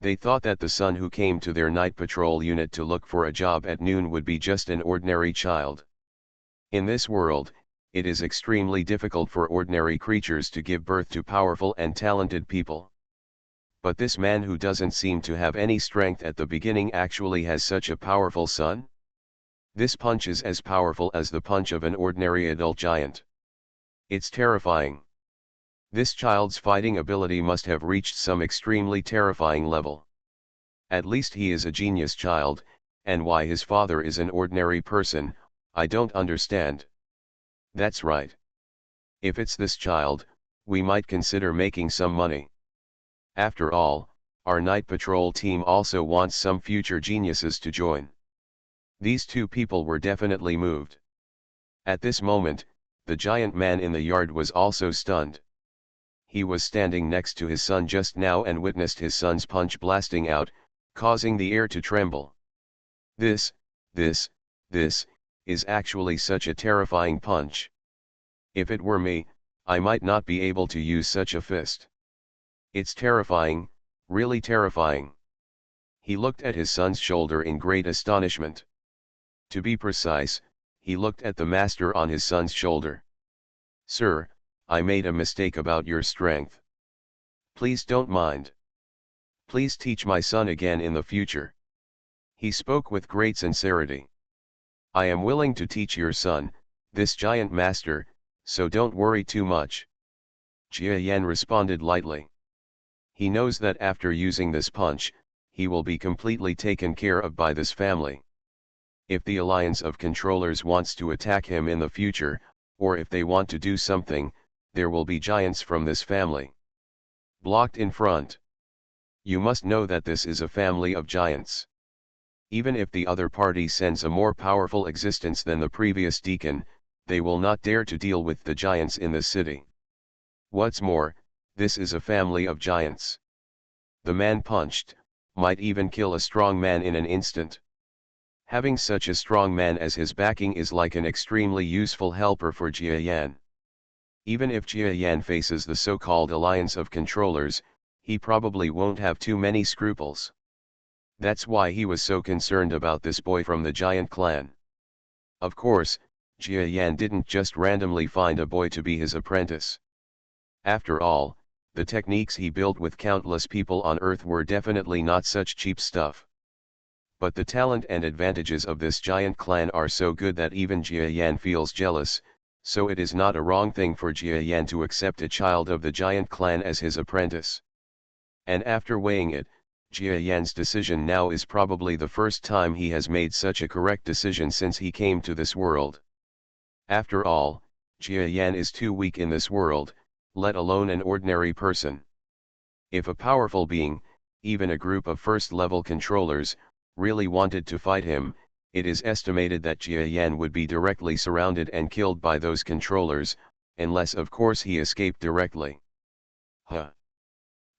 They thought that the son who came to their night patrol unit to look for a job at noon would be just an ordinary child. In this world, it is extremely difficult for ordinary creatures to give birth to powerful and talented people. But this man who doesn't seem to have any strength at the beginning actually has such a powerful son? This punch is as powerful as the punch of an ordinary adult giant. It's terrifying. This child's fighting ability must have reached some extremely terrifying level. At least he is a genius child, and why his father is an ordinary person, I don't understand. That's right. If it's this child, we might consider making some money. After all, our night patrol team also wants some future geniuses to join. These two people were definitely moved. At this moment, the giant man in the yard was also stunned. He was standing next to his son just now and witnessed his son's punch blasting out, causing the air to tremble. This is actually such a terrifying punch. If it were me, I might not be able to use such a fist. It's terrifying, really terrifying. He looked at his son's shoulder in great astonishment. To be precise, he looked at the master on his son's shoulder. "Sir, I made a mistake about your strength. Please don't mind. Please teach my son again in the future." He spoke with great sincerity. "I am willing to teach your son, this giant master, so don't worry too much." Jia Yan responded lightly. He knows that after using this punch, he will be completely taken care of by this family. If the alliance of controllers wants to attack him in the future, or if they want to do something, there will be giants from this family blocked in front. You must know that this is a family of giants. Even if the other party sends a more powerful existence than the previous deacon, they will not dare to deal with the giants in the city. What's more, this is a family of giants. The man punched might even kill a strong man in an instant. Having such a strong man as his backing is like an extremely useful helper for Jia Yan. Even if Jia Yan faces the so-called alliance of controllers, he probably won't have too many scruples. That's why he was so concerned about this boy from the giant clan. Of course, Jia Yan didn't just randomly find a boy to be his apprentice. After all, the techniques he built with countless people on Earth were definitely not such cheap stuff. But the talent and advantages of this giant clan are so good that even Jia Yan feels jealous, so it is not a wrong thing for Jia Yan to accept a child of the giant clan as his apprentice. And after weighing it, Jia Yan's decision now is probably the first time he has made such a correct decision since he came to this world. After all, Jia Yan is too weak in this world, let alone an ordinary person. If a powerful being, even a group of first-level controllers, really wanted to fight him, it is estimated that Jia Yan would be directly surrounded and killed by those controllers, unless of course he escaped directly.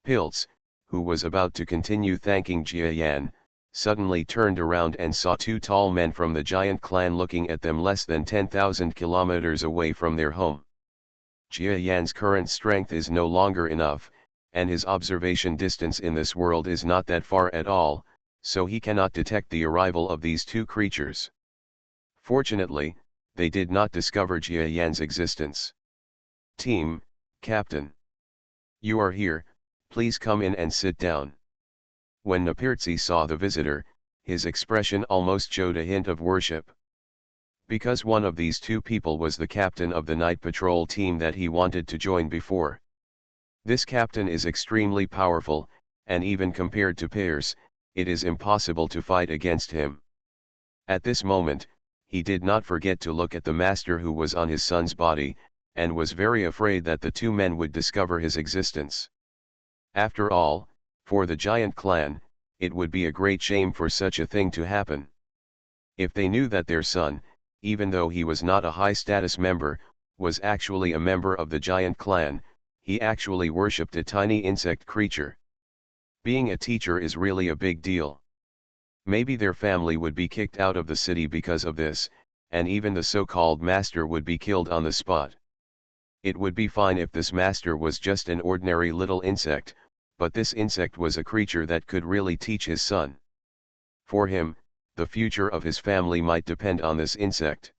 Piltz, who was about to continue thanking Jia Yan, suddenly turned around and saw two tall men from the giant clan looking at them less than 10,000 kilometers away from their home. Jia Yan's current strength is no longer enough, and his observation distance in this world is not that far at all, so he cannot detect the arrival of these two creatures. Fortunately, they did not discover Jia Yan's existence. "Team, Captain. You are here, please come in and sit down." When Napirtzi saw the visitor, his expression almost showed a hint of worship. Because one of these two people was the captain of the night patrol team that he wanted to join before. This captain is extremely powerful, and even compared to Pierce, it is impossible to fight against him. At this moment, he did not forget to look at the master who was on his son's body, and was very afraid that the two men would discover his existence. After all, for the giant clan, it would be a great shame for such a thing to happen. If they knew that their son, even though he was not a high-status member, was actually a member of the giant clan, he actually worshipped a tiny insect creature. Being a teacher is really a big deal. Maybe their family would be kicked out of the city because of this, and even the so-called master would be killed on the spot. It would be fine if this master was just an ordinary little insect, but this insect was a creature that could really teach his son. For him, the future of his family might depend on this insect.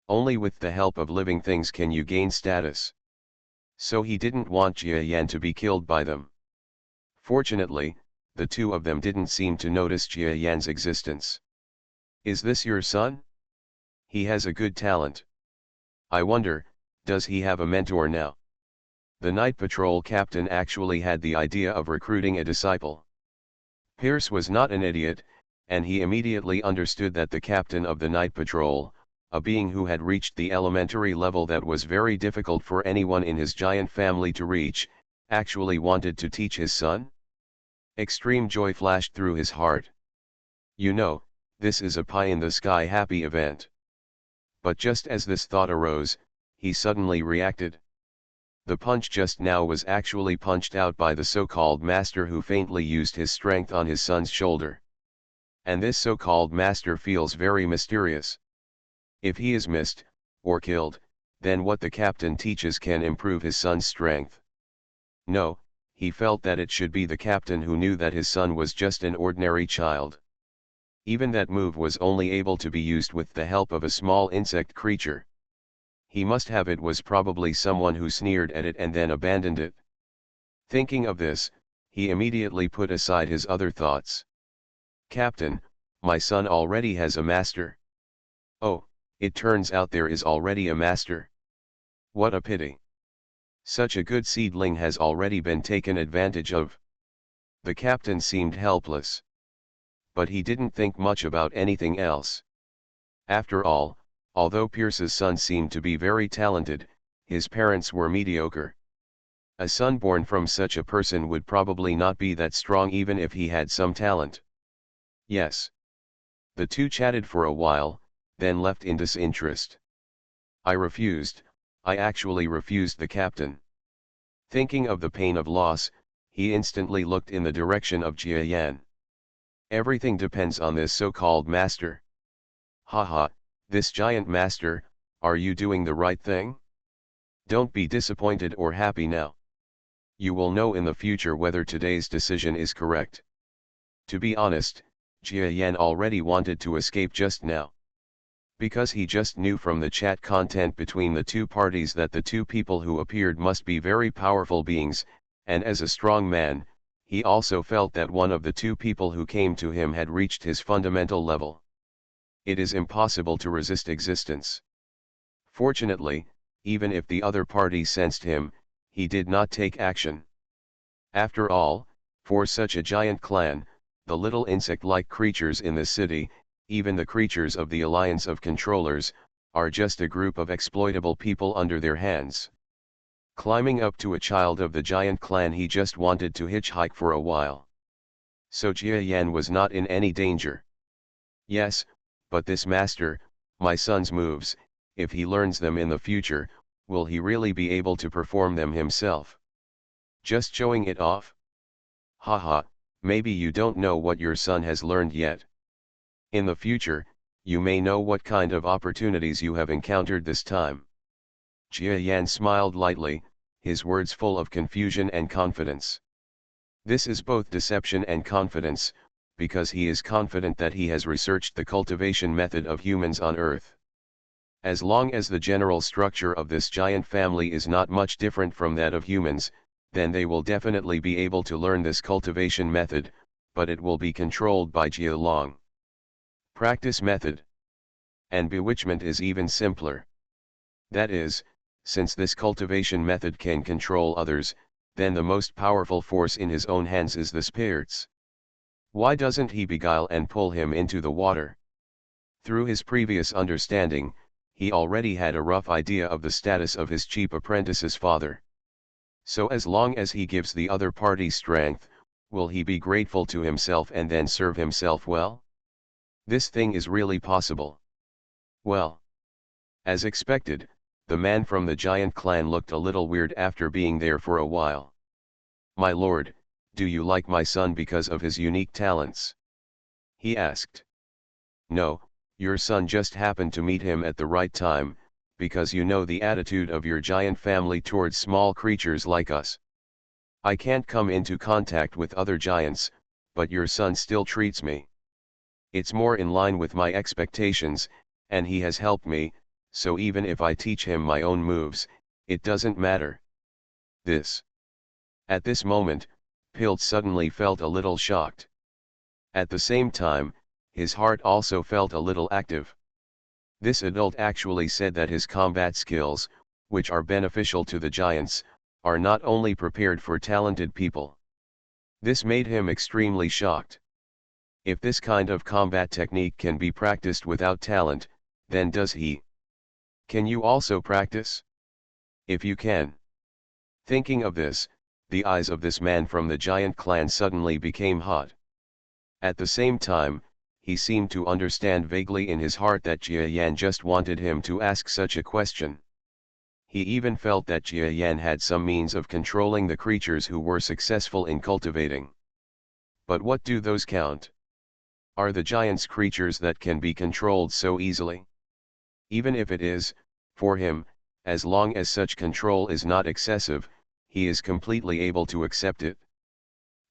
Only with the help of living things can you gain status. So he didn't want Jia Yan to be killed by them. Fortunately, the two of them didn't seem to notice Jia Yan's existence. "Is this your son? He has a good talent. I wonder, does he have a mentor now?" The night patrol captain actually had the idea of recruiting a disciple. Pierce was not an idiot, and he immediately understood that the captain of the night patrol, a being who had reached the elementary level that was very difficult for anyone in his giant family to reach, actually wanted to teach his son? Extreme joy flashed through his heart. "You know, This is a pie-in-the-sky happy event. But just as this thought arose, he suddenly reacted. The punch just now was actually punched out by the so-called master who faintly used his strength on his son's shoulder. And this so-called master feels very mysterious. If he is missed, or killed, then what the captain teaches can improve his son's strength. No, he felt that it should be the captain who knew that his son was just an ordinary child. Even that move was only able to be used with the help of a small insect creature. He must have it was probably someone who sneered at it and then abandoned it. Thinking of this, he immediately put aside his other thoughts. Captain, my son already has a master. Oh, it turns out there is already a master. What a pity. Such a good seedling has already been taken advantage of. The captain seemed helpless. But he didn't think much about anything else. After all, although Pierce's son seemed to be very talented, his parents were mediocre. A son born from such a person would probably not be that strong even if he had some talent. Yes. The two chatted for a while, then left in disinterest. I actually refused the captain. Thinking of the pain of loss, he instantly looked in the direction of Jia Yan. Everything depends on this so-called master. Haha, this giant master, are you doing the right thing? Don't be disappointed or happy now. You will know in the future whether today's decision is correct. To be honest, Jia Yan already wanted to escape just now. Because he just knew from the chat content between the two parties that the two people who appeared must be very powerful beings, and as a strong man, he also felt that one of the two people who came to him had reached his fundamental level. It is impossible to resist existence. Fortunately, even if the other party sensed him, he did not take action. After all, for such a giant clan, the little insect-like creatures in the city, even the creatures of the Alliance of Controllers, are just a group of exploitable people under their hands. Climbing up to a child of the giant clan, he just wanted to hitchhike for a while. So Jia Yan was not in any danger. Yes, but this master, my son's moves, if he learns them in the future, will he really be able to perform them himself? Just showing it off? Haha, maybe you don't know what your son has learned yet. In the future, you may know what kind of opportunities you have encountered this time. Jia Yan smiled lightly, his words full of confusion and confidence. This is both deception and confidence, because he is confident that he has researched the cultivation method of humans on Earth. As long as the general structure of this giant family is not much different from that of humans, then they will definitely be able to learn this cultivation method, but it will be controlled by Jia Long. Practice method. And bewitchment is even simpler. That is, since this cultivation method can control others, then the most powerful force in his own hands is the spirits. Why doesn't he beguile and pull him into the water? Through his previous understanding, he already had a rough idea of the status of his cheap apprentice's father. So as long as he gives the other party strength, will he be grateful to himself and then serve himself well? This thing is really possible. Well, as expected, the man from the giant clan looked a little weird after being there for a while. My lord, do you like my son because of his unique talents? He asked. No, your son just happened to meet him at the right time, because you know the attitude of your giant family towards small creatures like us. I can't come into contact with other giants, but your son still treats me. It's more in line with my expectations, and he has helped me, so even if I teach him my own moves, it doesn't matter. At this moment, Pilt suddenly felt a little shocked. At the same time, his heart also felt a little active. This adult actually said that his combat skills, which are beneficial to the giants, are not only prepared for talented people. This made him extremely shocked. If this kind of combat technique can be practiced without talent, then does he? Can you also practice? If you can. Thinking of this, the eyes of this man from the giant clan suddenly became hot. At the same time, he seemed to understand vaguely in his heart that Jia Yan just wanted him to ask such a question. He even felt that Jia Yan had some means of controlling the creatures who were successful in cultivating. But what do those count? Are the giants creatures that can be controlled so easily? Even if it is, for him, as long as such control is not excessive, he is completely able to accept it.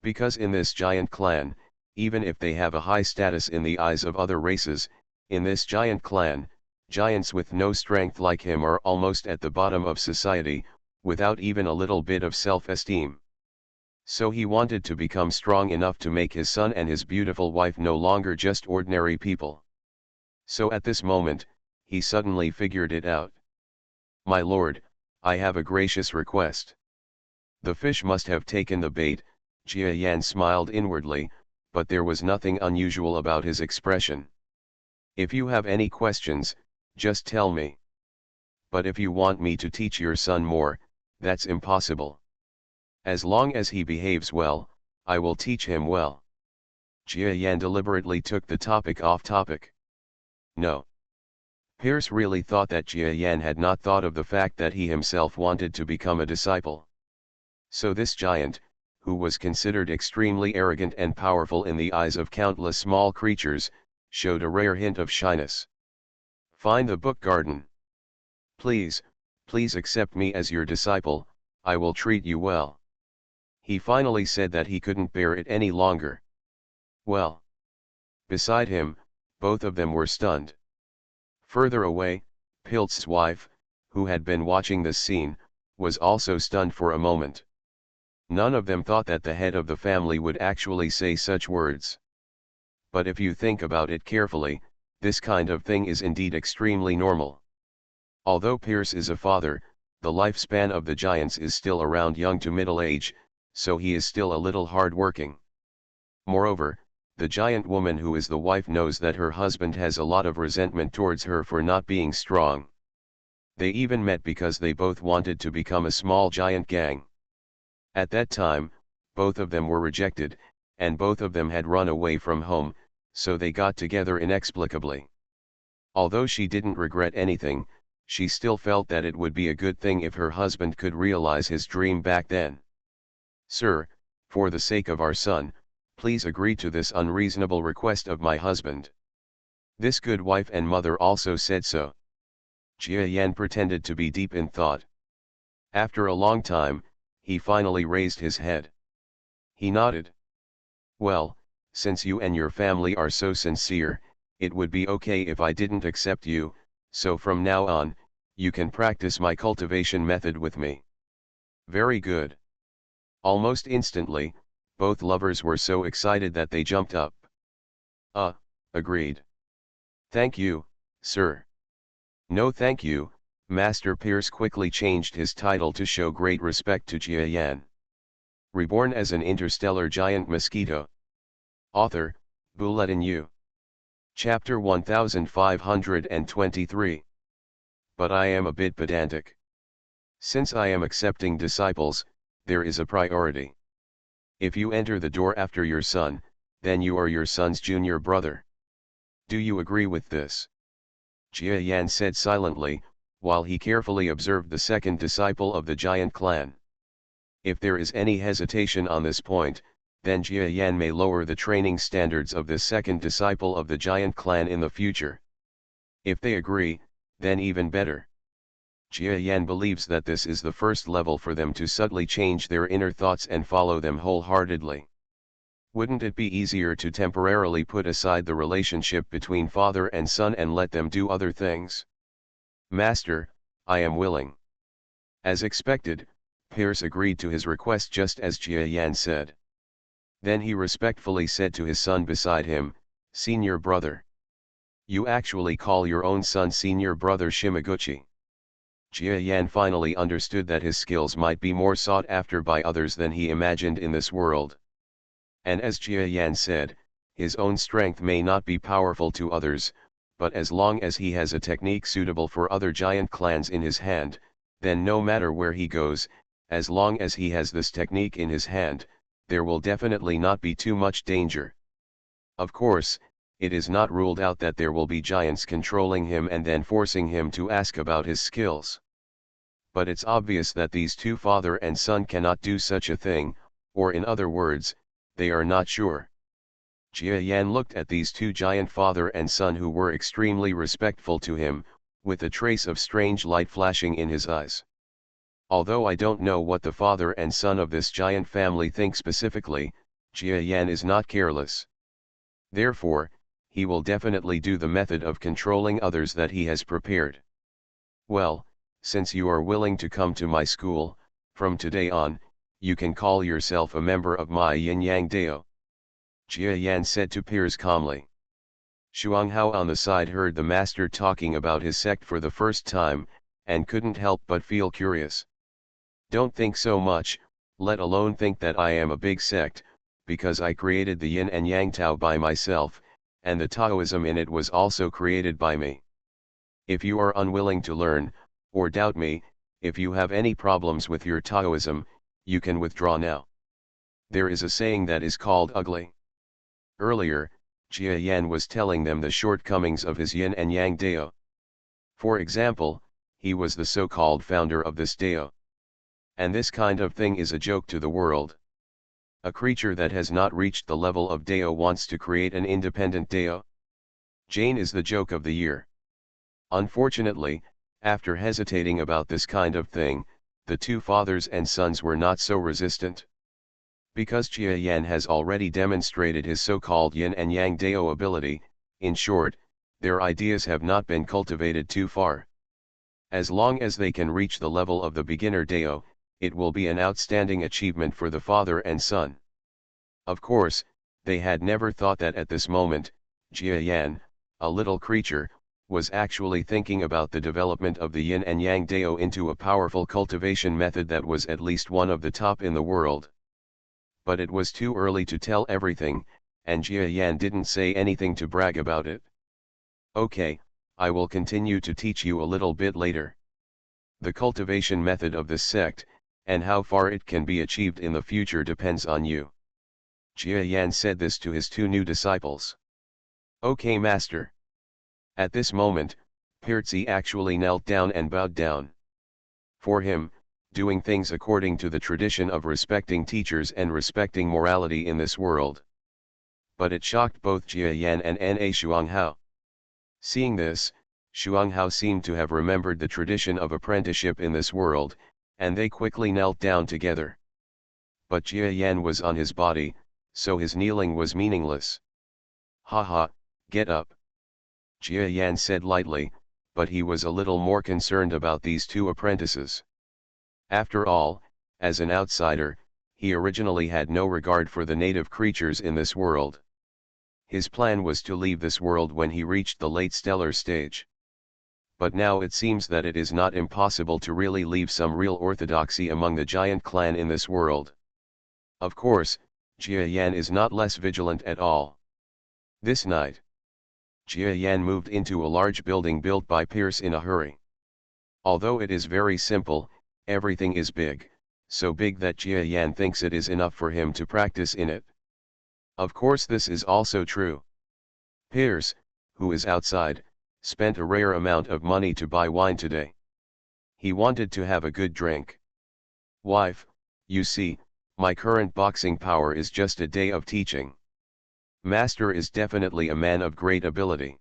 Because in this giant clan, even if they have a high status in the eyes of other races, in this giant clan, giants with no strength like him are almost at the bottom of society, without even a little bit of self-esteem. So he wanted to become strong enough to make his son and his beautiful wife no longer just ordinary people. So at this moment, he suddenly figured it out. "My lord, I have a gracious request." The fish must have taken the bait. Jia Yan smiled inwardly, but there was nothing unusual about his expression. "If you have any questions, just tell me. But if you want me to teach your son more, that's impossible. As long as he behaves well, I will teach him well." Jia Yan deliberately took the topic off topic. No. Pierce really thought that Jia Yan had not thought of the fact that he himself wanted to become a disciple. So this giant, who was considered extremely arrogant and powerful in the eyes of countless small creatures, showed a rare hint of shyness. "Find the book garden. Please, please accept me as your disciple, I will treat you well." He finally said that he couldn't bear it any longer. Well. Beside him, both of them were stunned. Further away, Piltz's wife, who had been watching this scene, was also stunned for a moment. None of them thought that the head of the family would actually say such words. But if you think about it carefully, this kind of thing is indeed extremely normal. Although Pierce is a father, the lifespan of the giants is still around young to middle age, so he is still a little hard-working. Moreover, the giant woman who is the wife knows that her husband has a lot of resentment towards her for not being strong. They even met because they both wanted to become a small giant gang. At that time, both of them were rejected, and both of them had run away from home, so they got together inexplicably. Although she didn't regret anything, she still felt that it would be a good thing if her husband could realize his dream back then. "Sir, for the sake of our son, please agree to this unreasonable request of my husband." This good wife and mother also said so. Jia Yan pretended to be deep in thought. After a long time, he finally raised his head. He nodded. "Well, since you and your family are so sincere, it would be okay if I didn't accept you, so from now on, you can practice my cultivation method with me." "Very good." Almost instantly, both lovers were so excited that they jumped up. Agreed. "Thank you, sir." "No thank you." Master Pierce quickly changed his title to show great respect to Jia Yan. Reborn as an interstellar giant mosquito. Author, Bulletin U. Chapter 1523. But I am a bit pedantic. Since I am accepting disciples, there is a priority. If you enter the door after your son, then you are your son's junior brother. Do you agree with this?" Jia Yan said silently, while he carefully observed the second disciple of the giant clan. If there is any hesitation on this point, then Jia Yan may lower the training standards of this second disciple of the giant clan in the future. If they agree, then even better. Jia Yan believes that this is the first level for them to subtly change their inner thoughts and follow them wholeheartedly. Wouldn't it be easier to temporarily put aside the relationship between father and son and let them do other things? "Master, I am willing." As expected, Pierce agreed to his request just as Jia Yan said. Then he respectfully said to his son beside him, "Senior brother. You actually call your own son senior brother Shimaguchi." Jia Yan finally understood that his skills might be more sought after by others than he imagined in this world. And as Jia Yan said, his own strength may not be powerful to others, but as long as he has a technique suitable for other giant clans in his hand, then no matter where he goes, as long as he has this technique in his hand, there will definitely not be too much danger. Of course, it is not ruled out that there will be giants controlling him and then forcing him to ask about his skills. But it's obvious that these two father and son cannot do such a thing, or in other words, they are not sure. Jia Yan looked at these two giant father and son who were extremely respectful to him, with a trace of strange light flashing in his eyes. Although I don't know what the father and son of this giant family think specifically, Jia Yan is not careless. Therefore, he will definitely do the method of controlling others that he has prepared. Well, since you are willing to come to my school, from today on, you can call yourself a member of my Yin Yang Dao. Jia Yan said to Piers calmly. Xuanghao on the side heard the master talking about his sect for the first time, and couldn't help but feel curious. Don't think so much, let alone think that I am a big sect, because I created the Yin and Yang Tao by myself, and the Taoism in it was also created by me. If you are unwilling to learn, or doubt me, if you have any problems with your Taoism, you can withdraw now. There is a saying that is called ugly. Earlier, Jia Yan was telling them the shortcomings of his Yin and Yang Dao. For example, he was the so-called founder of this Dao. And this kind of thing is a joke to the world. A creature that has not reached the level of Dao wants to create an independent Dao. Jane is the joke of the year. Unfortunately, after hesitating about this kind of thing, the two fathers and sons were not so resistant. Because Jia Yan has already demonstrated his so-called Yin and Yang Dao ability, in short, their ideas have not been cultivated too far. As long as they can reach the level of the beginner Dao, it will be an outstanding achievement for the father and son. Of course, they had never thought that at this moment, Jia Yan, a little creature, was actually thinking about the development of the Yin and Yang Dao into a powerful cultivation method that was at least one of the top in the world. But it was too early to tell everything, and Jia Yan didn't say anything to brag about it. Okay, I will continue to teach you a little bit later. The cultivation method of this sect, and how far it can be achieved in the future depends on you. Jia Yan said this to his two new disciples. Okay, master. At this moment, Pirzi actually knelt down and bowed down. For him, doing things according to the tradition of respecting teachers and respecting morality in this world. But it shocked both Jia Yan and Na Xuanghao. Seeing this, Xuanghao seemed to have remembered the tradition of apprenticeship in this world, and they quickly knelt down together. But Jia Yan was on his body, so his kneeling was meaningless. Haha, get up. Jia Yan said lightly, but he was a little more concerned about these two apprentices. After all, as an outsider, he originally had no regard for the native creatures in this world. His plan was to leave this world when he reached the late stellar stage. But now it seems that it is not impossible to really leave some real orthodoxy among the giant clan in this world. Of course, Jia Yan is not less vigilant at all. This night, Jia Yan moved into a large building built by Pierce in a hurry. Although it is very simple, everything is big, so big that Jia Yan thinks it is enough for him to practice in it. Of course this is also true. Pierce, who is outside, spent a rare amount of money to buy wine today. He wanted to have a good drink. Wife, you see, my current boxing power is just a day of teaching. Master is definitely a man of great ability.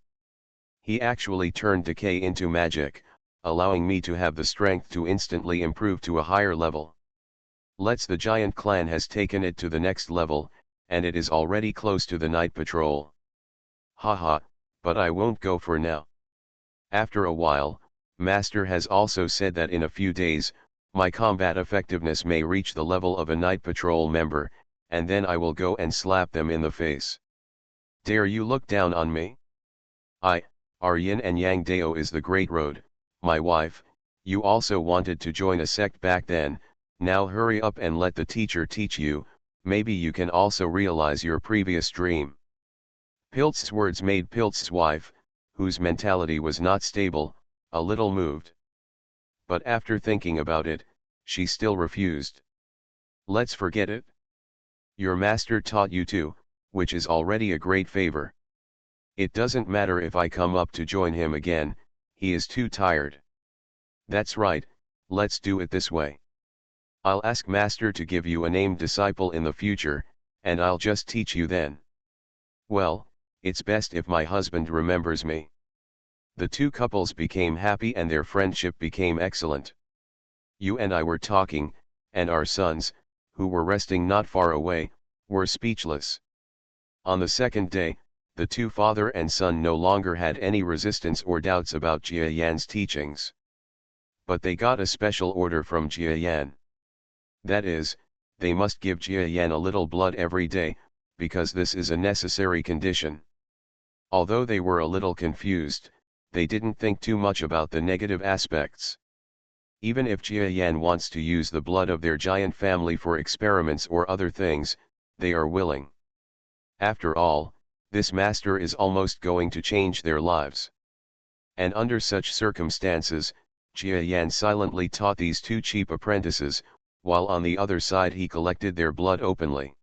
He actually turned decay into magic, allowing me to have the strength to instantly improve to a higher level. The giant clan has taken it to the next level, and it is already close to the night patrol. Haha, but I won't go for now. After a while, Master has also said that in a few days, my combat effectiveness may reach the level of a night patrol member, and then I will go and slap them in the face. Dare you look down on me? Our Yin and Yang Dao is the great road, my wife. You also wanted to join a sect back then, now hurry up and let the teacher teach you, maybe you can also realize your previous dream. Pilz's words made Pilz's wife, whose mentality was not stable, a little moved. But after thinking about it, she still refused. Let's forget it. Your master taught you to, which is already a great favor. It doesn't matter if I come up to join him again, he is too tired. That's right, let's do it this way. I'll ask Master to give you a named disciple in the future, and I'll just teach you then. Well, it's best if my husband remembers me. The two couples became happy and their friendship became excellent. You and I were talking, and our sons, who were resting not far away, were speechless. On the second day, the two father and son no longer had any resistance or doubts about Jia Yan's teachings. But they got a special order from Jia Yan. That is, they must give Jia Yan a little blood every day, because this is a necessary condition. Although they were a little confused, they didn't think too much about the negative aspects. Even if Jia Yan wants to use the blood of their giant family for experiments or other things, they are willing. After all, this master is almost going to change their lives. And under such circumstances, Jia Yan silently taught these two cheap apprentices, while on the other side he collected their blood openly.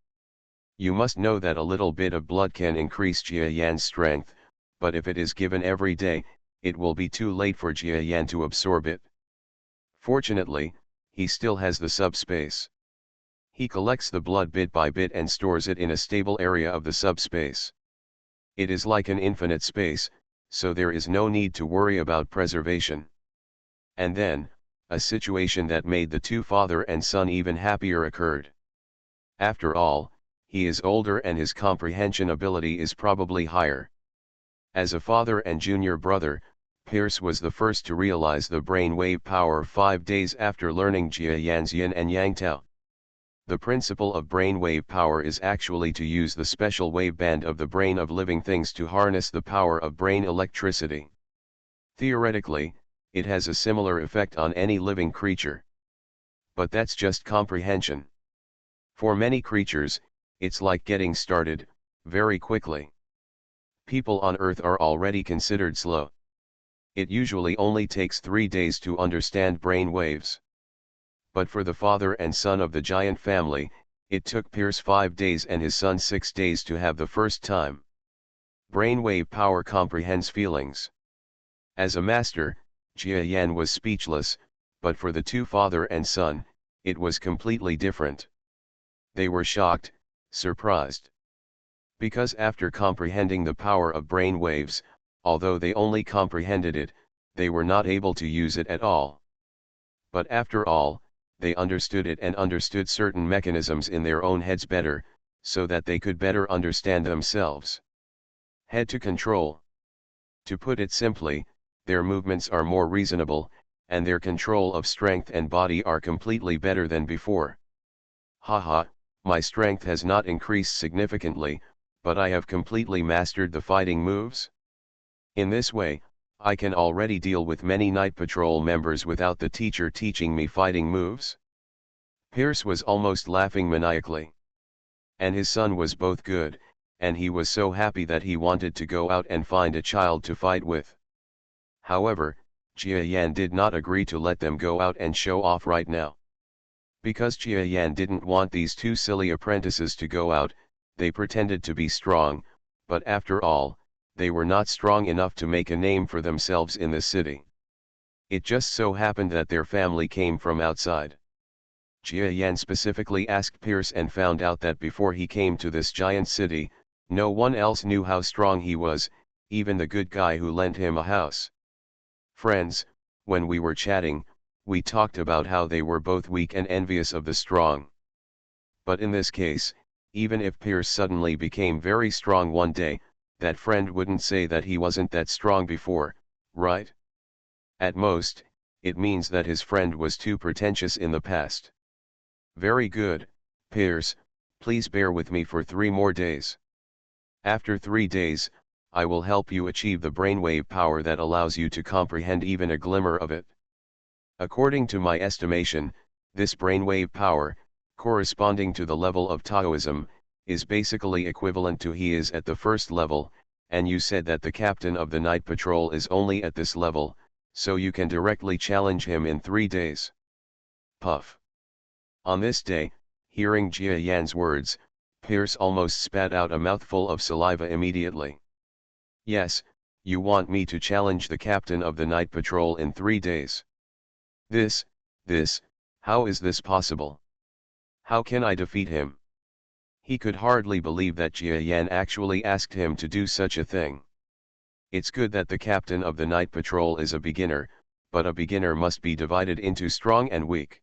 You must know that a little bit of blood can increase Jia Yan's strength, but if it is given every day, it will be too late for Jia Yan to absorb it. Fortunately, he still has the subspace. He collects the blood bit by bit and stores it in a stable area of the subspace. It is like an infinite space, so there is no need to worry about preservation. And then, a situation that made the two father and son even happier occurred. After all, he is older and his comprehension ability is probably higher. As a father and junior brother, Pierce was the first to realize the brainwave power 5 days after learning Jia Yan's yin and yang Tao. The principle of brainwave power is actually to use the special waveband of the brain of living things to harness the power of brain electricity. Theoretically, it has a similar effect on any living creature. But that's just comprehension. For many creatures, it's like getting started, very quickly. People on Earth are already considered slow. It usually only takes 3 days to understand brain waves. But for the father and son of the giant family, it took Pierce 5 days and his son 6 days to have the first time. Brainwave power comprehends feelings. As a master, Jia Yan was speechless, but for the two father and son, it was completely different. They were shocked, surprised. Because after comprehending the power of brain waves, although they only comprehended it, they were not able to use it at all. But after all, they understood it and understood certain mechanisms in their own heads better, so that they could better understand themselves. Head to control. To put it simply, their movements are more reasonable, and their control of strength and body are completely better than before. Haha, my strength has not increased significantly, but I have completely mastered the fighting moves. In this way, I can already deal with many night patrol members without the teacher teaching me fighting moves. Pierce was almost laughing maniacally. And his son was both good, and he was so happy that he wanted to go out and find a child to fight with. However, Jia Yan did not agree to let them go out and show off right now. Because Jia Yan didn't want these two silly apprentices to go out, they pretended to be strong, but after all, they were not strong enough to make a name for themselves in the city. It just so happened that their family came from outside. Jia Yan specifically asked Pierce and found out that before he came to this giant city, no one else knew how strong he was, even the good guy who lent him a house. Friends, when we were chatting, we talked about how they were both weak and envious of the strong. But in this case, even if Pierce suddenly became very strong one day, that friend wouldn't say that he wasn't that strong before, right? At most, it means that his friend was too pretentious in the past. Very good, Pierce, please bear with me for 3 more days. After 3 days, I will help you achieve the brainwave power that allows you to comprehend even a glimmer of it. According to my estimation, this brainwave power, corresponding to the level of Taoism, is basically equivalent to he is at the first level, and you said that the captain of the night patrol is only at this level, so you can directly challenge him in 3 days. Puff. On this day, hearing Jia Yan's words, Pierce almost spat out a mouthful of saliva immediately. Yes, you want me to challenge the captain of the night patrol in 3 days. This, how is this possible? How can I defeat him? He could hardly believe that Jia Yan actually asked him to do such a thing. It's good that the captain of the night patrol is a beginner, but a beginner must be divided into strong and weak.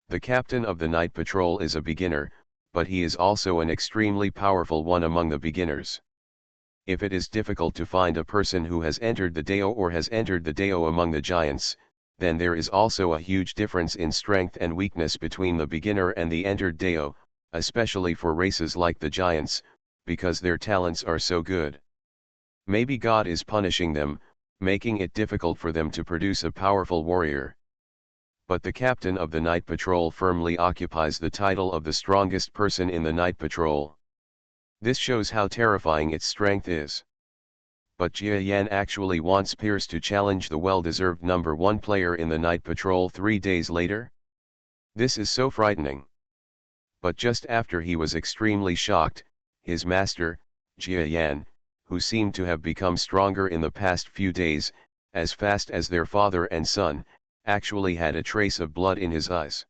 The captain of the night patrol is a beginner, but he is also an extremely powerful one among the beginners. If it is difficult to find a person who has entered the Dao or has entered the Dao among the giants, then there is also a huge difference in strength and weakness between the beginner and the entered Dao, especially for races like the giants, because their talents are so good. Maybe God is punishing them, making it difficult for them to produce a powerful warrior. But the captain of the night patrol firmly occupies the title of the strongest person in the night patrol. This shows how terrifying its strength is. But Jia Yan actually wants Pierce to challenge the well-deserved number 1 player in the night patrol 3 days later? This is so frightening. But just after he was extremely shocked, his master, Jia Yan, who seemed to have become stronger in the past few days, as fast as their father and son, actually had a trace of blood in his eyes.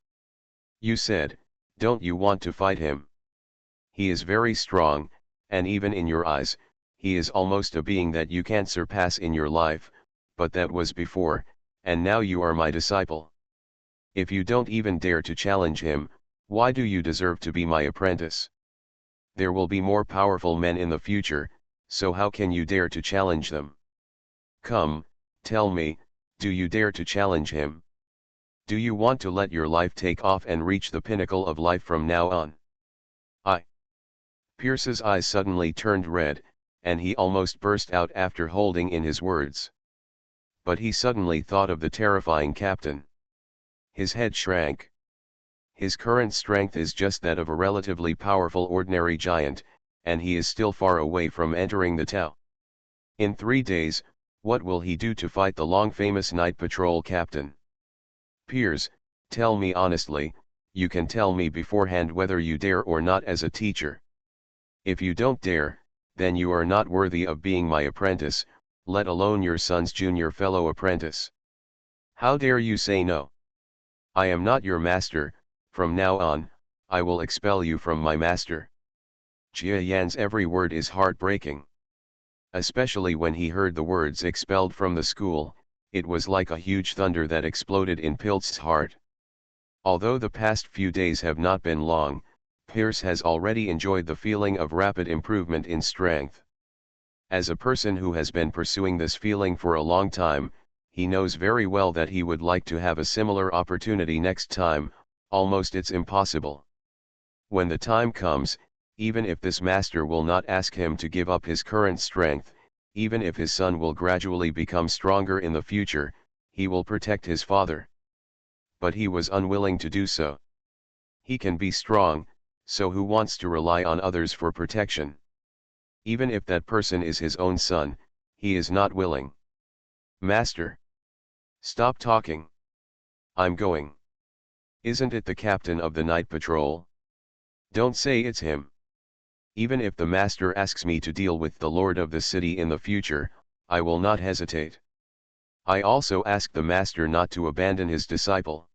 You said, don't you want to fight him? He is very strong, and even in your eyes, he is almost a being that you can't surpass in your life, but that was before, and now you are my disciple. If you don't even dare to challenge him, why do you deserve to be my apprentice? There will be more powerful men in the future, so how can you dare to challenge them? Come, tell me, do you dare to challenge him? Do you want to let your life take off and reach the pinnacle of life from now on? Pierce's eyes suddenly turned red, and he almost burst out after holding in his words. But he suddenly thought of the terrifying captain. His head shrank. His current strength is just that of a relatively powerful ordinary giant, and he is still far away from entering the Tao. In 3 days, what will he do to fight the long-famous night patrol captain? Pierce, tell me honestly, you can tell me beforehand whether you dare or not as a teacher. If you don't dare, then you are not worthy of being my apprentice, let alone your son's junior fellow apprentice. How dare you say no? I am not your master, from now on, I will expel you from my master. Jia Yan's every word is heartbreaking. Especially when he heard the words expelled from the school, it was like a huge thunder that exploded in Pilz's heart. Although the past few days have not been long, Pierce has already enjoyed the feeling of rapid improvement in strength. As a person who has been pursuing this feeling for a long time, he knows very well that he would like to have a similar opportunity next time, almost it's impossible. When the time comes, even if this master will not ask him to give up his current strength, even if his son will gradually become stronger in the future, he will protect his father. But he was unwilling to do so. He can be strong, so who wants to rely on others for protection? Even if that person is his own son, he is not willing. Master! Stop talking. I'm going. Isn't it the captain of the night patrol? Don't say it's him. Even if the master asks me to deal with the lord of the city in the future, I will not hesitate. I also ask the master not to abandon his disciple.